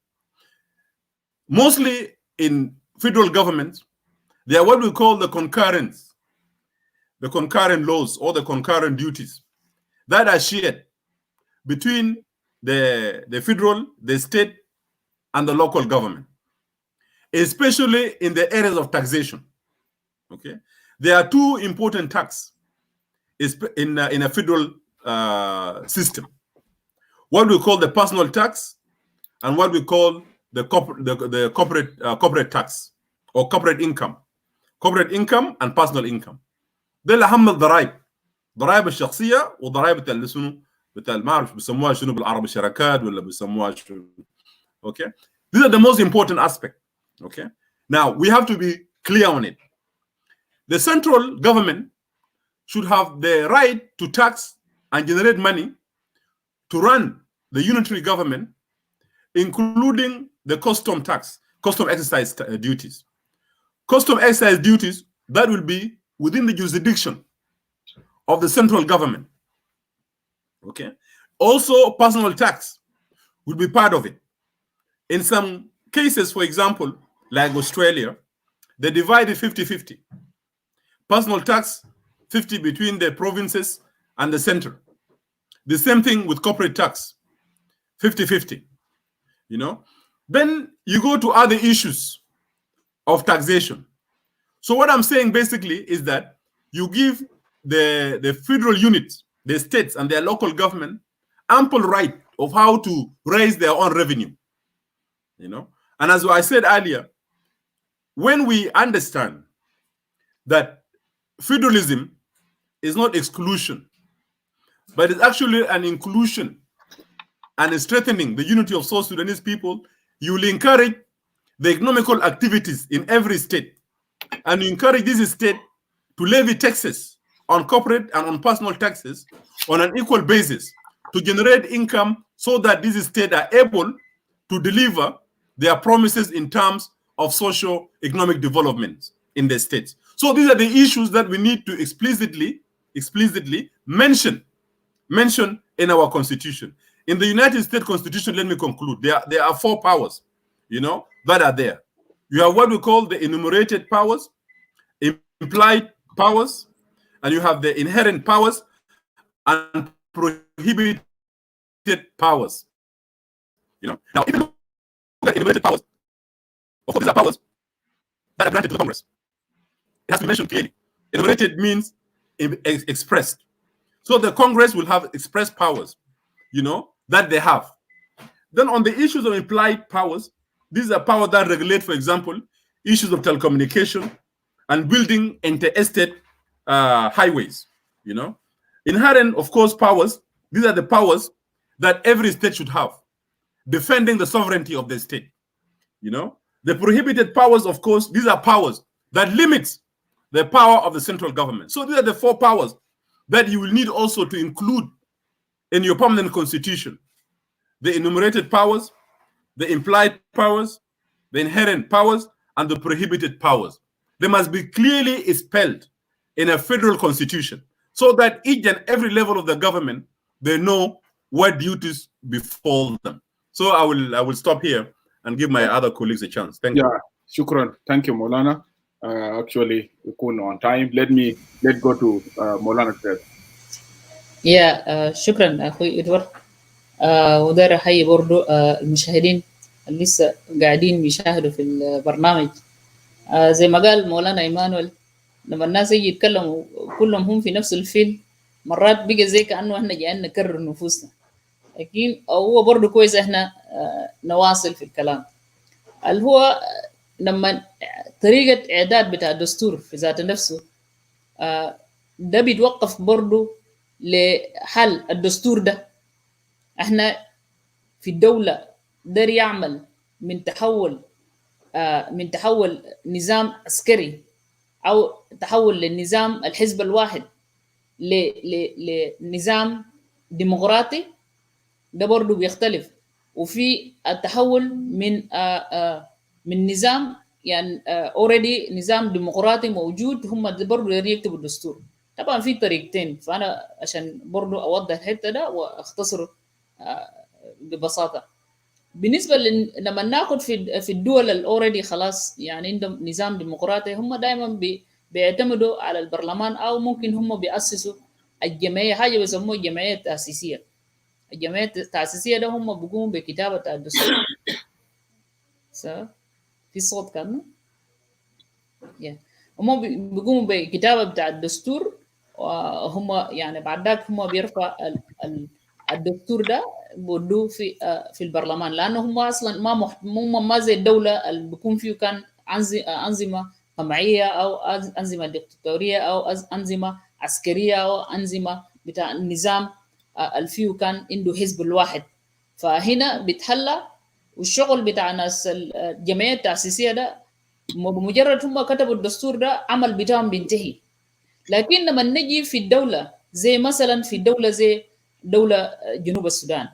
Mostly in federal governments, they are what we call the concurrent laws or the concurrent duties that are shared between the federal, the state, and the local government, especially in the areas of taxation. Okay, there are two important taxes in a federal system: what we call the personal tax and what we call the corporate tax or corporate income and personal income. ده اللي هم ضرائب الشخصيه وضرائب اللي شنو ما اعرف بيسموها شنو بالعربي شركات ولا بيسموها شنو. Okay, these are the most important aspect. Okay, now we have to be clear on it. The central government should have the right to tax and generate money to run the unitary government, including the custom exercise duties. Custom exercise duties that will be within the jurisdiction of the central government. Okay. Also, personal tax will be part of it. In some cases, for example, like Australia, they divided 50-50. Personal tax, 50 between the provinces and the center. The same thing with corporate tax, 50-50. You know, then you go to other issues of taxation. So what I'm saying basically is that you give the federal units, the states and their local government, ample right of how to raise their own revenue. You know, and as I said earlier, when we understand that federalism is not exclusion, but it's actually an inclusion and is strengthening the unity of South Sudanese people, you will encourage the economical activities in every state, and you encourage this state to levy taxes on corporate and on personal taxes on an equal basis to generate income so that these states are able to deliver their promises in terms of socio-economic development in the states. So these are the issues that we need to explicitly mention in our constitution. In the United States Constitution, let me conclude, there are 4 powers, you know, that are there. You have what we call the enumerated powers, implied powers, and you have the inherent powers and prohibited powers. You know, now if you look at enumerated powers, of course, these are powers that are granted to the Congress. It has to be mentioned clearly. Enumerated means expressed. So the Congress will have expressed powers, you know, that they have. Then on the issues of implied powers, these are powers that regulate, for example, issues of telecommunication and building interstate highways, you know. Inherent, of course, powers, these are the powers that every state should have, defending the sovereignty of the state, you know. The prohibited powers, of course, these are powers that limits the power of the central government. So these are the 4 powers that you will need also to include in your permanent constitution: the enumerated powers, the implied powers, the inherent powers, and the prohibited powers. They must be clearly spelled in a federal constitution so that each and every level of the government, they know what duties befall them. So I will stop here and give my other colleagues a chance. Thank you. Yeah, shukran. Thank you, Maulana. Actually, we're on time. Let's go to Maulana Tereza. يا شكرا اخوي ادوارد. وداير احيي برضو المشاهدين اللي لسه قاعدين بيشاهدوا في البرنامج. زي ما قال مولانا ايمانويل، لما الناس يجي يتكلموا كلهم هم في نفس الفيلم، مرات بقى زي كانه احنا جايين نكرر نفوسنا، لكن هو برضو كويس احنا نواصل في الكلام. اللي هو لما طريقه اعداد بتاع الدستور في ذات نفسه ده بيتوقف برضو لحل الدستور ده. احنا في الدولة دار يعمل من تحول نظام عسكري او تحول للنظام الحزب الواحد لنظام ديمقراطي، ده برضو بيختلف. وفي التحول من نظام يعني اوريدي نظام ديمقراطي موجود، هم برضو يكتبوا الدستور. طبعا في طريقتين، فانا عشان برضو اوضح الحته ده واختصره ببساطه. بالنسبه لما ناخذ في الدول الاوريدي خلاص يعني عندهم نظام ديمقراطي، هم دائما بيعتمدوا على البرلمان، او ممكن هم بيأسسوا الجمعيه، حاجه بيسموها الجمعيه التاسيسيه. الجمعيه التاسيسيه ده هم بيقوموا بكتابه الدستور. في صوت كان هم بيقوموا بكتابه بتاع الدستور، وهم يعني بعد ذاك هم بيرفع الدستور ده بودوه في البرلمان، لانه هم اصلا ما زي الدوله اللي بيكون فيه كان انظمه قمعيه او انظمه ديكتاتوريه او انظمه عسكريه او انظمه بتاع النظام اللي فيه كان عنده حزب الواحد. فهنا بيتحلى والشغل بتاع ناس الجمعيه التاسيسيه ده بمجرد هم كتبوا الدستور ده عمل بتاعهم بينتهي. لكن لما نجي في الدولة زي مثلا في الدولة زي دولة جنوب السودان،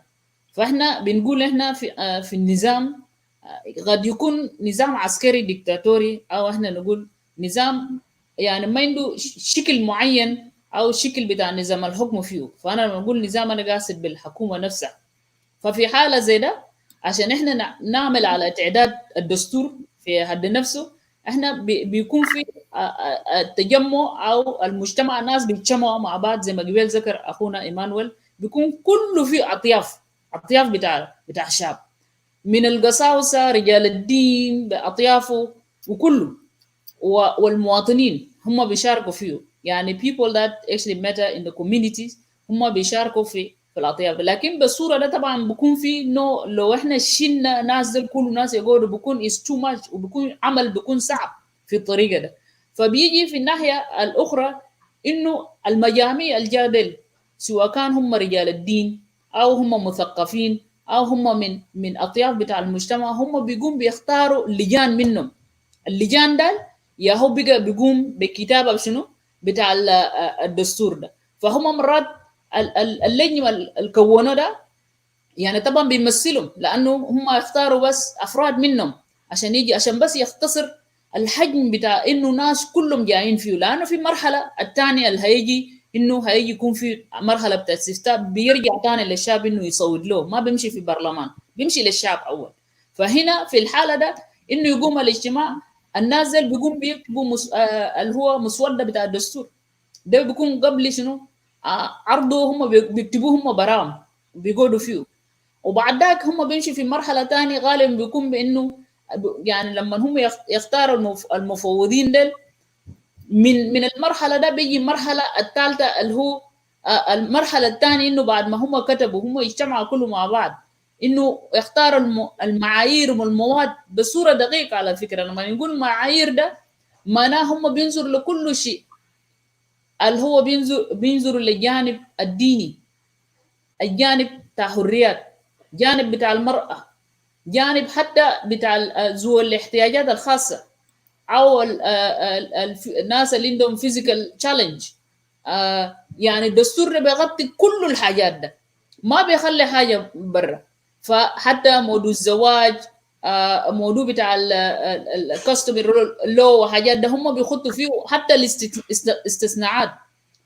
فاحنا بنقول احنا في النظام قد يكون نظام عسكري ديكتاتوري، او احنا نقول نظام يعني ما عنده شكل معين أو الشكل بتاع نظام الحكم فيه. فأنا لما أقول نظام أنا قاصد بالحكومة نفسها. ففي حالة زي ده عشان إحنا نعمل على تعداد الدستور في حد نفسه، إحنا بيكون في التجمع أو المجتمع، الناس بيتجمعوا مع بعض زي ما قبل ذكر أخونا إيمانويل، بيكون كله فيه أطياف بتاع الشعب، من القساوسة، رجال الدين بأطيافه وكله، والمواطنين هم بيشاركوا فيه. يعني people that actually matter in the communities هم بيشاركوا في الأطياف. لكن بالصورة ده طبعا بيكون في لو احنا شلنا ناس دول كل ناس يقولوا بيكون is too much، وبيكون عمل بيكون صعب في الطريقة ده. فبيجي في الناحية الأخرى إنه المجاميع الجادل سواء كان هم رجال الدين أو هم مثقفين أو هم من أطياف بتاع المجتمع، هم بيقوم بيختاروا لجان منهم. اللجان ده يا هو بقى بيقوم بكتابة بشنو بتاع الدستور ده. فهم مرات اللجنة الكونوا ده يعني طبعا بيمثلهم، لأنه هم يختاروا بس أفراد منهم عشان بس يختصر الحجم بتاع إنه ناس كلهم جايين فيه. لأنه في مرحلة الثانية اللي هيجي إنه هيجي يكون في مرحلة بتاع استفتاء، بيرجع ثاني للشعب إنه يصوت له، ما بيمشي في برلمان، بيمشي للشعب أول. فهنا في الحالة ده إنه يقوم الاجتماع، الناس اللي بيقوم بيكتبوا اللي هو مسودة بتاع الدستور ده، بيكون قبل شنو عرضه، هم بيكتبوه هم برام بيقعدوا فيه. وبعد ذاك هم بيمشي في مرحلة تانية غالبا بيكون بإنه يعني لما هم يختاروا المفوضين دل من المرحلة ده، بيجي المرحلة الثالثة اللي هو المرحلة الثانية، إنه بعد ما هم كتبوا هم يجتمعوا كله مع بعض إنه يختاروا المعايير والمواد بصورة دقيقة. على فكرة لما نقول معايير ده معناه هم بينظروا لكل شيء، اللي هو بينظروا للجانب الديني، الجانب بتاع حريات، جانب بتاع المرأة، جانب حتى بتاع ذوي الاحتياجات الخاصة، أو الناس اللي عندهم فيزيكال تشالنج. يعني الدستور ده بيغطي كل الحاجات ده، ما بيخلي حاجة برا. فحتى موضوع الزواج، موضوع بتاع الكاستمر لو وحاجات ده هم بيخطوا فيه، حتى الاستثناءات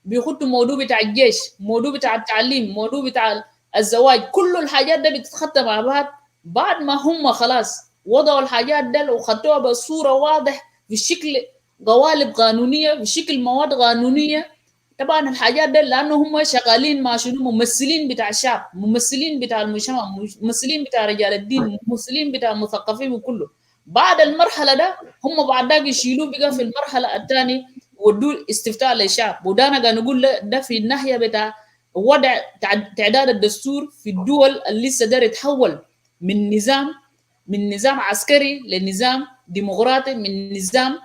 بيخطوا موضوع بتاع الجيش، موضوع بتاع التعليم، موضوع بتاع الزواج، كل الحاجات ده بتتخطى مع بعد ما هم خلاص وضعوا الحاجات ده وخطوها بصورة واضح بشكل قوالب قانونية، بشكل مواد قانونية. طبعا الحاجات ده لأنه هم شغالين مع شنو ممثلين بتاع الشعب، ممثلين بتاع المجتمع، ممثلين بتاع رجال الدين، ممثلين بتاع المثقفين وكله. بعد المرحلة ده هم بعد ذاك يشيلوه بقى في المرحلة الثانية ودوا استفتاء للشعب. وده أنا قاعد نقول ده في الناحية بتاع وضع تعداد الدستور في الدول اللي لسه داير يتحول من نظام عسكري لنظام ديمقراطي، من نظام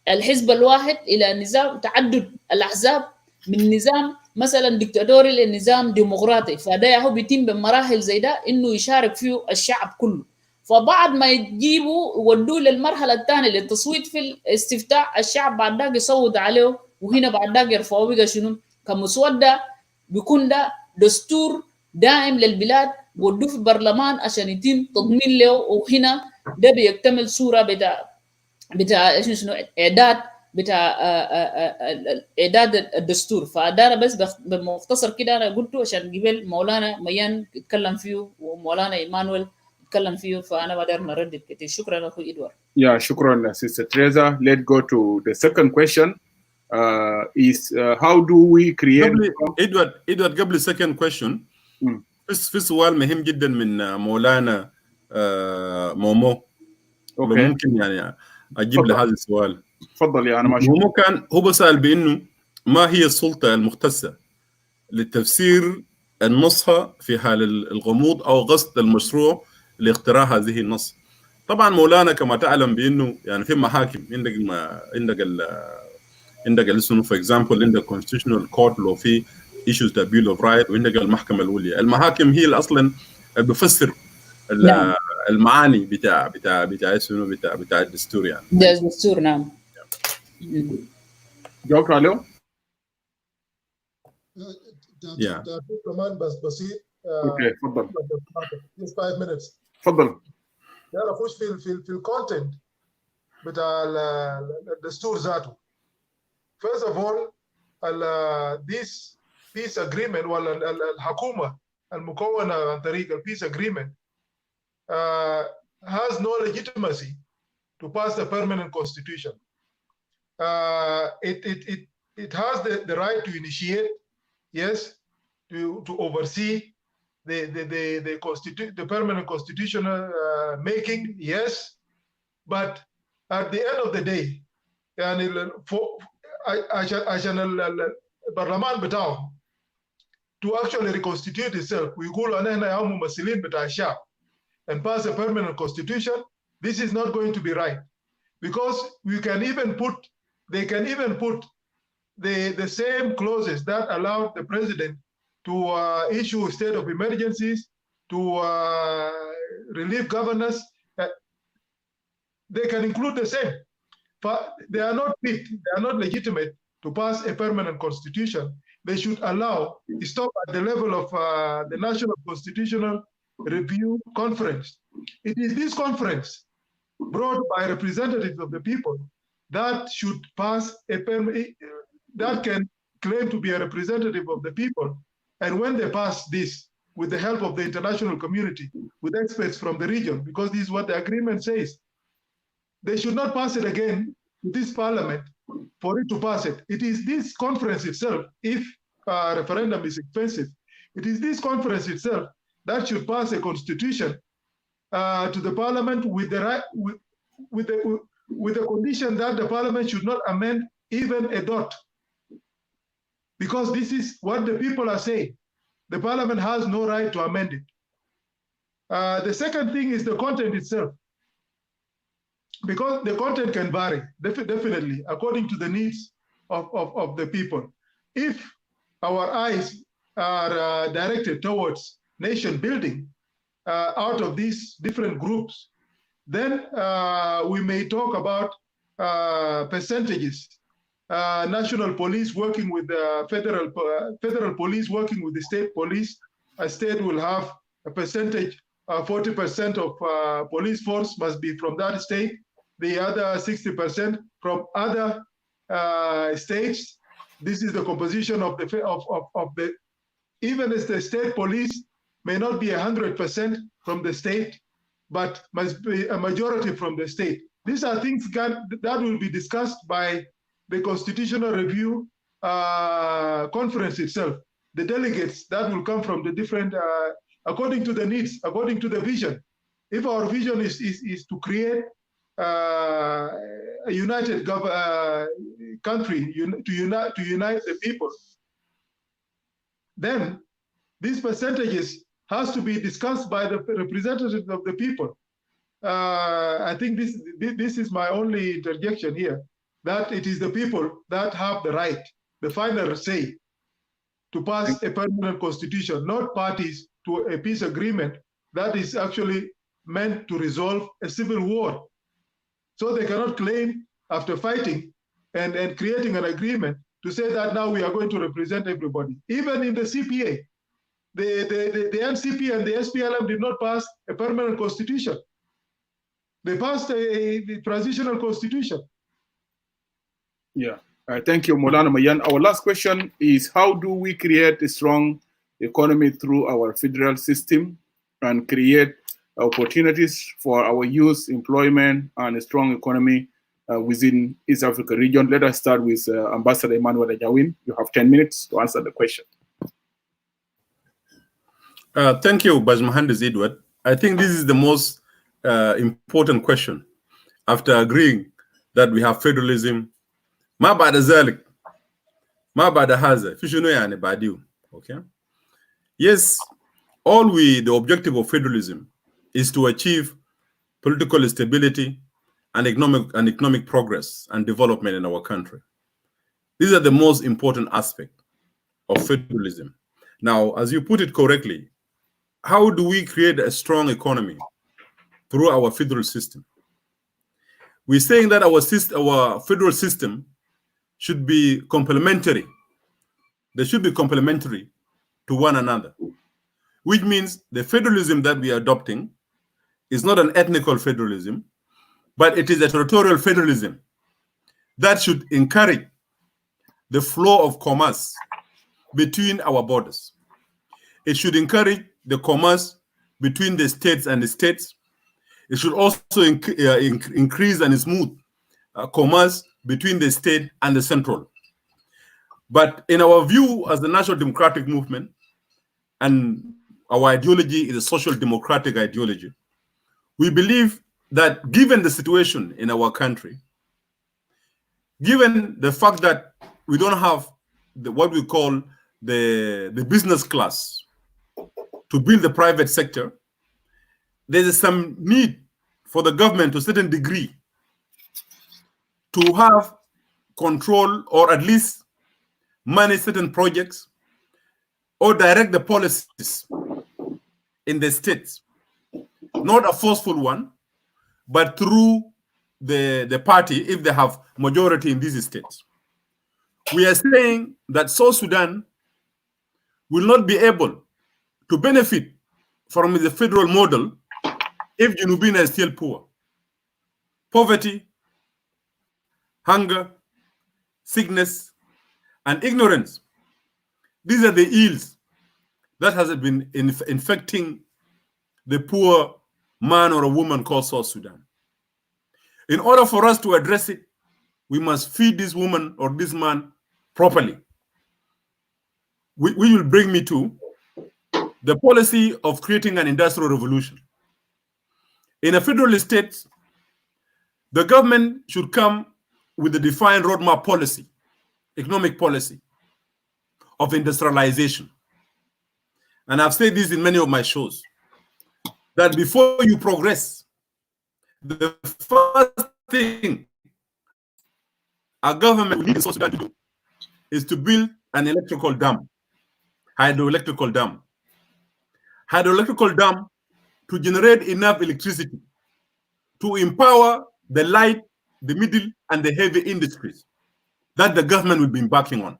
الحزب الواحد إلى نظام تعدد الأحزاب، من نظام مثلا ديكتاتوري لنظام ديمقراطي. فده هو بيتم بمراحل زي ده إنه يشارك فيه الشعب كله. فبعد ما يجيبوا ودوه للمرحلة الثانية للتصويت في الاستفتاء، الشعب بعد ذاك يصوت عليه، وهنا بعد ذاك يرفعوا بقى شنو كمسودة، بيكون ده دستور دائم للبلاد ودوه في البرلمان عشان يتم تضمين له. وهنا ده بيكتمل صورة بتاع شنو إعداد بتاع إعداد الدستور. فده أنا بس بمختصر كده أنا قلته عشان قبل مولانا ميان يتكلم فيه ومولانا إيمانويل يتكلم فيه، فأنا بقدر نردد كتير. شكرا أخوي إدوار. Yeah, شكرا Sister Tereza. Let's go to the second question. How do we create... إدوارد قبل second question في سؤال مهم جدا من مولانا مومو. ممكن يعني أجيب له هذا السؤال. تفضل يا أنا ماشي. مومو كان هو بسأل بأنه ما هي السلطة المختصة لتفسير النص في حال الغموض أو قصد المشروع لاختراع هذه النص. طبعا مولانا كما تعلم بأنه يعني في محاكم عندك اسمه for example عندك constitutional court لو في issues the bill of right، وعندك المحكمة العليا. المحاكم هي أصلا بفسر المعاني بتاع اسمه بتاع الدستور يعني. ده الدستور نعم. جاوبت عليه؟ ده كمان بس بسيط. اوكي تفضل. Just 5 minutes. تفضل. يلا نخش في الكونتنت بتاع الدستور ذاته. First of all this peace agreement الحكومة المكونة عن طريق peace agreement has no legitimacy to pass a permanent constitution. It has the right to initiate, yes, to oversee the permanent constitutional making, yes, but at the end of the day, يعني عشان البرلمان بتاعهم to actually reconstitute itself, ويقولوا أن إحنا هم ممثلين بتاع الشعب and pass a permanent constitution, this is not going to be right, because they can even put the same clauses that allow the president to issue a state of emergencies, to relieve governors. They can include the same. But they are not fit, they are not legitimate to pass a permanent constitution. They should stop at the level of the National Constitutional Review Conference. It is this conference brought by representatives of the people that should pass that can claim to be a representative of the people. And when they pass this, with the help of the international community, with experts from the region, because this is what the agreement says, they should not pass it again to this parliament for it to pass it. It is this conference itself, if a referendum is expensive, it is this conference itself that should pass a constitution to the parliament with the right, with the condition that the parliament should not amend even a dot. Because this is what the people are saying. The parliament has no right to amend it. The second thing is the content itself. Because the content can vary, definitely, according to the needs of the people. If our eyes are directed towards nation building out of these different groups, then we may talk about percentages. National police working with the federal police working with the state police. A state will have a percentage, 40% of police force must be from that state. The other 60% from other states. This is the composition of the even as the state police may not be 100% from the state, but must be a majority from the state. These are things that will be discussed by the Constitutional Review Conference itself. The delegates that will come from the different, according to the needs, according to the vision. If our vision is to create a united country, to unite the people, then these percentages has to be discussed by the representatives of the people. I think this is my only interjection here, that it is the people that have the right, the final say, to pass a permanent constitution, not parties to a peace agreement that is actually meant to resolve a civil war. So they cannot claim after fighting and creating an agreement to say that now we are going to represent everybody. Even in the CPA, the NCP and the SPLM did not pass a permanent constitution. They passed a transitional constitution. Yeah, thank you, Maulana Mayen. Our last question is, how do we create a strong economy through our federal system and create opportunities for our youth, employment, and a strong economy within East Africa region? Let us start with Ambassador Emmnuel Ajawin. You have 10 minutes to answer the question. Thank you, Bajmohandes Edward. I think this is the most important question. After agreeing that we have federalism, ma ba'da zalik, ma ba'da haza, fi shunu yani ba'diu, okay? Yes, the objective of federalism is to achieve political stability and economic progress and development in our country. These are the most important aspects of federalism. Now, as you put it correctly, how do we create a strong economy through our federal system? We're saying that our federal system should be complementary. They should be complementary to one another, which means the federalism that we are adopting is not an ethnical federalism, but it is a territorial federalism that should encourage the flow of commerce between our borders. It should encourage the commerce between the states and the states. It should also increase and smooth commerce between the state and the central. But in our view as the National Democratic Movement, and our ideology is a social democratic ideology, we believe that given the situation in our country, given the fact that we don't have what we call the business class to build the private sector, there is some need for the government to a certain degree to have control or at least manage certain projects or direct the policies in the states. Not a forceful one, but through the party if they have majority in these states. We are saying that South Sudan will not be able to benefit from the federal model if Junubina is still poor. Poverty, hunger, sickness, and ignorance. These are the ills that has been infecting the poor man or a woman called South Sudan. In order for us to address it, we must feed this woman or this man properly. We will bring me to the policy of creating an industrial revolution. In a federal state, the government should come with a defined roadmap policy, economic policy of industrialization. And I've said this in many of my shows, that before you progress, the first thing a government will need in South Sudan to do is to build an electrical dam, hydroelectrical dam. Hydroelectrical dam to generate enough electricity to empower the light, the middle, and the heavy industries that the government will be embarking on.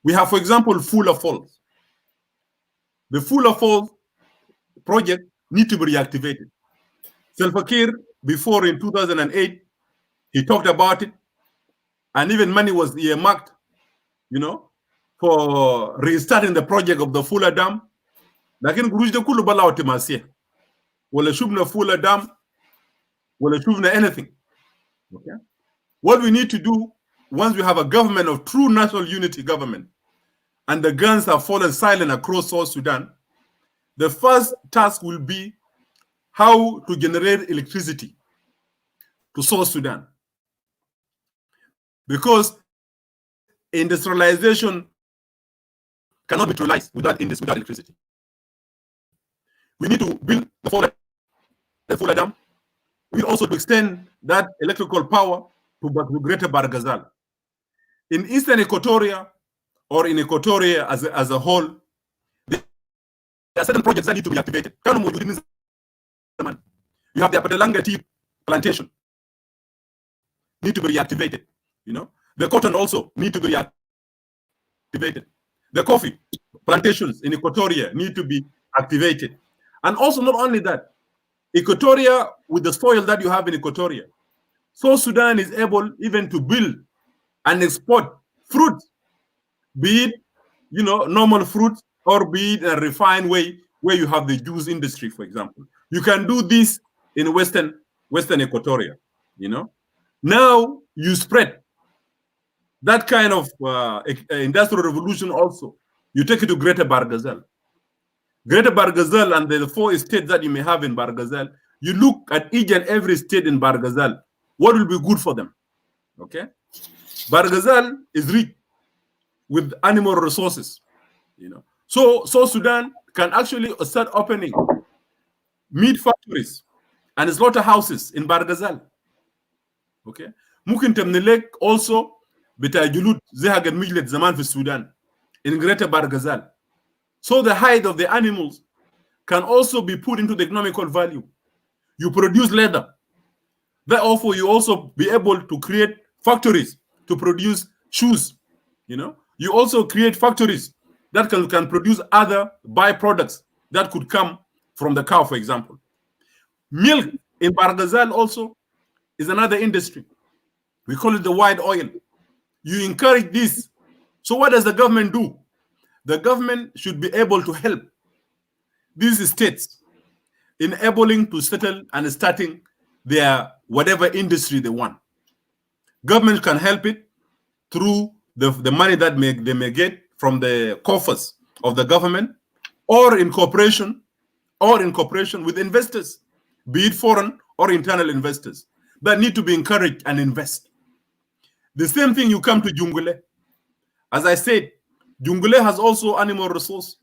We have, for example, Fula Falls. The Fula Falls project needs to be reactivated. Salva Kiir, before in 2008, he talked about it, and even money was earmarked, for restarting the project of the Fula Dam. Lakin Guruj Kulu Bala Otimasiya. Wala Shubna Fula Dam, wala Shubna anything. Okay? What we need to do, once we have a government of true national unity government, and the guns have fallen silent across South Sudan, the first task will be how to generate electricity to South Sudan. Because industrialization cannot be realized without electricity. We need to build the Fula Dam. We also to extend that electrical power to Greater Barghazal. In Eastern Equatoria or in Equatoria as a whole, there are certain projects that need to be activated. You have the Apatelanga tea plantation, need to be reactivated. The cotton also need to be reactivated. The coffee plantations in Equatoria need to be activated. And also not only that, Equatoria, with the soil that you have in Equatoria, South Sudan is able even to build and export fruit, be it normal fruit or be it in a refined way where you have the juice industry, for example. You can do this in Western Equatoria. Now you spread that kind of industrial revolution also. You take it to Greater Barghazal. Greater Barghazal and the 4 states that you may have in Barghazal, you look at each and every state in Barghazal, what will be good for them? Okay? Barghazal is rich with animal resources. So South Sudan can actually start opening meat factories and slaughterhouses in Barghazal. Okay? Mungkin temnelek also bitajulut zehagan mijlet zaman fi Sudan in Greater Barghazal. So the hide of the animals can also be put into the economical value. You produce leather. Therefore, you also be able to create factories to produce shoes. You also create factories that can produce other byproducts that could come from the cow, for example. Milk in Barghazal also is another industry. We call it the white oil. You encourage this. So what does the government do? The government should be able to help these states in enabling to settle and starting their whatever industry they want. Government can help it through the money that they may get from the coffers of the government, or in cooperation with investors, be it foreign or internal investors, that need to be encouraged and invest. The same thing, you come to Jungule. As I said, Jungule has also animal resource,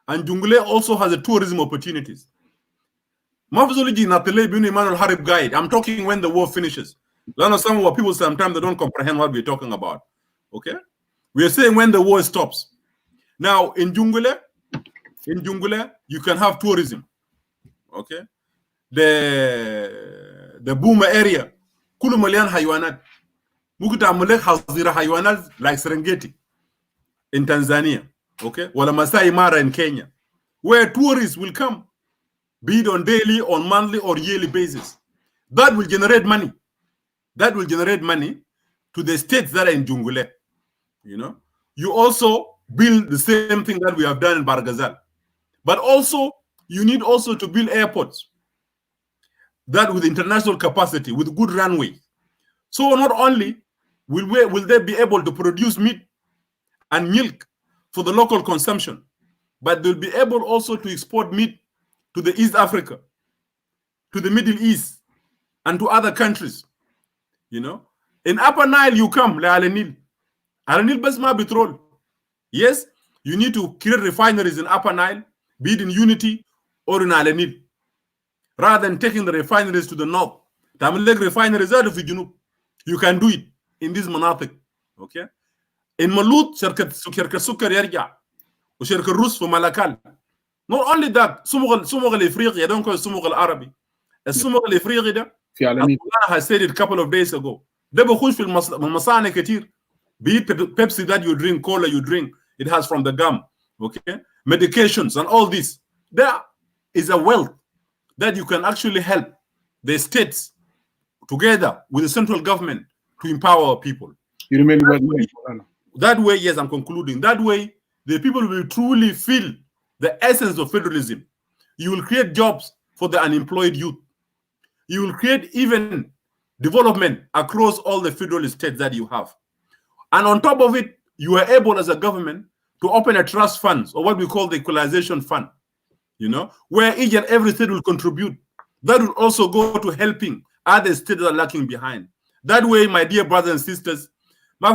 and Jungule also has a tourism opportunities. I'm talking when the war finishes. Some of our people sometimes they don't comprehend what we're talking about. Okay, we are saying when the war stops. Now in Jungule, you can have tourism. Okay, the Buma area, kulu malian haywanat. Mukuta mulek hazira haywanat like Serengeti in Tanzania. Okay, wala Masai Mara in Kenya, where tourists will come, be it on daily, on monthly, or yearly basis. That will generate money. That will generate money to the states that are in Jungule. You know, you also build the same thing that we have done in Barghazal. But also, you need also to build airports that with international capacity, with good runway. So not only will they be able to produce meat and milk for the local consumption, but they'll be able also to export meat to the East Africa, to the Middle East, and to other countries. You know, in Upper Nile, you come, Al Nil Basma Petrol. Yes, you need to create refineries in Upper Nile, be it in Unity or in Al Nil, rather than taking the refineries to the north. Refineries out of the Junub. You can do it in this Manatik. Okay? In Malut, Shirkat Sukkar Yarja, or Shirkat Rus for Malakal. Not only that, Sumugal Ifriqi, I don't call it Sumugal Arabi. As Sumugal Ifriqi, has said it a couple of days ago. Be it Pepsi that you drink, cola you drink, it has from the gum. Okay? Medications and all this. There is a wealth that you can actually help the states together with the central government to empower our people. You mean that way, yes, I'm concluding. That way, the people will truly feel the essence of federalism. You will create jobs for the unemployed youth. You will create even development across all the federal states that you have. And on top of it, you are able as a government to open a trust fund, or what we call the equalization fund, you know, where each and every state will contribute. That will also go to helping other states that are lacking behind. That way, my dear brothers and sisters, the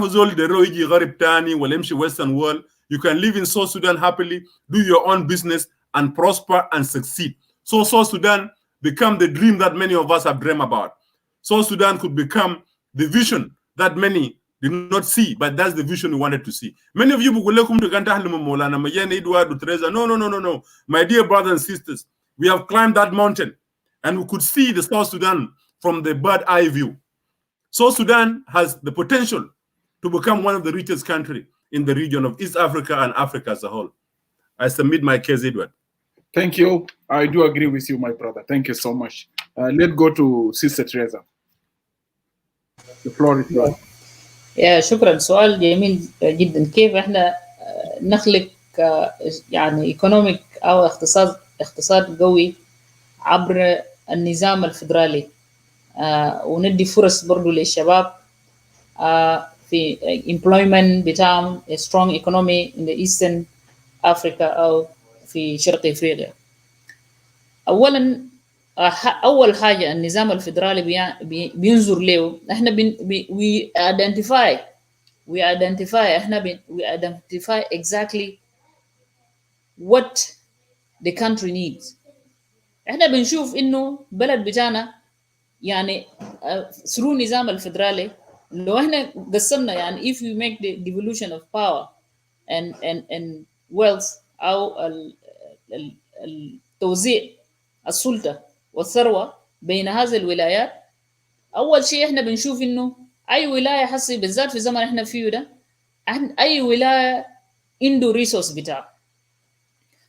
Western world, you can live in South Sudan happily, do your own business, and prosper and succeed. So South Sudan become the dream that many of us have dreamed about. South Sudan could become the vision that many did not see, but that's the vision we wanted to see. Many of you will welcome to Mayen Dengdit, Tereza. No. My dear brothers and sisters, we have climbed that mountain and we could see the South Sudan from the bird eye view. South Sudan has the potential to become one of the richest countries in the region of East Africa and Africa as a whole. I submit my case, Edward. Thank you. I do agree with you, my brother. Thank you so much. Let's go to Sister Tereza. The floor is yours. يا شكرا. سؤال جميل جدا. كيف احنا نخلق يعني ايكونوميك او اقتصاد قوي عبر النظام الفدرالي وندي فرص برضو للشباب في employment بتاعهم a strong economy in the Eastern Africa أو في شرق إفريقيا. أول حاجة النظام الفدرالي بينظر له إحنا we identify exactly what the country needs. إحنا بنشوف إنه بلد بتاعنا يعني through نظام الفدرالي لو إحنا قسمنا يعني if we make the devolution of power and wealth أو التوزيع السلطة والثروة بين هذه الولايات. أول شيء إحنا بنشوف إنه أي ولاية حسي بالذات في زمن إحنا فيه ده أي ولاية عنده ريسورس بتاعه.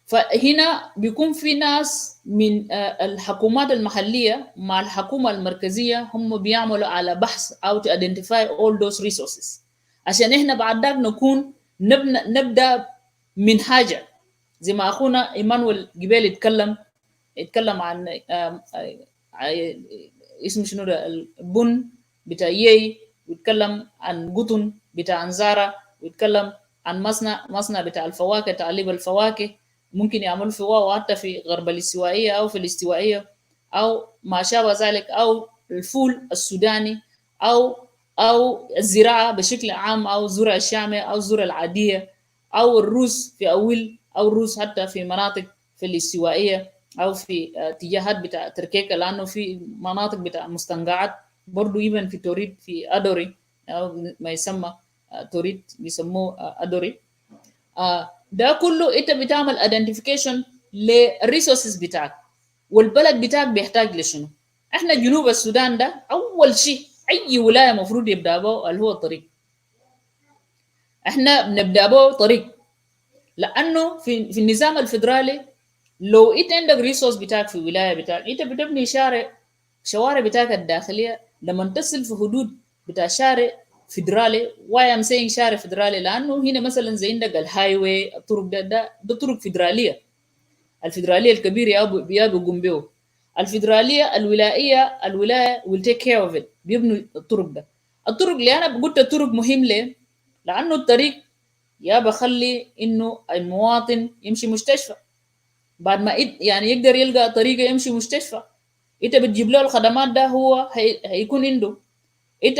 فهنا بيكون في ناس من الحكومات المحلية مع الحكومة المركزية هم بيعملوا على بحث أو to identify all those resources عشان إحنا بعد ذاك نكون نبدأ من حاجة. زي ما أخونا إيمانويل جبال يتكلم عن اسم شنو ده البن بتاع يي، ويتكلم عن قطن بتاع انزارة، ويتكلم عن مصنع بتاع الفواكه، تعليب الفواكه ممكن يعملوا في واو حتى في غرب الاستوائية أو في الاستوائية أو ما شابه ذلك، أو الفول السوداني أو الزراعة بشكل عام، أو الزرع الشامية أو الزرع العادية، أو الرز في أول، أو الرز حتى في مناطق في الاستوائية أو في اتجاهات بتاع تركيكا، لأنه في مناطق بتاع مستنقعات برضو يبن في توريد في أدوري أو ما يسمى توريد بيسموه أدوري. ده كله أنت بتعمل identification للريسورسز بتاعك والبلد بتاعك بيحتاج لشنو. احنا جنوب السودان ده أول شيء أي ولاية مفروض يبدأ به اللي هو الطريق. احنا بنبدأ به طريق، لأنه في النظام الفيدرالي لو انت عندك ريسورس بتاعك في ولايه بتاعك، انت بتبني شوارع بتاعك الداخليه لما تصل في حدود بتاع شارع فيدرالي. واي ام سينج شارع فيدرالي؟ لانه هنا مثلا زي عندك الهاي واي، الطرق ده طرق فيدراليه. الفيدراليه الكبيره يا بيقوم به، الفيدراليه الولايه will take care of it، بيبنوا الطرق ده. الطرق اللي انا قلت الطرق مهم ليه؟ لانه الطريق يا بخلي انه المواطن يمشي مستشفى، بعد ما يعني يقدر يلقى طريقة يمشي مستشفى، انت بتجيب له الخدمات ده هو هيكون عنده. انت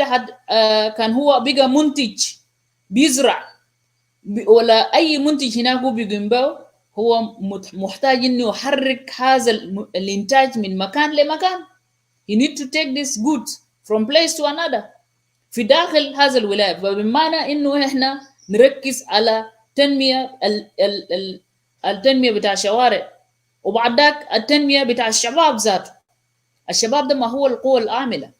كان هو بقى منتج بيزرع ولا اي منتج هناك هو بيقوم به، هو محتاج انه يحرك هذا الانتاج من مكان لمكان. he need to take this goods from place to another في داخل هذا الولاية. فبمعنى انه احنا نركز على التنمية بتاع الشوارع، وبعد ذاك التنمية بتاع الشباب ذاته. الشباب ده ما هو القوة العاملة،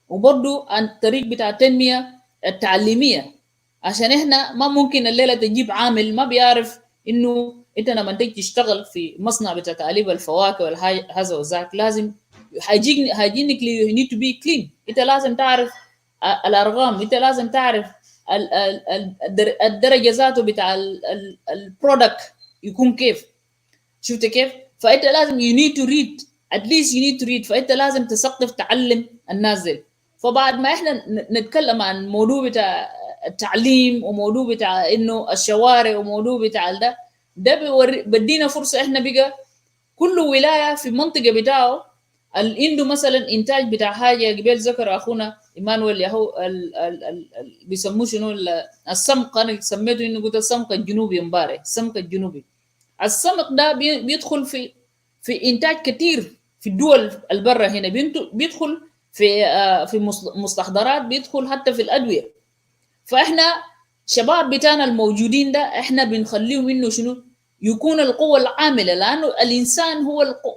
وبرضو الطريق بتاع التنمية التعليمية، عشان احنا ما ممكن الليلة تجيب عامل ما بيعرف انه انت لما تيجي تشتغل في مصنع بتاع تعليب الفواكه والهذا وذاك لازم hygienic you need to be clean. انت لازم تعرف الارقام، انت لازم تعرف الدرجة ذاته بتاع البرودكت يكون كيف. شفت كيف؟ فانت لازم you need to read at least you need to read. فانت لازم تثقف تعلم الناس دي. فبعد ما احنا نتكلم عن موضوع بتاع التعليم وموضوع بتاع انه الشوارع وموضوع بتاع ده بدينا فرصه احنا بقى كل ولايه في المنطقه بتاعه عنده مثلا انتاج بتاع حاجه. قبل ذكر اخونا ايمانويل ياهو بيسموه شنو السمق، انا سميته انه قلت السمق الجنوبي امبارح، السمق الجنوبي. السمك ده بيدخل في انتاج كتير في الدول البرة هنا، بيدخل في مستحضرات، بيدخل حتى في الادويه. فاحنا شباب بتاعنا الموجودين ده احنا بنخليهم انه شنو يكون القوه العامله، لانه الانسان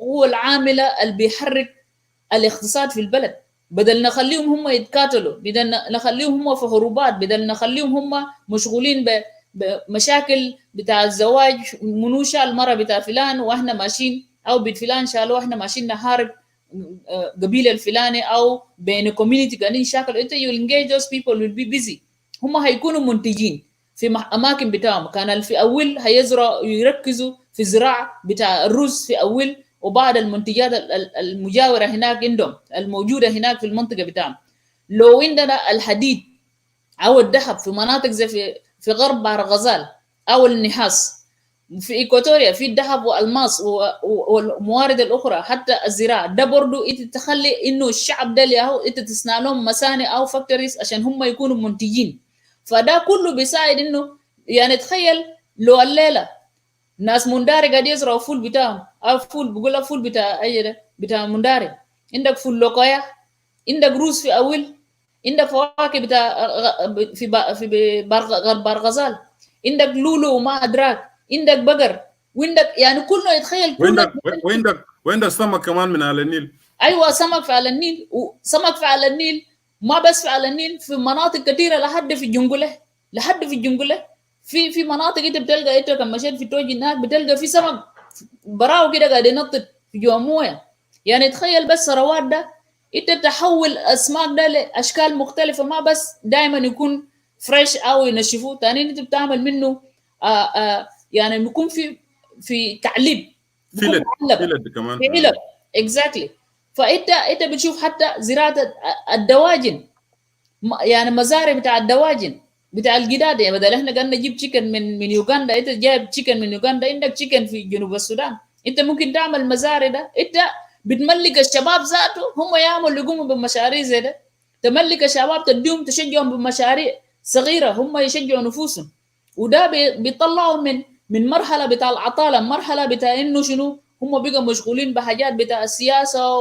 هو العامله اللي بيحرك الاقتصاد في البلد. بدل نخليهم هم يتكاتلوا، بدل نخليهم هم في حروبات، بدل نخليهم هم مشغولين بمشاكل بتاع الزواج، منو شال المرة بتاع فلان واحنا ماشيين، او بيت فلان شالوا واحنا ماشيين نحارب قبيله الفلاني، او بين كوميونتي قاعدين شاكل. انت you engage those people will be busy. هم هيكونوا منتجين في اماكن بتاعهم. كان في اول هيزرعوا يركزوا في الزراعه بتاع الرز في اول، وبعد المنتجات المجاوره هناك عندهم الموجوده هناك في المنطقه بتاعهم. لو عندنا الحديد او الذهب في مناطق زي في غرب بحر غزال او النحاس، في إيكواتوريا في الذهب والماس والموارد الاخرى، حتى الزراعه ده برضو انت تخلي انه الشعب ده اللي هو انت تصنع لهم مصانع او فاكتوريز عشان هم يكونوا منتجين. فده كله بيساعد انه يعني تخيل لو الليله ناس منداري قاعد يزرعوا فول بتاعهم، او فول بقول فول بتاع اي ده بتاع منداري، عندك فول لوكايا، عندك روز في اول، عندك فواكه بتاع في غرب غزال، عندك لولو وما ادراك، عندك بقر، وعندك يعني كله يتخيل كله. وعندك سمك كمان من على النيل. ايوه سمك في على النيل، وسمك في على النيل ما بس في على النيل، في مناطق كثيره لحد في الجنجله، لحد في الجنجله في مناطق انت بتلقى، انت كما مشيت في توجي هناك بتلقى في سمك براو كده قاعد ينطط في جوا مويه. يعني تخيل بس ثروات ده انت تحول اسماك ده لاشكال مختلفه، ما بس دائما يكون فريش او ينشفوه، ثاني انت بتعمل منه يعني بيكون في تعليب، فيلت كمان في علب اكزاكتلي. فانت بتشوف حتى زراعه الدواجن، يعني مزارع بتاع الدواجن بتاع الجداد، يعني بدل احنا قلنا نجيب تشيكن من يوغندا، انت جايب تشيكن من يوغندا، عندك تشيكن في جنوب السودان، انت ممكن تعمل مزارع ده، انت بتملك الشباب ذاته هم يعملوا يقوموا بمشاريع زي ده، تملك الشباب تديهم تشجعهم بمشاريع صغيره هم يشجعوا نفوسهم، وده بيطلعهم من مرحله بتاع العطاله، مرحله بتاع انه شنو هم بقوا مشغولين بحاجات بتاع السياسه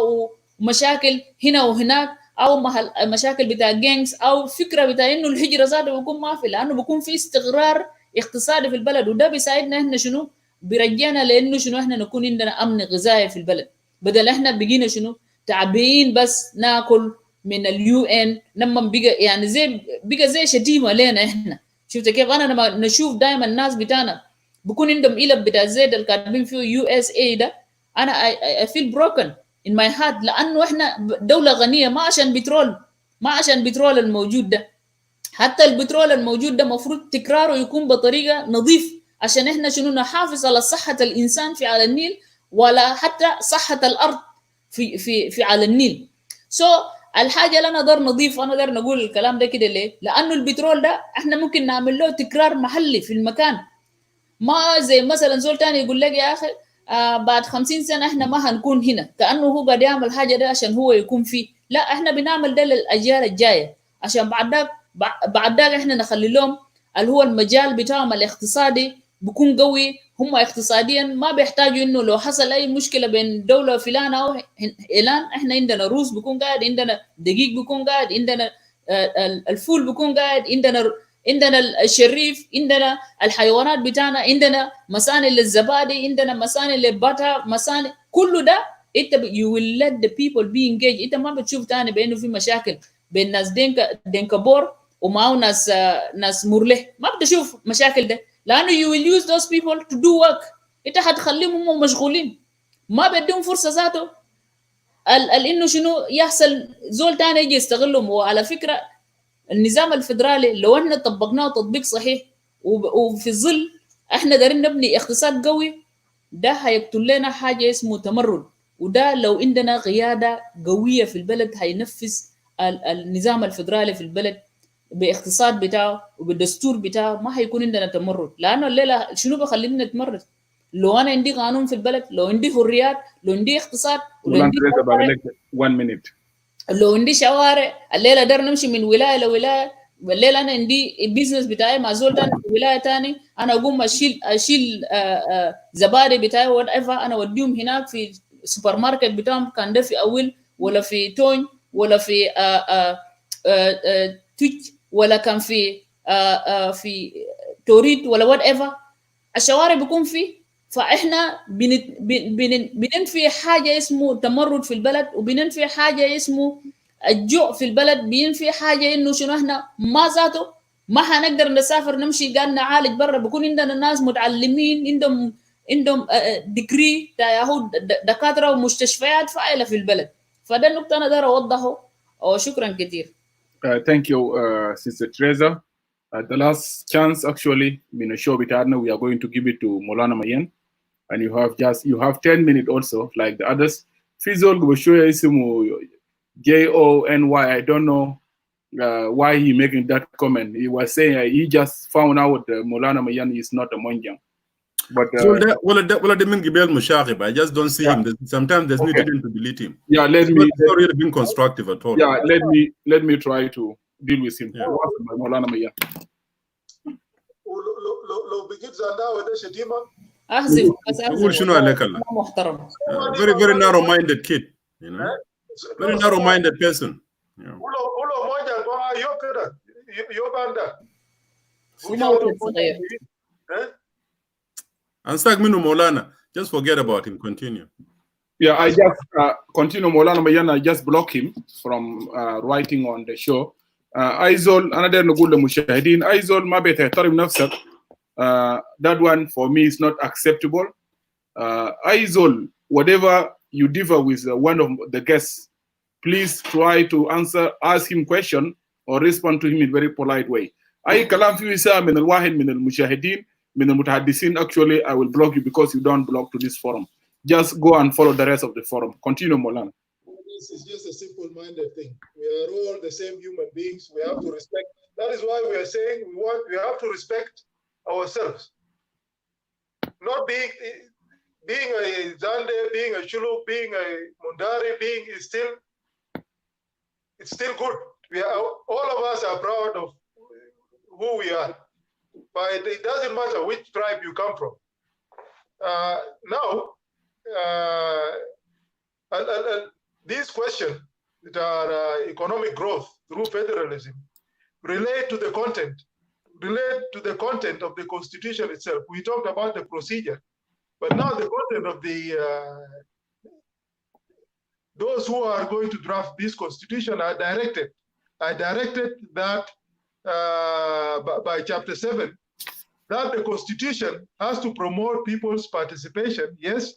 ومشاكل هنا وهناك، او مشاكل بتاع جينجز، او فكره بتاع انه الهجره ذاته بيكون ما في، لانه بيكون في استقرار اقتصادي في البلد، وده بيساعدنا احنا شنو بيرجعنا لانه شنو احنا نكون عندنا امن غذائي في البلد، بدل احنا بقينا شنو تعبين بس ناكل من اليو ان، لما بقى يعني زي شتيمه لنا احنا. شفت كيف؟ انا لما نشوف دائما الناس بتاعنا بكون عندهم علب بتاع الزيت اللي كاتبين فيه يو اس اي ده، انا I feel broken in my heart، لانه احنا دوله غنيه، ما عشان بترول الموجود ده، حتى البترول الموجود ده مفروض تكراره يكون بطريقه نظيف، عشان احنا شنو نحافظ على صحه الانسان في على النيل، ولا حتى صحه الارض في على النيل. الحاجه اللي انا اقدر نضيف، انا اقدر نقول الكلام ده كده ليه؟ لانه البترول ده احنا ممكن نعمل له تكرار محلي في المكان، ما زي مثلا زول تاني يقول لك يا اخي بعد 50 سنه احنا ما هنكون هنا، كانه هو قاعد يعمل حاجه ده عشان هو يكون فيه، لا احنا بنعمل ده للاجيال الجايه، عشان بعد ذاك احنا نخلي لهم اللي هو المجال بتاعهم الاقتصادي بيكون قوي، هم اقتصاديا ما بيحتاجوا انه لو حصل اي مشكله بين دوله فلان او اعلان، احنا عندنا روس بيكون قاعد، عندنا دقيق بيكون قاعد، عندنا الفول بيكون قاعد، عندنا الشريف، عندنا الحيوانات بتاعنا، عندنا مصانع للزبادي، عندنا مصانع للبطر، مصانع، كله ده انت you will let the people be engaged. انت ما بتشوف تاني بانه في مشاكل بين ناس دينكابور ومعه ناس مرله، ما بتشوف مشاكل ده، لانه you will use those people to do work. انت هتخليهم هم مشغولين، ما بدهم فرصه ذاته انه شنو يحصل زول تاني يجي يستغلهم. وعلى فكره النظام الفدرالي لو احنا طبقناه تطبيق صحيح وفي ظل احنا دارين نبني اقتصاد قوي، ده هيقتل لنا حاجه اسمه تمرد، وده لو عندنا قياده قويه في البلد هينفذ النظام الفدرالي في البلد باقتصاد بتاعه وبالدستور بتاعه، ما هيكون عندنا تمرد. لانه الليله شنو بخلينا نتمرد؟ لو انا عندي قانون في البلد، لو عندي حريات، لو عندي اقتصاد، ولو عندي 1 minute، لو عندي شوارع، الليله اقدر نمشي من ولايه لولايه، والليله انا عندي البيزنس بتاعي مع زول ثاني في ولايه ثاني، انا اقوم اشيل زبادي بتاعي وات ايفر، انا اوديهم هناك في سوبر ماركت بتاعهم، كان ده في اول ولا في تونج ولا في تويت ولا كان في توريد ولا وات ايفر، الشوارع بيكون فيه. فاحنا بننفي حاجه اسمه تمرد في البلد، وبننفي حاجه اسمه الجوع في البلد، بينفي حاجه انه شنو احنا ما ذاته ما هنقدر نسافر نمشي قاعد نعالج برا، بكون عندنا ناس متعلمين عندهم ديجري ياهو دكاتره ومستشفيات فاعله في البلد. فده النقطه انا داير اوضحه، وشكرا كثير. Thank you, Sister Tereza. The last chance, actually, in the show, we are going to give it to Molana Mayen, and you have 10 minutes also, like the others. Fizol Gubashoya Isimu Jony. I don't know why he making that comment. He was saying he just found out Molana Mayen is not a Monjang. But well, the min gibel mushaqib. I just don't see him. Sometimes there's need to delete him. Yeah, it's not really being constructive at all. Yeah, let me try to deal with him. Molana Mayen. لو بقيت زنداوي ده شتيمه احذف تقول شنو عليك الله؟ محترم. Very narrow-minded kid, you know. Very narrow-minded person. ولو موجه طبعا يو كده يو باندا Ansag minu Molana. Just forget about him. Continue. Yeah, I just continue. Molana Mayen, I just block him from writing on the show. Aizol, another نقول للمشاهدين, Aizol ما بتحترم نفسك. That one for me is not acceptable. Aizol, whatever you differ with one of the guests, please try to ask him question or respond to him in a very polite way. اي كلام فيه يساء من الواحد من المشاهدين من المتحدثين actually I will block you because you don't belong to this forum. Just go and follow the rest of the forum. Continue, Molana. This is just a simple-minded thing. We are all the same human beings. We have to respect. That is why we are saying we have to respect ourselves. Not being a Zande, being a Shuluk, being a Mundari, it's still good. All of us are proud of who we are. But it doesn't matter which tribe you come from. Now, these questions that are economic growth through federalism relate to the content of the constitution itself. We talked about the procedure, but now the content of those who are going to draft this constitution are directed that by Chapter 7, that the constitution has to promote people's participation, yes,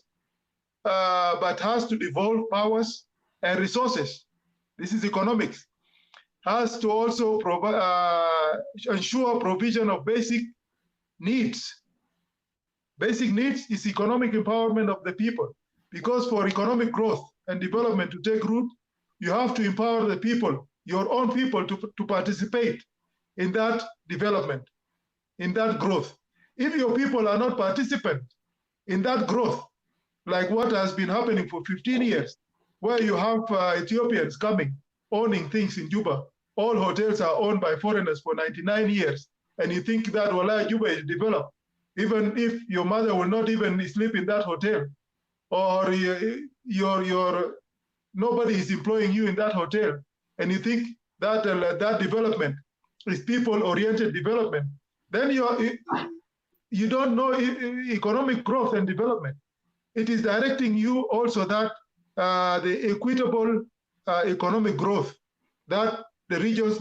but has to devolve powers and resources. This is economics. Has to also ensure provision of basic needs. Basic needs is economic empowerment of the people, because for economic growth and development to take root, you have to empower the people, your own people, to participate in that development, in that growth. If your people are not participant in that growth, like what has been happening for 15 years, where you have Ethiopians coming, owning things in Juba. All hotels are owned by foreigners for 99 years. And you think that Walaya Juba is developed, even if your mother will not even sleep in that hotel, or nobody is employing you in that hotel, and you think that that development is people-oriented development, then you don't know economic growth and development. It is directing you also that the equitable economic growth, that the regions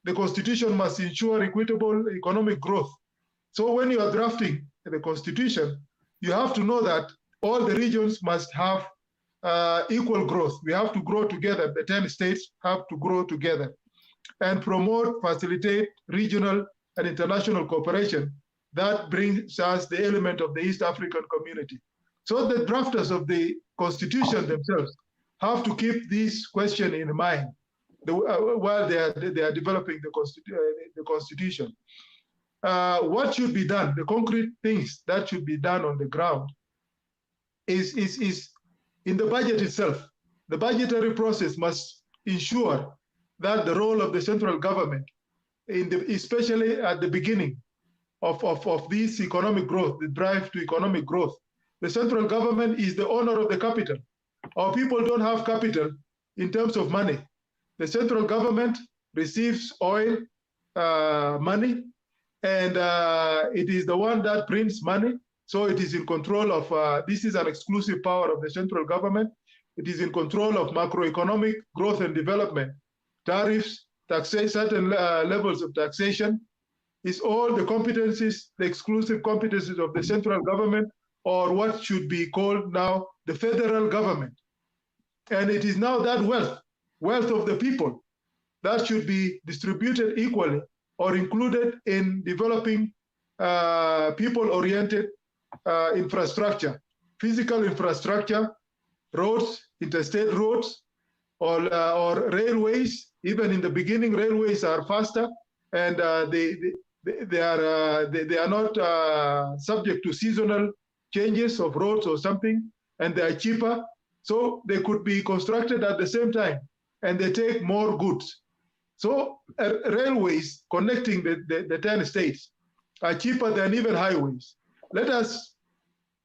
the constitution must ensure equitable economic growth. So when you are drafting the constitution, you have to know that all the regions must have equal growth. We have to grow together. The 10 states have to grow together and promote, facilitate regional and international cooperation. That brings us the element of the East African community. So the drafters of the constitution themselves have to keep this question in mind while they are developing the constitution. What should be done, the concrete things that should be done on the ground is in the budget itself. The budgetary process must ensure that the role of the central government, especially at the beginning of this economic growth, the drive to economic growth, the central government is the owner of the capital. Our people don't have capital in terms of money. The central government receives oil money, and it is the one that prints money. So it is in control of, this is an exclusive power of the central government. It is in control of macroeconomic growth and development. Tariffs, taxation, certain levels of taxation, is all the competencies, the exclusive competencies of the central government, or what should be called now the federal government. And it is now that wealth of the people, that should be distributed equally or included in developing people-oriented infrastructure, physical infrastructure, roads, interstate roads, or railways. Even in the beginning, railways are faster, and they are not subject to seasonal changes of roads or something, and they are cheaper. So they could be constructed at the same time, and they take more goods. So railways connecting the 10 states are cheaper than even highways. Let us,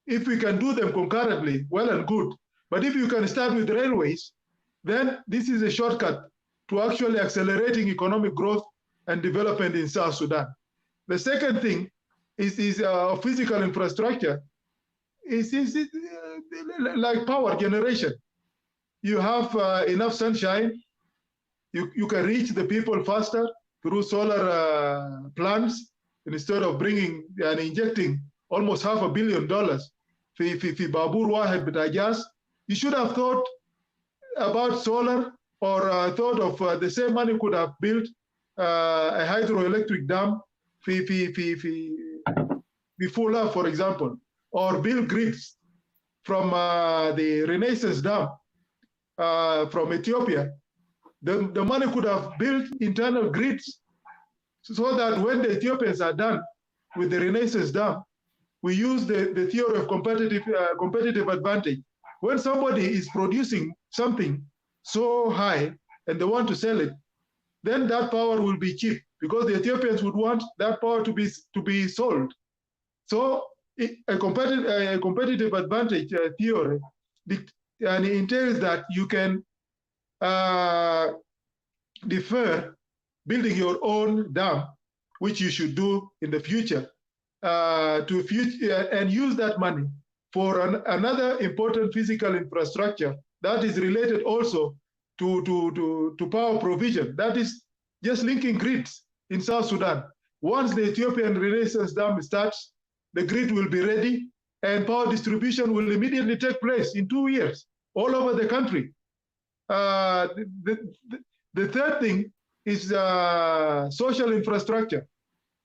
if we can do them concurrently, well and good. But if you can start with railways, then this is a shortcut to actually accelerating economic growth and development in South Sudan. The second thing is physical infrastructure. Is like power generation. You have enough sunshine. You can reach the people faster through solar plants instead of bringing and injecting almost $500 million في بابور واحد بتاع جاز. You should have thought about solar, or thought of the same money could have built a hydroelectric dam full up, for example, or build grids from the Renaissance Dam from Ethiopia, the money could have built internal grids so that when the Ethiopians are done with the Renaissance Dam, we use the theory of competitive advantage. When somebody is producing something so high and they want to sell it, then that power will be cheap because the Ethiopians would want that power to be sold. So a competitive advantage theory and entails that you can defer building your own dam, which you should do in the future, and use that money for another important physical infrastructure that is related also to power provision. That is just linking grids in South Sudan. Once the Ethiopian Renaissance Dam starts, the grid will be ready and power distribution will immediately take place in 2 years all over the country. The third thing is social infrastructure.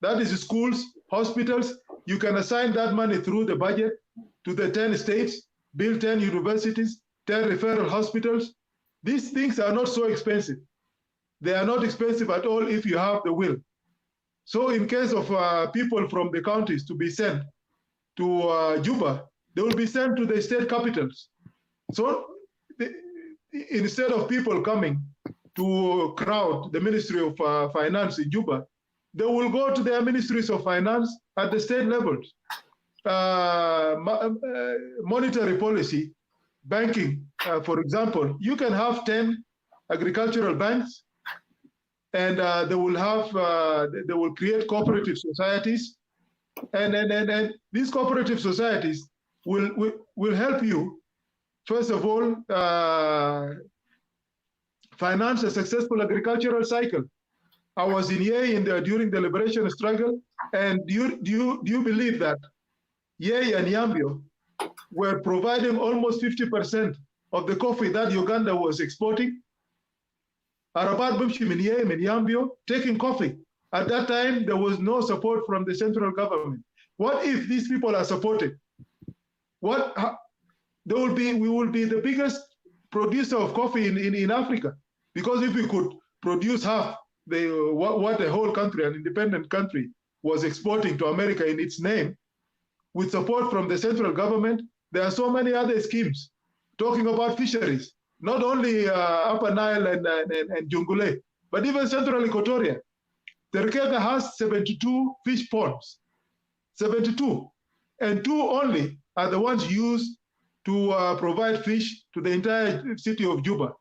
That is schools, hospitals. You can assign that money through the budget to the 10 states, build 10 universities, 10 referral hospitals. These things are not so expensive. They are not expensive at all if you have the will. So in case of people from the counties to be sent to Juba, they will be sent to the state capitals. So instead of people coming to crowd the Ministry of Finance in Juba, they will go to their ministries of finance at the state levels. Monetary policy, banking, for example, you can have 10 agricultural banks, and they will create cooperative societies, and these cooperative societies will help you, first of all, finance a successful agricultural cycle. I was in Yei during the liberation struggle, and do you believe that Yei and Yambio were providing almost 50% of the coffee that Uganda was exporting? Arabat Bumshim in Yei and Yambio taking coffee. At that time, there was no support from the central government. What if these people are supported? We will be the biggest producer of coffee in Africa, because if we could produce half what the whole country, an independent country, was exporting to America in its name, with support from the central government, there are so many other schemes talking about fisheries, not only Upper Nile and Jungule, but even Central Equatoria. Terkeka has 72 fish ponds, 72, and 2 only are the ones used to provide fish to the entire city of Juba.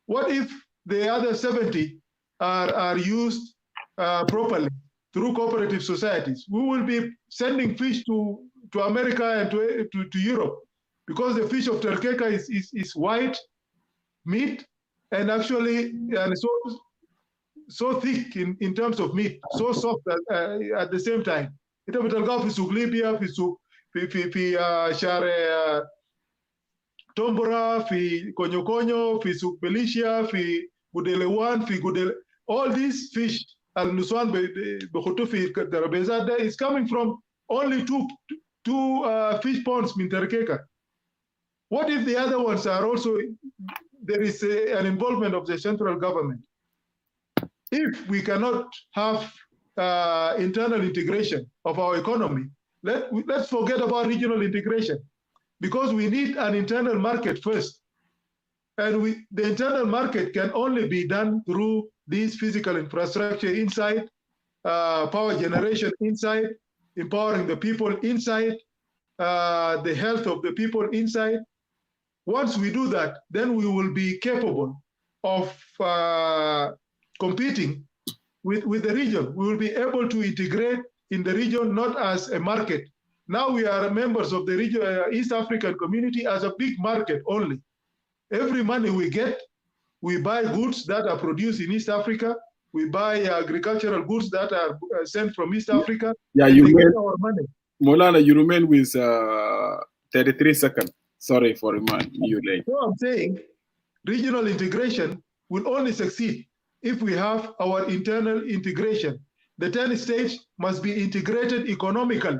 What if the other 70 are used properly through cooperative societies? We will be sending fish to America and to Europe, because the fish of Terkeka is white meat, and actually so thick in terms of meat, so soft at the same time. Ita betalga fi suk Libya, fi share Tombora, fi Konyo, fi suk Belicia, fi Gudelewan, fi Gudele. All these fish, al Nuswan Bekhutu fi Darabezada, is coming from only two fish ponds in Terkeka. What if the other ones are also, there is an involvement of the central government? If we cannot have internal integration of our economy, let's forget about regional integration, because we need an internal market first. And the internal market can only be done through this physical infrastructure inside, power generation inside, empowering the people inside, the health of the people inside. Once we do that, then we will be capable of competing with the region. We will be able to integrate in the region, not as a market. Now we are members of the region, East African community, as a big market only. Every money we get, we buy goods that are produced in East Africa. We buy agricultural goods that are sent from East Africa. Yeah, our money. Molana, you remain with 33 seconds. Sorry for reminding you late. So I'm saying regional integration will only succeed if we have our internal integration. The 10 states must be integrated economically,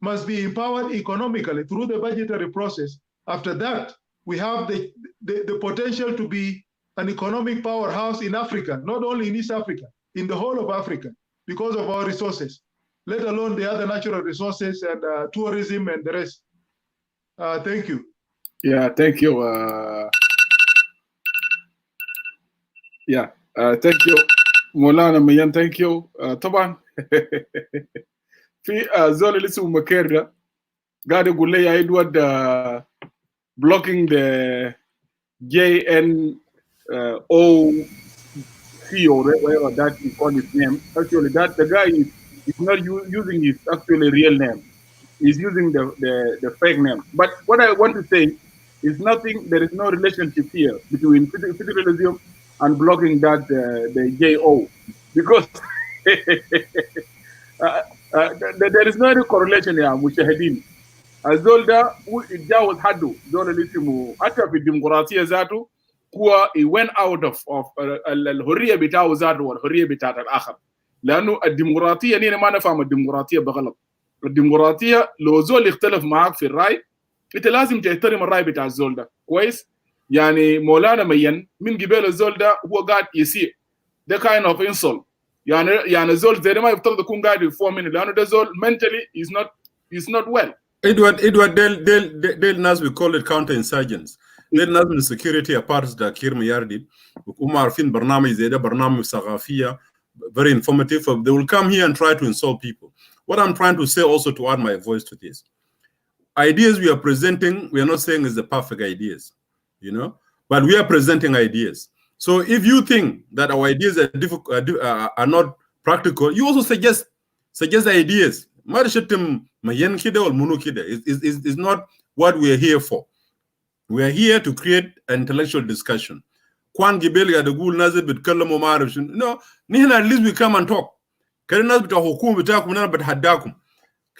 must be empowered economically through the budgetary process. After that, we have the potential to be an economic powerhouse in Africa, not only in East Africa, in the whole of Africa, because of our resources, let alone the other natural resources and tourism and the rest. Thank you. Yeah, thank you. Thank you. مولانا ميان thank you. طبعا في زول اللي اسمه مكير قاعد يقول لي يا ادوارد blocking the JNOC or whatever that you call his name. Actually, that the guy is not using his actually real name. He's using the fake name. But what I want to say is nothing. There is no relationship here between federalism and blocking that the JO, because there is no any correlation here. Mushahidin. Azolda itjawaz hadu zola lisimu hata fi demokrasia zatu kuwa he went out of الحريه بتاعه ذاته والحريه بتاعت الاخر لانه الديمقراطيه نحن ما نفهم الديمقراطيه بغلط. الديمقراطيه لو زول يختلف معك في الراي انت لازم تحترم الراي بتاع الزول ده كويس. يعني مولانا مين من قبل الزول ده هو قاعد يسيء ده kind of insult. يعني زول زي ما يفترض يكون قاعد يفهم منه لانه ده زول mentally is not well. Edward, they'll nas we call it counterinsurgents. They'll nas the security apart da Kir Mayardit. Umar fin barnami zeda barnami sagafia, very informative. They will come here and try to insult people. What I'm trying to say also to add my voice to this. Ideas we are presenting, we are not saying is the perfect ideas, you know, but we are presenting ideas. So if you think that our ideas are not practical, you also suggest ideas. Is not what we are here for. We are here to create an intellectual discussion. No, at least we come and talk.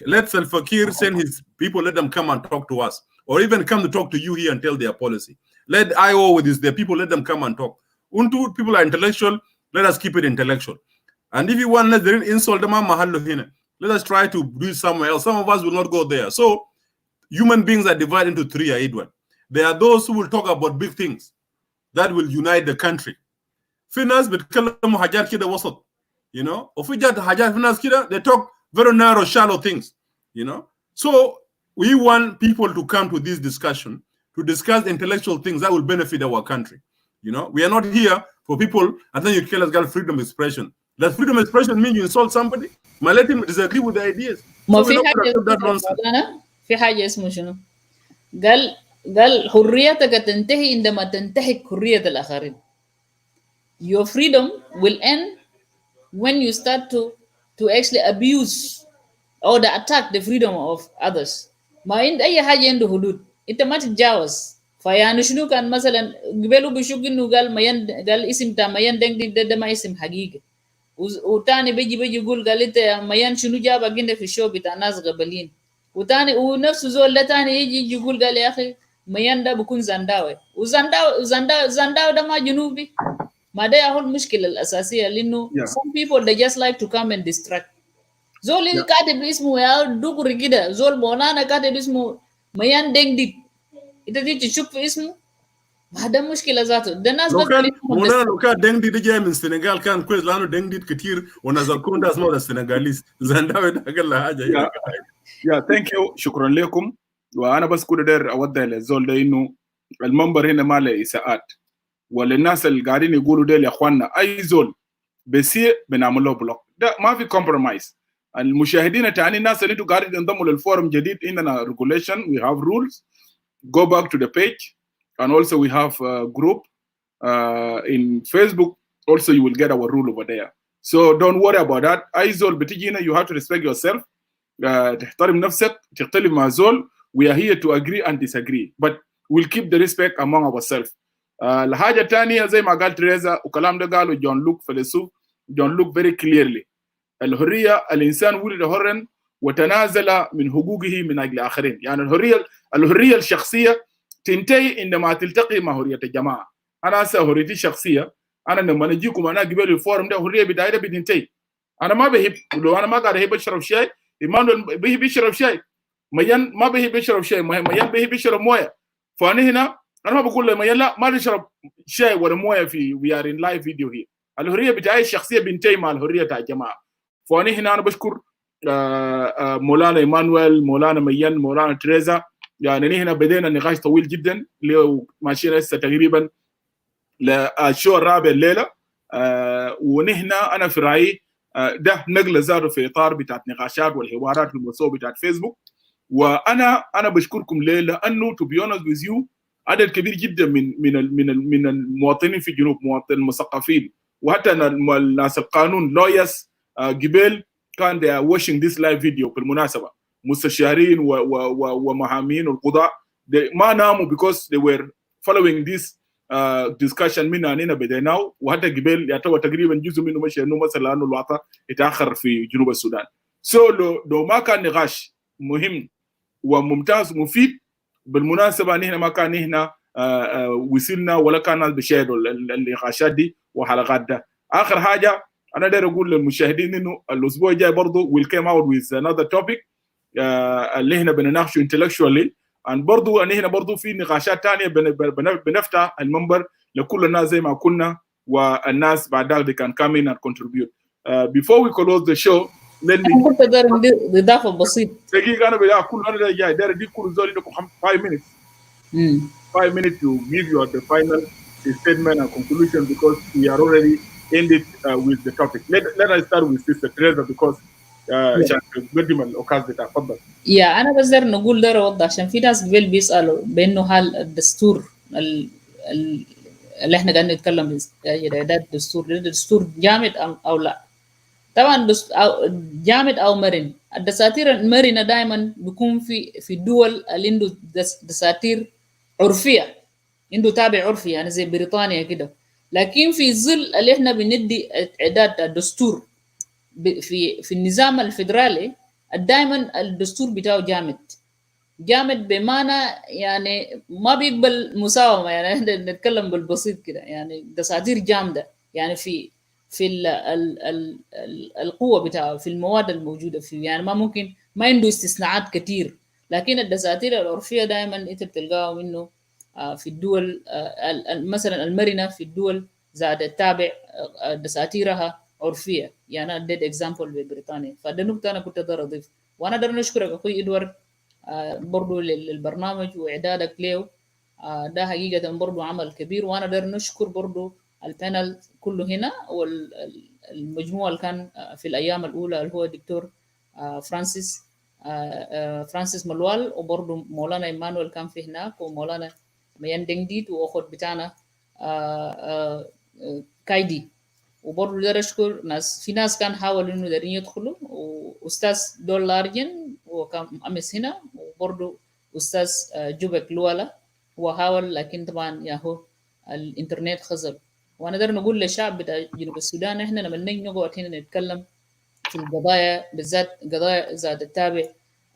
Let Salva Kiir send his people, let them come and talk to us, or even come to talk to you here and tell their policy. Let IO with their people, let them come and talk. Untu people are intellectual, let us keep it intellectual. And if you want, let them insult them. Let us try to do it somewhere else. Some of us will not go there. So human beings are divided into three, Edward. There are those who will talk about big things that will unite the country. Finance, you know, they talk very narrow, shallow things, you know. So we want people to come to this discussion to discuss intellectual things that will benefit our country. You know, we are not here for people and then you tell us got freedom of expression. Does freedom of expression mean you insult somebody? Let him disagree with the ideas. ما في حاجة اسمه شنو؟ قال حريتك تنتهي عندما تنتهك حرية الآخرين. Your freedom will end when you start to actually abuse or attack the freedom of others. ما عند أي حاجة عنده حدود. أنت ما تتجاوز. فيعني شنو كان مثلا قبلوا بيشوف إنه قال اسم تا مين دنگديت ده ما اسم حقيقي. وتاني بيجي يقول قال انت يا ميان شنو جابك انت في الشو بتاع ناس غبلين وتاني ونفسه زول ده تاني يجي يقول قال يا اخي ميان ده بكون زنداوي وزنداوي ده ما جنوبي ما ده هو المشكله الاساسيه لانه some people they just like to come and distract. زول اللي كاتب اسمه يا دغري كده زول مولانا كاتب اسمه ميان دنگديت انت تيجي تشوف في اسمه هذا مشكلة ذاته. ده الناس لو كان دنگديت جاي من السنغال كان كويس لانه دنگديت كتير ونزلكون ده اسمه السنغاليز زنداوي ده قال حاجه. يا ثانك يو شكرا لكم. وانا بس كده داير اودع للزول ده انه المنبر هنا ما له اساءات وللناس اللي قاعدين يقولوا ده يا اخواننا اي زول بسيء بنعمل له بلوك. ده ما في كومبرومايز. المشاهدين تاني الناس اللي انتوا قاعدين ينضموا للفورم جديد عندنا regulation, we have rules. Go back to the page. And also we have a group in Facebook. Also you will get our rule over there. So don't worry about that. Aizol betijina, you have to respect yourself. تحترم نفسك تختلف مع زول. We are here to agree and disagree. But we'll keep the respect among ourselves. الحاجة الثانية زي ما قال تريزا وكلام ده قاله جون لوك فيلسوف. John Luke very clearly. الحرية الإنسان ولد حرا وتنازل من حقوقه من أجل آخرين. يعني الحرية الشخصية تنتهي عندما تلتقي مع حرية الجماعة. أنا هسه حريتي الشخصية انا لما نجيكم انا قبل الفورم ده الحريه بتاعي ده بتنتهي. انا ما بهب، لو انا ما قاعد اهب اشرب شاي، ايمانويل بيهب يشرب شاي، ميان ما بيهب يشرب شاي، ميان بيهب يشرب مويه. فانا هنا انا ما بقول لميان لا ما تشرب شاي ولا مويه في وي ار ان لايف فيديو هي. الحريه بتاعي الشخصيه بنتهي مع الحريه بتاع الجماعه. فانا هنا انا بشكر مولانا ايمانويل، مولانا ميان، مولانا تريزا. يعني هنا بدينا نقاش طويل جدا ماشيين هسه تقريبا للشو الرابع الليله. ونحن انا في رايي ده نقله زاره في اطار بتاعت نقاشات والحوارات في المستوى بتاعت فيسبوك. وانا بشكركم ليه؟ لانه تو بي اونست ويز يو عدد كبير جدا من المواطنين في الجنوب، مواطنين المثقفين وحتى الناس القانون لويس قبل كان they are watching this live video. بالمناسبه مستشارين ومحامين والقضاء ما ناموا because they were following this discussion من هنا بديناه، وحتى قبل يعتبر تقريبا جزء منه مشي انه مثلا لانه الوضع يتاخر في جنوب السودان. لو ما كان نقاش مهم وممتاز ومفيد، بالمناسبه نحن ما كان هنا وصلنا ولا كان ناس بيشاهدوا النقاشات دي وحلقات ده. اخر حاجه انا داير اقول للمشاهدين انه الاسبوع الجاي برضه we'll come out with another topic اللي هنا بنناقشه intellectually. برضه هنا برضه في نقاشات ثانيه بنفتح المنبر لكل الناس زي ما كنا، والناس بعد ذلك they can come in and contribute. Before we close the show let me أنا كنت داير إضافة بسيط. دقيقة أنا بدي أقول أنا جاي داير أديك كل زول لكم 5 minutes. 5 minutes to give you the final statement and conclusion because we are already ended with the topic. Let us start with Sister Tereza because عشان نقدم الأوكاز بتاعها. تفضل. يا أنا بس داير نقول داير أوضح عشان في ناس قبل بيسألوا بأنه هل الدستور اللي إحنا قاعدين نتكلم إعداد الدستور جامد أو لا. طبعا جامد او مرن. الدساتير المرنه دائما بيكون في الدول اللي عنده دساتير عرفيه، عنده تابع عرفي يعني زي بريطانيا كده. لكن في ظل اللي احنا بندي اعداد الدستور في النظام الفيدرالي دائما الدستور بتاعه جامد بمعنى يعني ما بيقبل مساومه. يعني احنا نتكلم بالبسيط كده، يعني دساتير جامده يعني في القوة بتاعه، في المواد الموجودة فيه، يعني ما ممكن ما عنده استثناءات كتير. لكن الدساتير العرفية دائما انت بتلقاهم انه في الدول مثلا المرنة في الدول زاد التابع دساتيرها عرفية. يعني انا اديت اكزامبل ببريطانيا. فده نقطة انا كنت اقدر اضيف. وانا اقدر نشكرك اخوي ادوارد برضو للبرنامج واعدادك له. ده حقيقة برضو عمل كبير. وانا اقدر نشكر برضو البانل كله هنا والمجموعة اللي كان في الأيام الأولى اللي هو الدكتور فرانسيس ملوال، وبرضه مولانا إيمانويل كان في هناك، ومولانا ميان دنجديت، وأخوة بتاعنا كايدي. وبرضه ده أشكر ناس، في ناس كان حاولوا إنه دارين يدخلوا، وأستاذ دول لارجن وكان أمس هنا، وبرضه أستاذ جوبك لوالا هو حاول، لكن طبعا ياهو الإنترنت خزل. وانا اقدر نقول للشعب بتاع جنوب السودان احنا لما نقعد هنا نتكلم في القضايا بالذات قضايا ذات التابع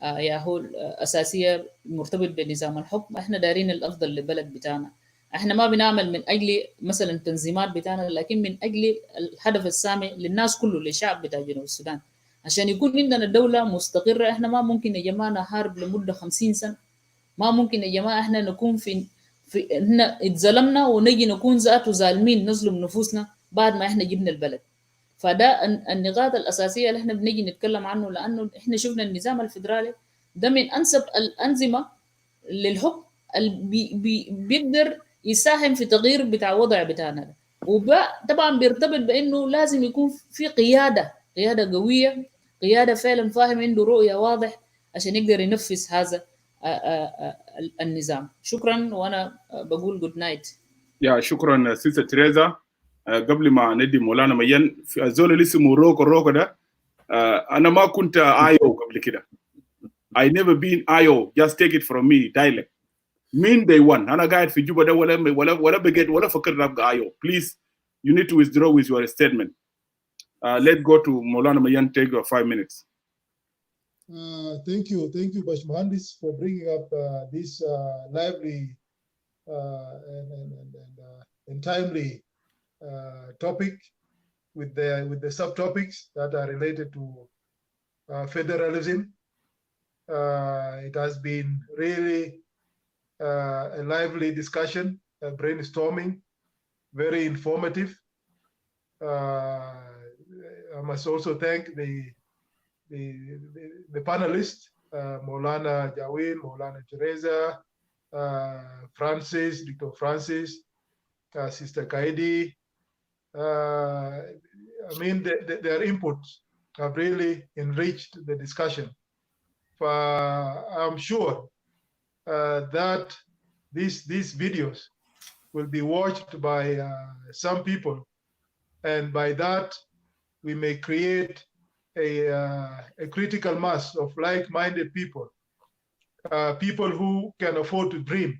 ياهو اساسيه مرتبط بنظام الحكم، احنا دارين الافضل للبلد بتاعنا. احنا ما بنعمل من اجل مثلا التنظيمات بتاعنا، لكن من اجل الهدف السامي للناس كله، للشعب بتاع جنوب السودان، عشان يكون عندنا دوله مستقره. احنا ما ممكن يا جماعه نحارب لمده 50 سنه. ما ممكن يا جماعه احنا نكون في احنا اتظلمنا ونجي نكون ذاته ظالمين نظلم نفوسنا بعد ما احنا جبنا البلد. فده النقاط الاساسيه اللي احنا بنجي نتكلم عنه، لانه احنا شفنا النظام الفيدرالي ده من انسب الانظمه للحكم اللي بيقدر يساهم في تغيير بتاع الوضع بتاعنا. وطبعا بيرتبط بانه لازم يكون في قياده قويه، قياده فعلا فاهم عنده رؤيه واضح عشان يقدر ينفذ هذا النظام. شكرا. وانا بقول جود نايت. يا شكرا سيستر تريزا. قبل ما ندي مولانا ميان، في الزول اللي اسمه روكو ده انا ما كنت ايو قبل كده. I never been IO. Just take it from me dialect. من day one انا قاعد في جوبا ده ولا بجد ولا فكرت ابقى IO. Please you need to withdraw with your statement. Let's go to Maulana Mayen. Take your 5 minutes. Thank you, Bash Mohandis, for bringing up this lively and timely topic with the subtopics that are related to federalism. It has been really a lively discussion, brainstorming, very informative. I must also thank the panelists, Maulana Ajawin, Maulana Tereza, Francis, Dr. Francis, Sister Kaidi. I mean, their inputs have really enriched the discussion. I'm sure that these videos will be watched by some people, and by that we may create a critical mass of like-minded people, people who can afford to dream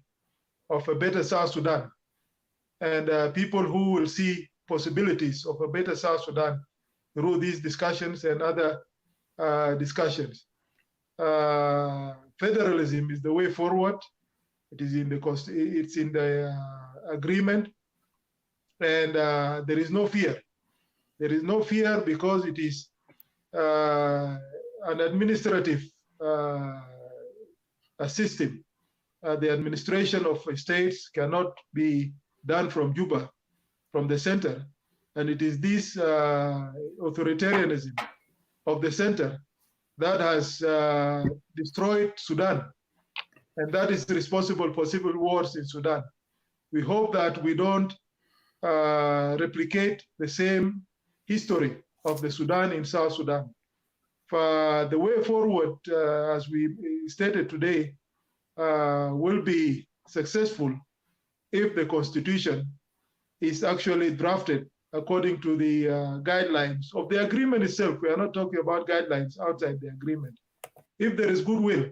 of a better South Sudan, and people who will see possibilities of a better South Sudan through these discussions and other discussions. Federalism is the way forward. It is in the agreement, and there is no fear. There is no fear because it is an administrative system. The administration of states cannot be done from Juba, from the center, and it is this authoritarianism of the center that has destroyed Sudan, and that is responsible for civil wars in Sudan. We hope that we don't replicate the same history of the Sudan in South Sudan. For the way forward, as we stated today, will be successful if the constitution is actually drafted according to the guidelines of the agreement itself. We are not talking about guidelines outside the agreement. If there is goodwill,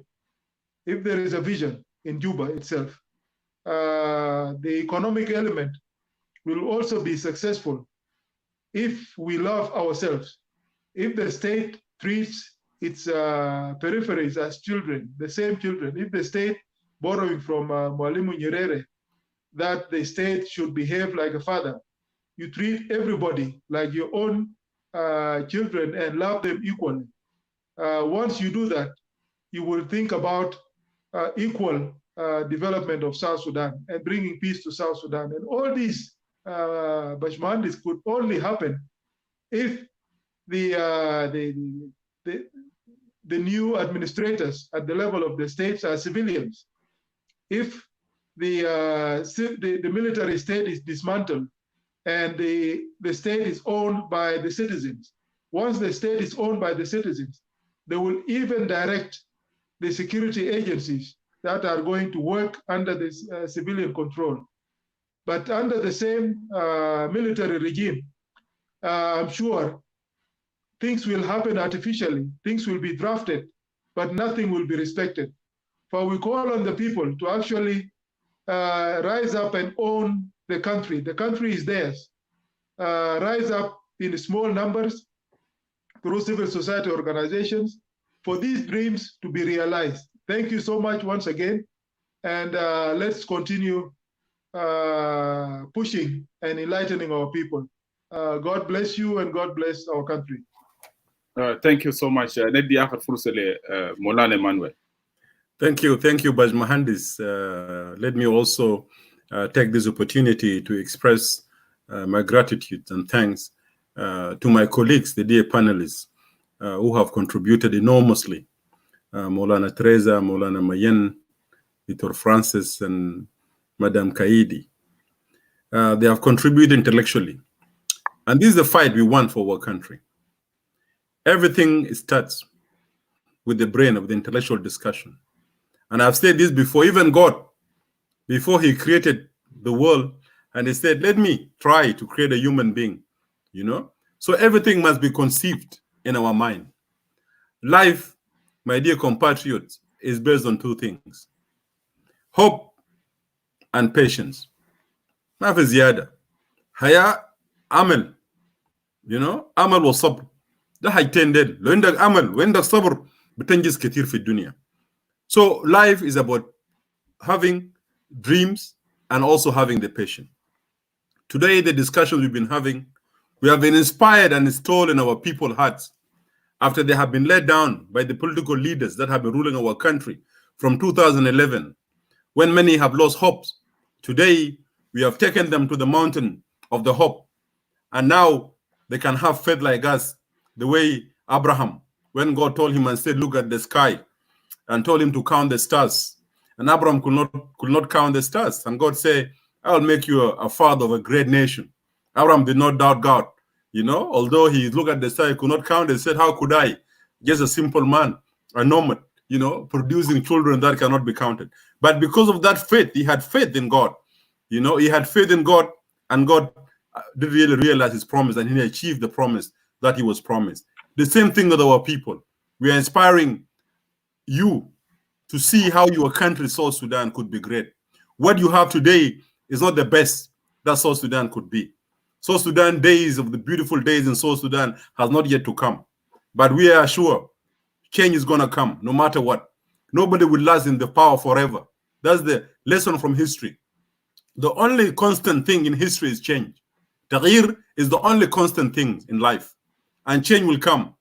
if there is a vision in Juba itself, the economic element will also be successful if we love ourselves. If the state treats its peripheries as children, the same children, if the state, borrowing from Mwalimu Nyerere, that the state should behave like a father, you treat everybody like your own children and love them equally. Once you do that, you will think about equal development of South Sudan and bringing peace to South Sudan. And all these Bashmandis could only happen if the new administrators at the level of the states are civilians. If the military state is dismantled and the state is owned by the citizens, once the state is owned by the citizens, they will even direct the security agencies that are going to work under this civilian control. But under the same military regime, I'm sure things will happen artificially, things will be drafted, but nothing will be respected. For we call on the people to actually rise up and own the country. The country is theirs. Rise up in small numbers through civil society organizations for these dreams to be realized. Thank you so much once again, and let's continue pushing and enlightening our people. God bless you and God bless our country. Thank you so much. ندي آخر فرصة لمولانا Emmnuel. Thank you, Baj Mahandis. Let me also take this opportunity to express my gratitude and thanks to my colleagues, the dear panelists, who have contributed enormously. Maulana Tereza, Maulana Mayen, Dr. Francis, and Madam Kaidi. They have contributed intellectually. And this is the fight we want for our country. Everything starts with the brain of the intellectual discussion. And I've said this before, even God, before he created the world, and he said, let me try to create a human being, you know? So everything must be conceived in our mind. Life, my dear compatriots, is based on two things: hope and patience. ما في زيادة. حياة عمل. You know, عمل وصبر. ده حاجتين ديل. لو عندك عمل وعندك صبر بتنجز كتير في الدنيا. So life is about having dreams and also having the patience. Today, the discussions we've been having, we have been inspired and installed in our people's hearts after they have been let down by the political leaders that have been ruling our country from 2011, when many have lost hopes. Today, we have taken them to the mountain of the hope, and now they can have faith like us, the way Abraham, when God told him and said, look at the sky, and told him to count the stars. And Abraham could not count the stars. And God said, I'll make you a father of a great nation. Abraham did not doubt God. You know, although he looked at the star, he could not count it. He said, how could I? Just a simple man, a nomad, you know, producing children that cannot be counted. But because of that faith, he had faith in God. You know, he had faith in God, and God did really realize his promise, and he achieved the promise that he was promised. The same thing with our people. We are inspiring you to see how your country, South Sudan, could be great. What you have today is not the best that South Sudan could be. South Sudan days of the beautiful days in South Sudan has not yet to come. But we are sure change is going to come no matter what. Nobody will last in the power forever. That's the lesson from history. The only constant thing in history is change. Tagir is the only constant thing in life. And change will come.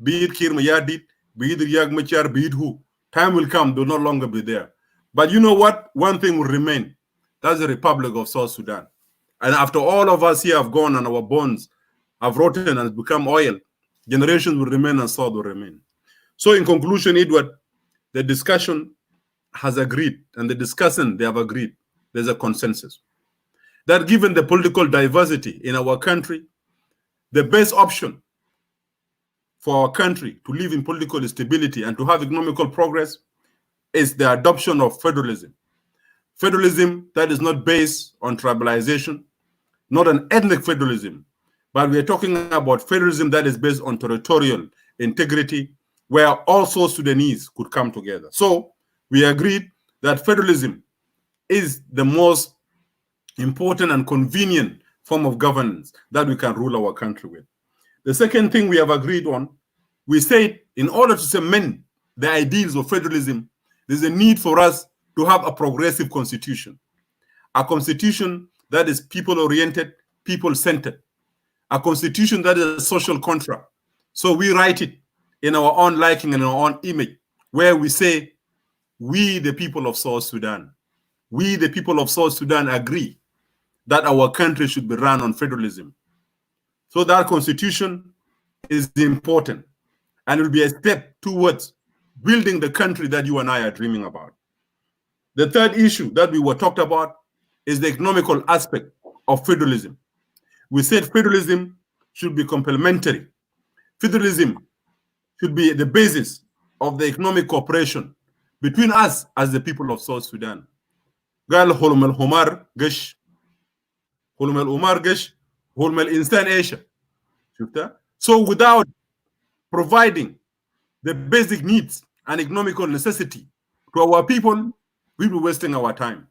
Be it Kir Mayadit, be it Riek Machar, be it who. Time will come, they'll no longer be there. But you know what? One thing will remain. That's the Republic of South Sudan. And after all of us here have gone and our bones have rotten and become oil, generations will remain and South will remain. So in conclusion, Edward, the discussion has agreed, and the discussant, they have agreed. There's a consensus that given the political diversity in our country, the best option for our country to live in political stability and to have economical progress is the adoption of federalism. Federalism that is not based on tribalization, not an ethnic federalism, but we are talking about federalism that is based on territorial integrity, where all South Sudanese could come together. So we agreed that federalism is the most important and convenient form of governance that we can rule our country with. The second thing we have agreed on, we said in order to cement the ideals of federalism, there's a need for us to have a progressive constitution. A constitution that is people-oriented, people-centered. A constitution that is a social contract. So we write it in our own liking and our own image, where we say, we the people of South Sudan, we the people of South Sudan agree that our country should be run on federalism. So that constitution is important, and it will be a step towards building the country that you and I are dreaming about. The third issue that we were talked about is the economical aspect of federalism. We said federalism should be complementary. Federalism should be the basis of the economic cooperation between us as the people of South Sudan. قال حلم الحمار قش حلم الحمار قش حلم الإنسان إيش. شفتها? So without providing the basic needs and economical necessity to our people, we'll be wasting our time.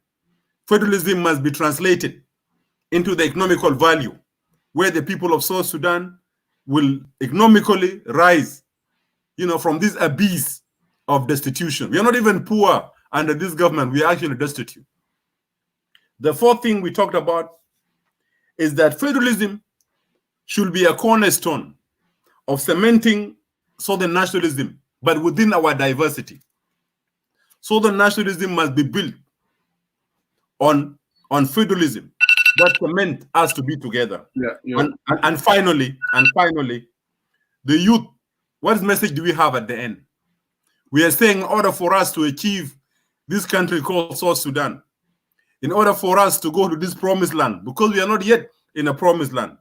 Federalism must be translated into the economical value, where the people of South Sudan will economically rise, you know, from this abyss of destitution. We are not even poor under this government. We are actually destitute. The fourth thing we talked about is that federalism should be a cornerstone of cementing Southern nationalism, but within our diversity. Southern nationalism must be built on federalism that cement us to be together. And finally, the youth, what message do we have at the end? We are saying in order for us to achieve this country called South Sudan, in order for us to go to this promised land, because we are not yet in a promised land,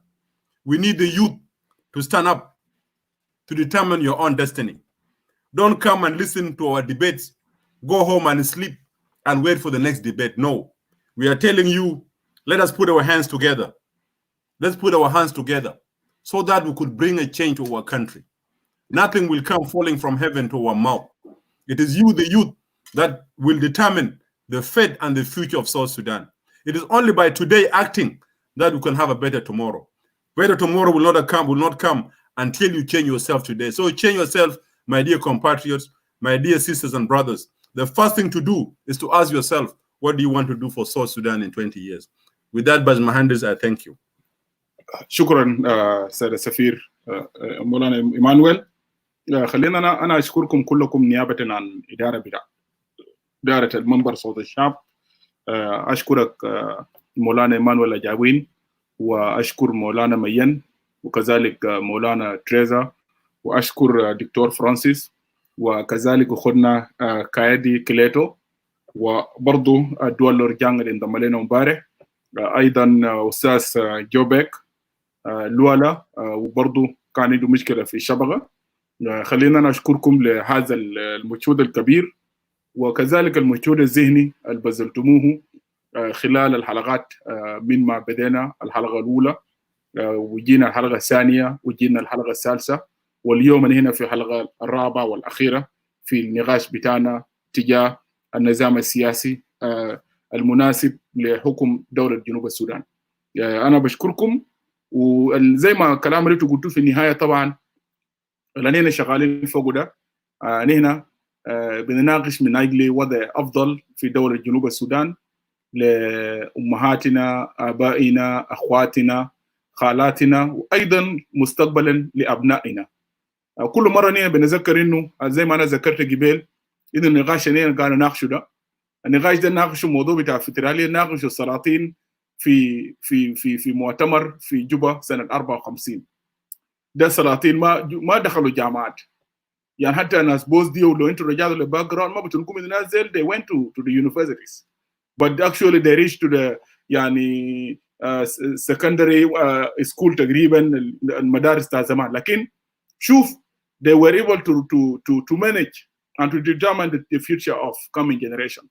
we need the youth to stand up to determine your own destiny. Don't come and listen to our debates, go home and sleep and wait for the next debate. No, we are telling you, let us put our hands together. Let's put our hands together so that we could bring a change to our country. Nothing will come falling from heaven to our mouth. It is you, the youth, that will determine the fate and the future of South Sudan. It is only by today acting that we can have a better tomorrow. Better tomorrow will not come until you change yourself today. So change yourself, my dear compatriots, my dear sisters and brothers. The first thing to do is to ask yourself, what do you want to do for South Sudan in 20 years? With that, Bajmahandis, I thank you. شكرا سيد السفير مولانا إيمانويل. خلينا أنا أشكركم كلكم نيابة عن إدارة المنبر صوت الشعب. أشكرك مولانا إيمانويل أجاوين، وأشكر مولانا مين، وكذلك مولانا تريزا، وأشكر دكتور فرانسيس، وكذلك أخونا كايدي كليتو، وبرضو الدول الرجال اللي انضم لنا امبارح، أيضا أستاذ جوبيك لولا، وبرضو كان عنده مشكلة في الشبكة. خلينا نشكركم لهذا المجهود الكبير، وكذلك المجهود الذهني اللي بذلتموه خلال الحلقات من ما بدينا الحلقة الأولى وجينا الحلقة الثانية وجينا الحلقة الثالثة، واليوم هنا في الحلقة الرابعة والأخيرة في النقاش بتاعنا تجاه النظام السياسي المناسب لحكم دولة جنوب السودان. أنا بشكركم، وزي ما كلام اللي قلتوه في النهاية طبعا لأننا شغالين فوق ده، نحن بنناقش من أجل وضع أفضل في دولة جنوب السودان لأمهاتنا، آبائنا، أخواتنا، خالاتنا، وأيضا مستقبلا لأبنائنا. كل مرة نحن بنذكر إنه زي ما أنا ذكرت قبل إنه النقاش اللي نحن قاعد نناقشه ده، النقاش ده نناقشه موضوع بتاع فدرالية، نناقشه السلاطين في مؤتمر في جوبا سنة 54. ده سلاطين ما دخلوا جامعات، يعني حتى ناس بوز دي ولو انتوا رجعتوا للباك جراوند ما بتلقوا من الناس زي they went to the universities, but actually they reached to the يعني secondary school تقريبا المدارس تاع زمان. لكن شوف they were able to manage and to determine the future of coming generation.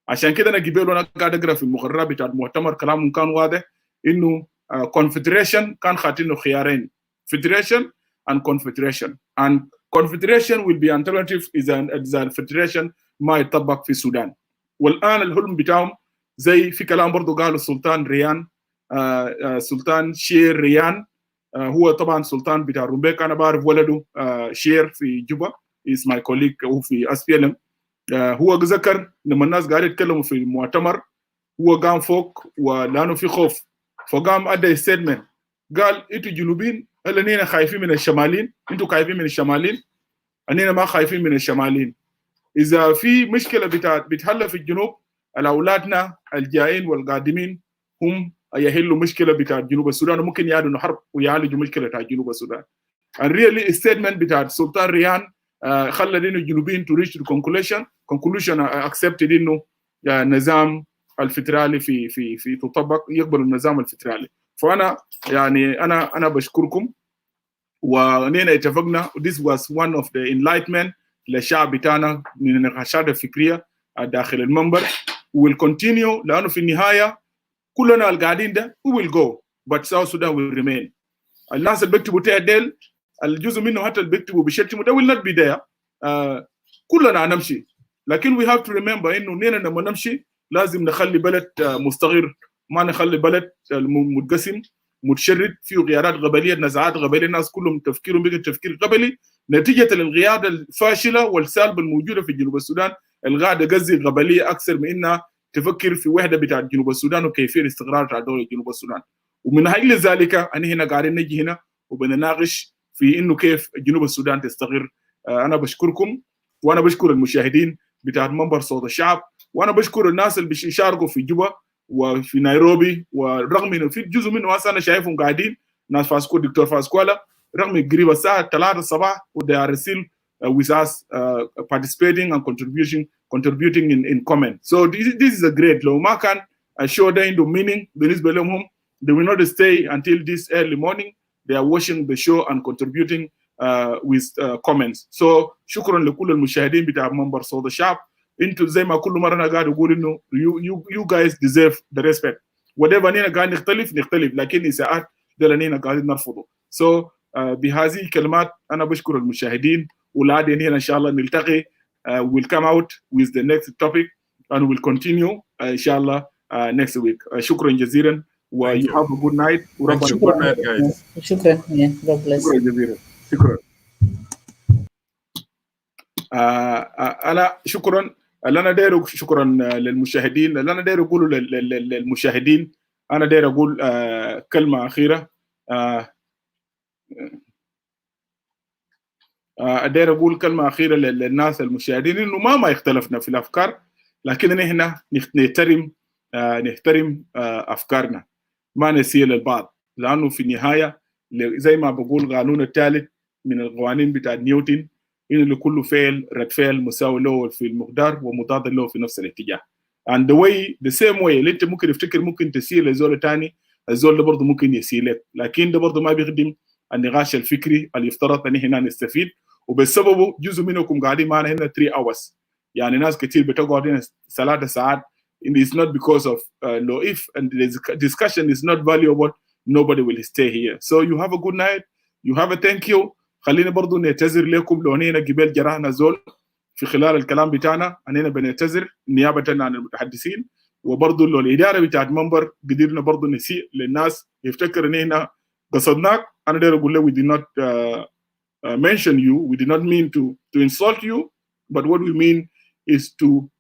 عشان كده انا قبل وانا قاعد اقرا في المقررات بتاع المؤتمر كلامهم كان واضح انه confederation كان خاطينه خيارين، federation and confederation, and confederation will be alternative إذا federation ما يطبق في السودان. والآن الحلم بتاعهم زي في كلام برضو قالوا السلطان ريان، سلطان شير ريان، هو طبعا سلطان بتاع رومبيك، أنا بعرف ولده شير في جوبا is my colleague هو في SPLM. هو ذكر لما الناس قاعدين يتكلموا في المؤتمر هو قام فوق ولانه في خوف فقام ادى ستيتمنت قال انتوا جنوبين هل اننا خايفين من الشمالين؟ انتوا خايفين من الشمالين؟ اننا ما خايفين من الشمالين. اذا في مشكله بتحل في الجنوب، الاولادنا الجايين والقادمين هم يحلوا مشكله بتاع جنوب السودان، وممكن يعادوا حرب ويعالجوا مشكله بتاع جنوب السودان. and really statement بتاع السلطان ريان خلى انه الجنوبيين to reach the conclusion accepted انه نظام الفدرالي في تطبق، يقبل النظام الفدرالي. فانا يعني انا بشكركم، ونحن اتفقنا this was one of the enlightenment للشعب بتاعنا من النقاشات الفكريه داخل المنبر. we will continue لانه في النهايه كلنا القاعدين ده we will go but South Sudan will remain. الناس اللي بيكتبوا تعدل الجزء منه حتى اللي بيكتبوا بشتموا ده will not be there. كلنا نمشي، لكن we have to remember انه نحن لما نمشي لازم نخلي بلد مستقر، ما نخلي بلد متقسم متشرد فيه قيادات قبليه، نزاعات قبليه، الناس كلهم تفكيرهم بقى تفكير قبلي نتيجه للقياده الفاشله والسالبه الموجوده في جنوب السودان القاعده قصدي قبليه اكثر من انها تفكر في وحده بتاع جنوب السودان وكيفيه الاستقرار بتاع دوله جنوب السودان. ومن اجل ذلك انا هنا قاعدين نجي هنا وبنناقش في انه كيف جنوب السودان تستقر. انا بشكركم، وانا بشكر المشاهدين بتاع منبر صوت الشعب، وانا بشكر الناس اللي بيشاركوا في جوبا وفي نيروبي، ورغم انه في جزء منه هسه انا شايفهم قاعدين ناس فاسكو دكتور فاسكوالا رغم قريب الساعه 3 الصباح و they are still with us participating and contributing in comment. So this is a great لو ما كان الشو ده عنده meaning بالنسبه لهم they will not stay until this early morning. They are watching the show and contributing with comments. So شكرا لكل المشاهدين بتاع منبر صوت الشعب. انتوا زي ما كل مره انا قاعد اقول انه you guys deserve the respect. whatever نحن قاعد نختلف لكن اساءات ده نحن قاعدين نرفضه. So بهذه الكلمات انا بشكر المشاهدين، والعاده هنا ان شاء الله نلتقي. we'll come out with the next topic and we'll continue ان شاء الله next week. شكرا جزيلا و you have a good night. شكرا God bless. شكرا جزيلا. شكرا. انا شكرا اللي انا داير، شكرا للمشاهدين اللي انا داير اقوله للمشاهدين انا داير اقول كلمه اخيره. داير اقول كلمه اخيره للناس المشاهدين، انه ما يختلفنا في الافكار، لكن احنا نحترم افكارنا، ما نسيء للبعض، لانه في النهايه زي ما بقول القانون الثالث من القوانين بتاع نيوتن، انه لكل فعل رد فعل مساوي له في المقدار ومضاد له في نفس الاتجاه. and the same way اللي انت ممكن تفتكر ممكن تسيء لزول ثاني، الزول ده برضه ممكن يسيء لك، لكن ده برضه ما بيخدم النقاش الفكري اللي يفترض ان احنا نستفيد، وبسببه جزء منكم قاعدين معنا هنا 3 hours. يعني ناس كتير بتقعد هنا 3 ساعات. It is not because of law. If and the discussion is not valuable, nobody will stay here. So you have a good night. You have a thank you. خلينا برضو نعتذر لكم لو هنا قبل جرحنا زول في خلال الكلام بتاعنا، أننا بنعتذر نيابة عن المتحدثين، وبرضو لو الإدارة بتاعت منبر قدرنا برضو نسيء للناس يفتكر إن هنا قصدناك. أنا داير أقول له we did not mention you, we did not mean to insult you, but what we mean is to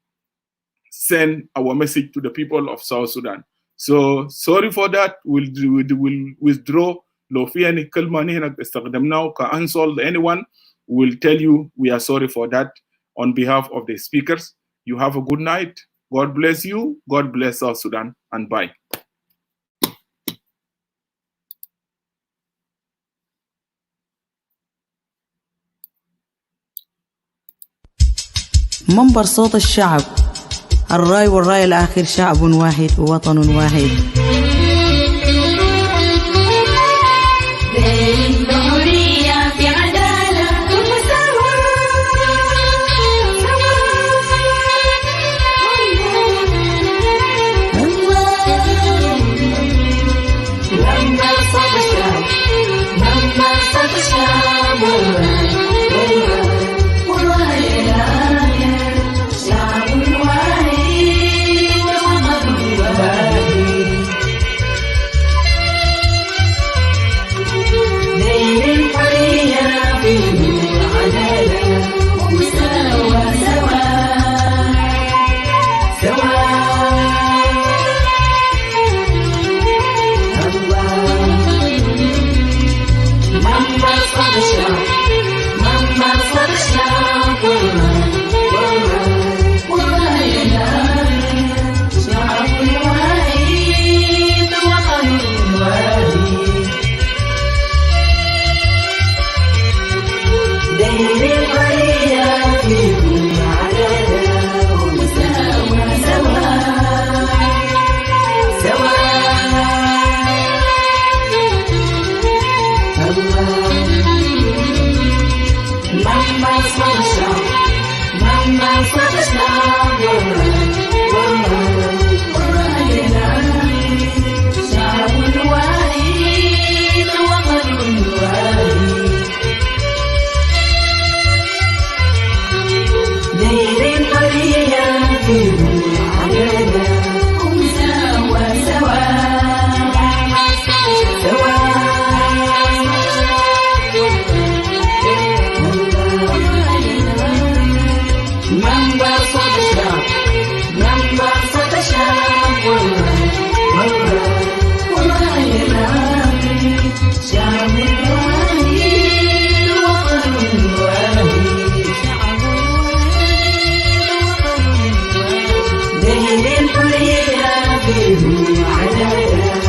send our message to the people of South Sudan. So sorry for that. We'll withdraw. لو في أي كلمة نحن استخدمناه كأنسول anyone, we'll tell you we are sorry for that on behalf of the speakers. You have a good night. God bless you. God bless South Sudan, and bye. منبر صوت الشعب، الرأي والرأي الآخر، شعب واحد ووطن واحد. They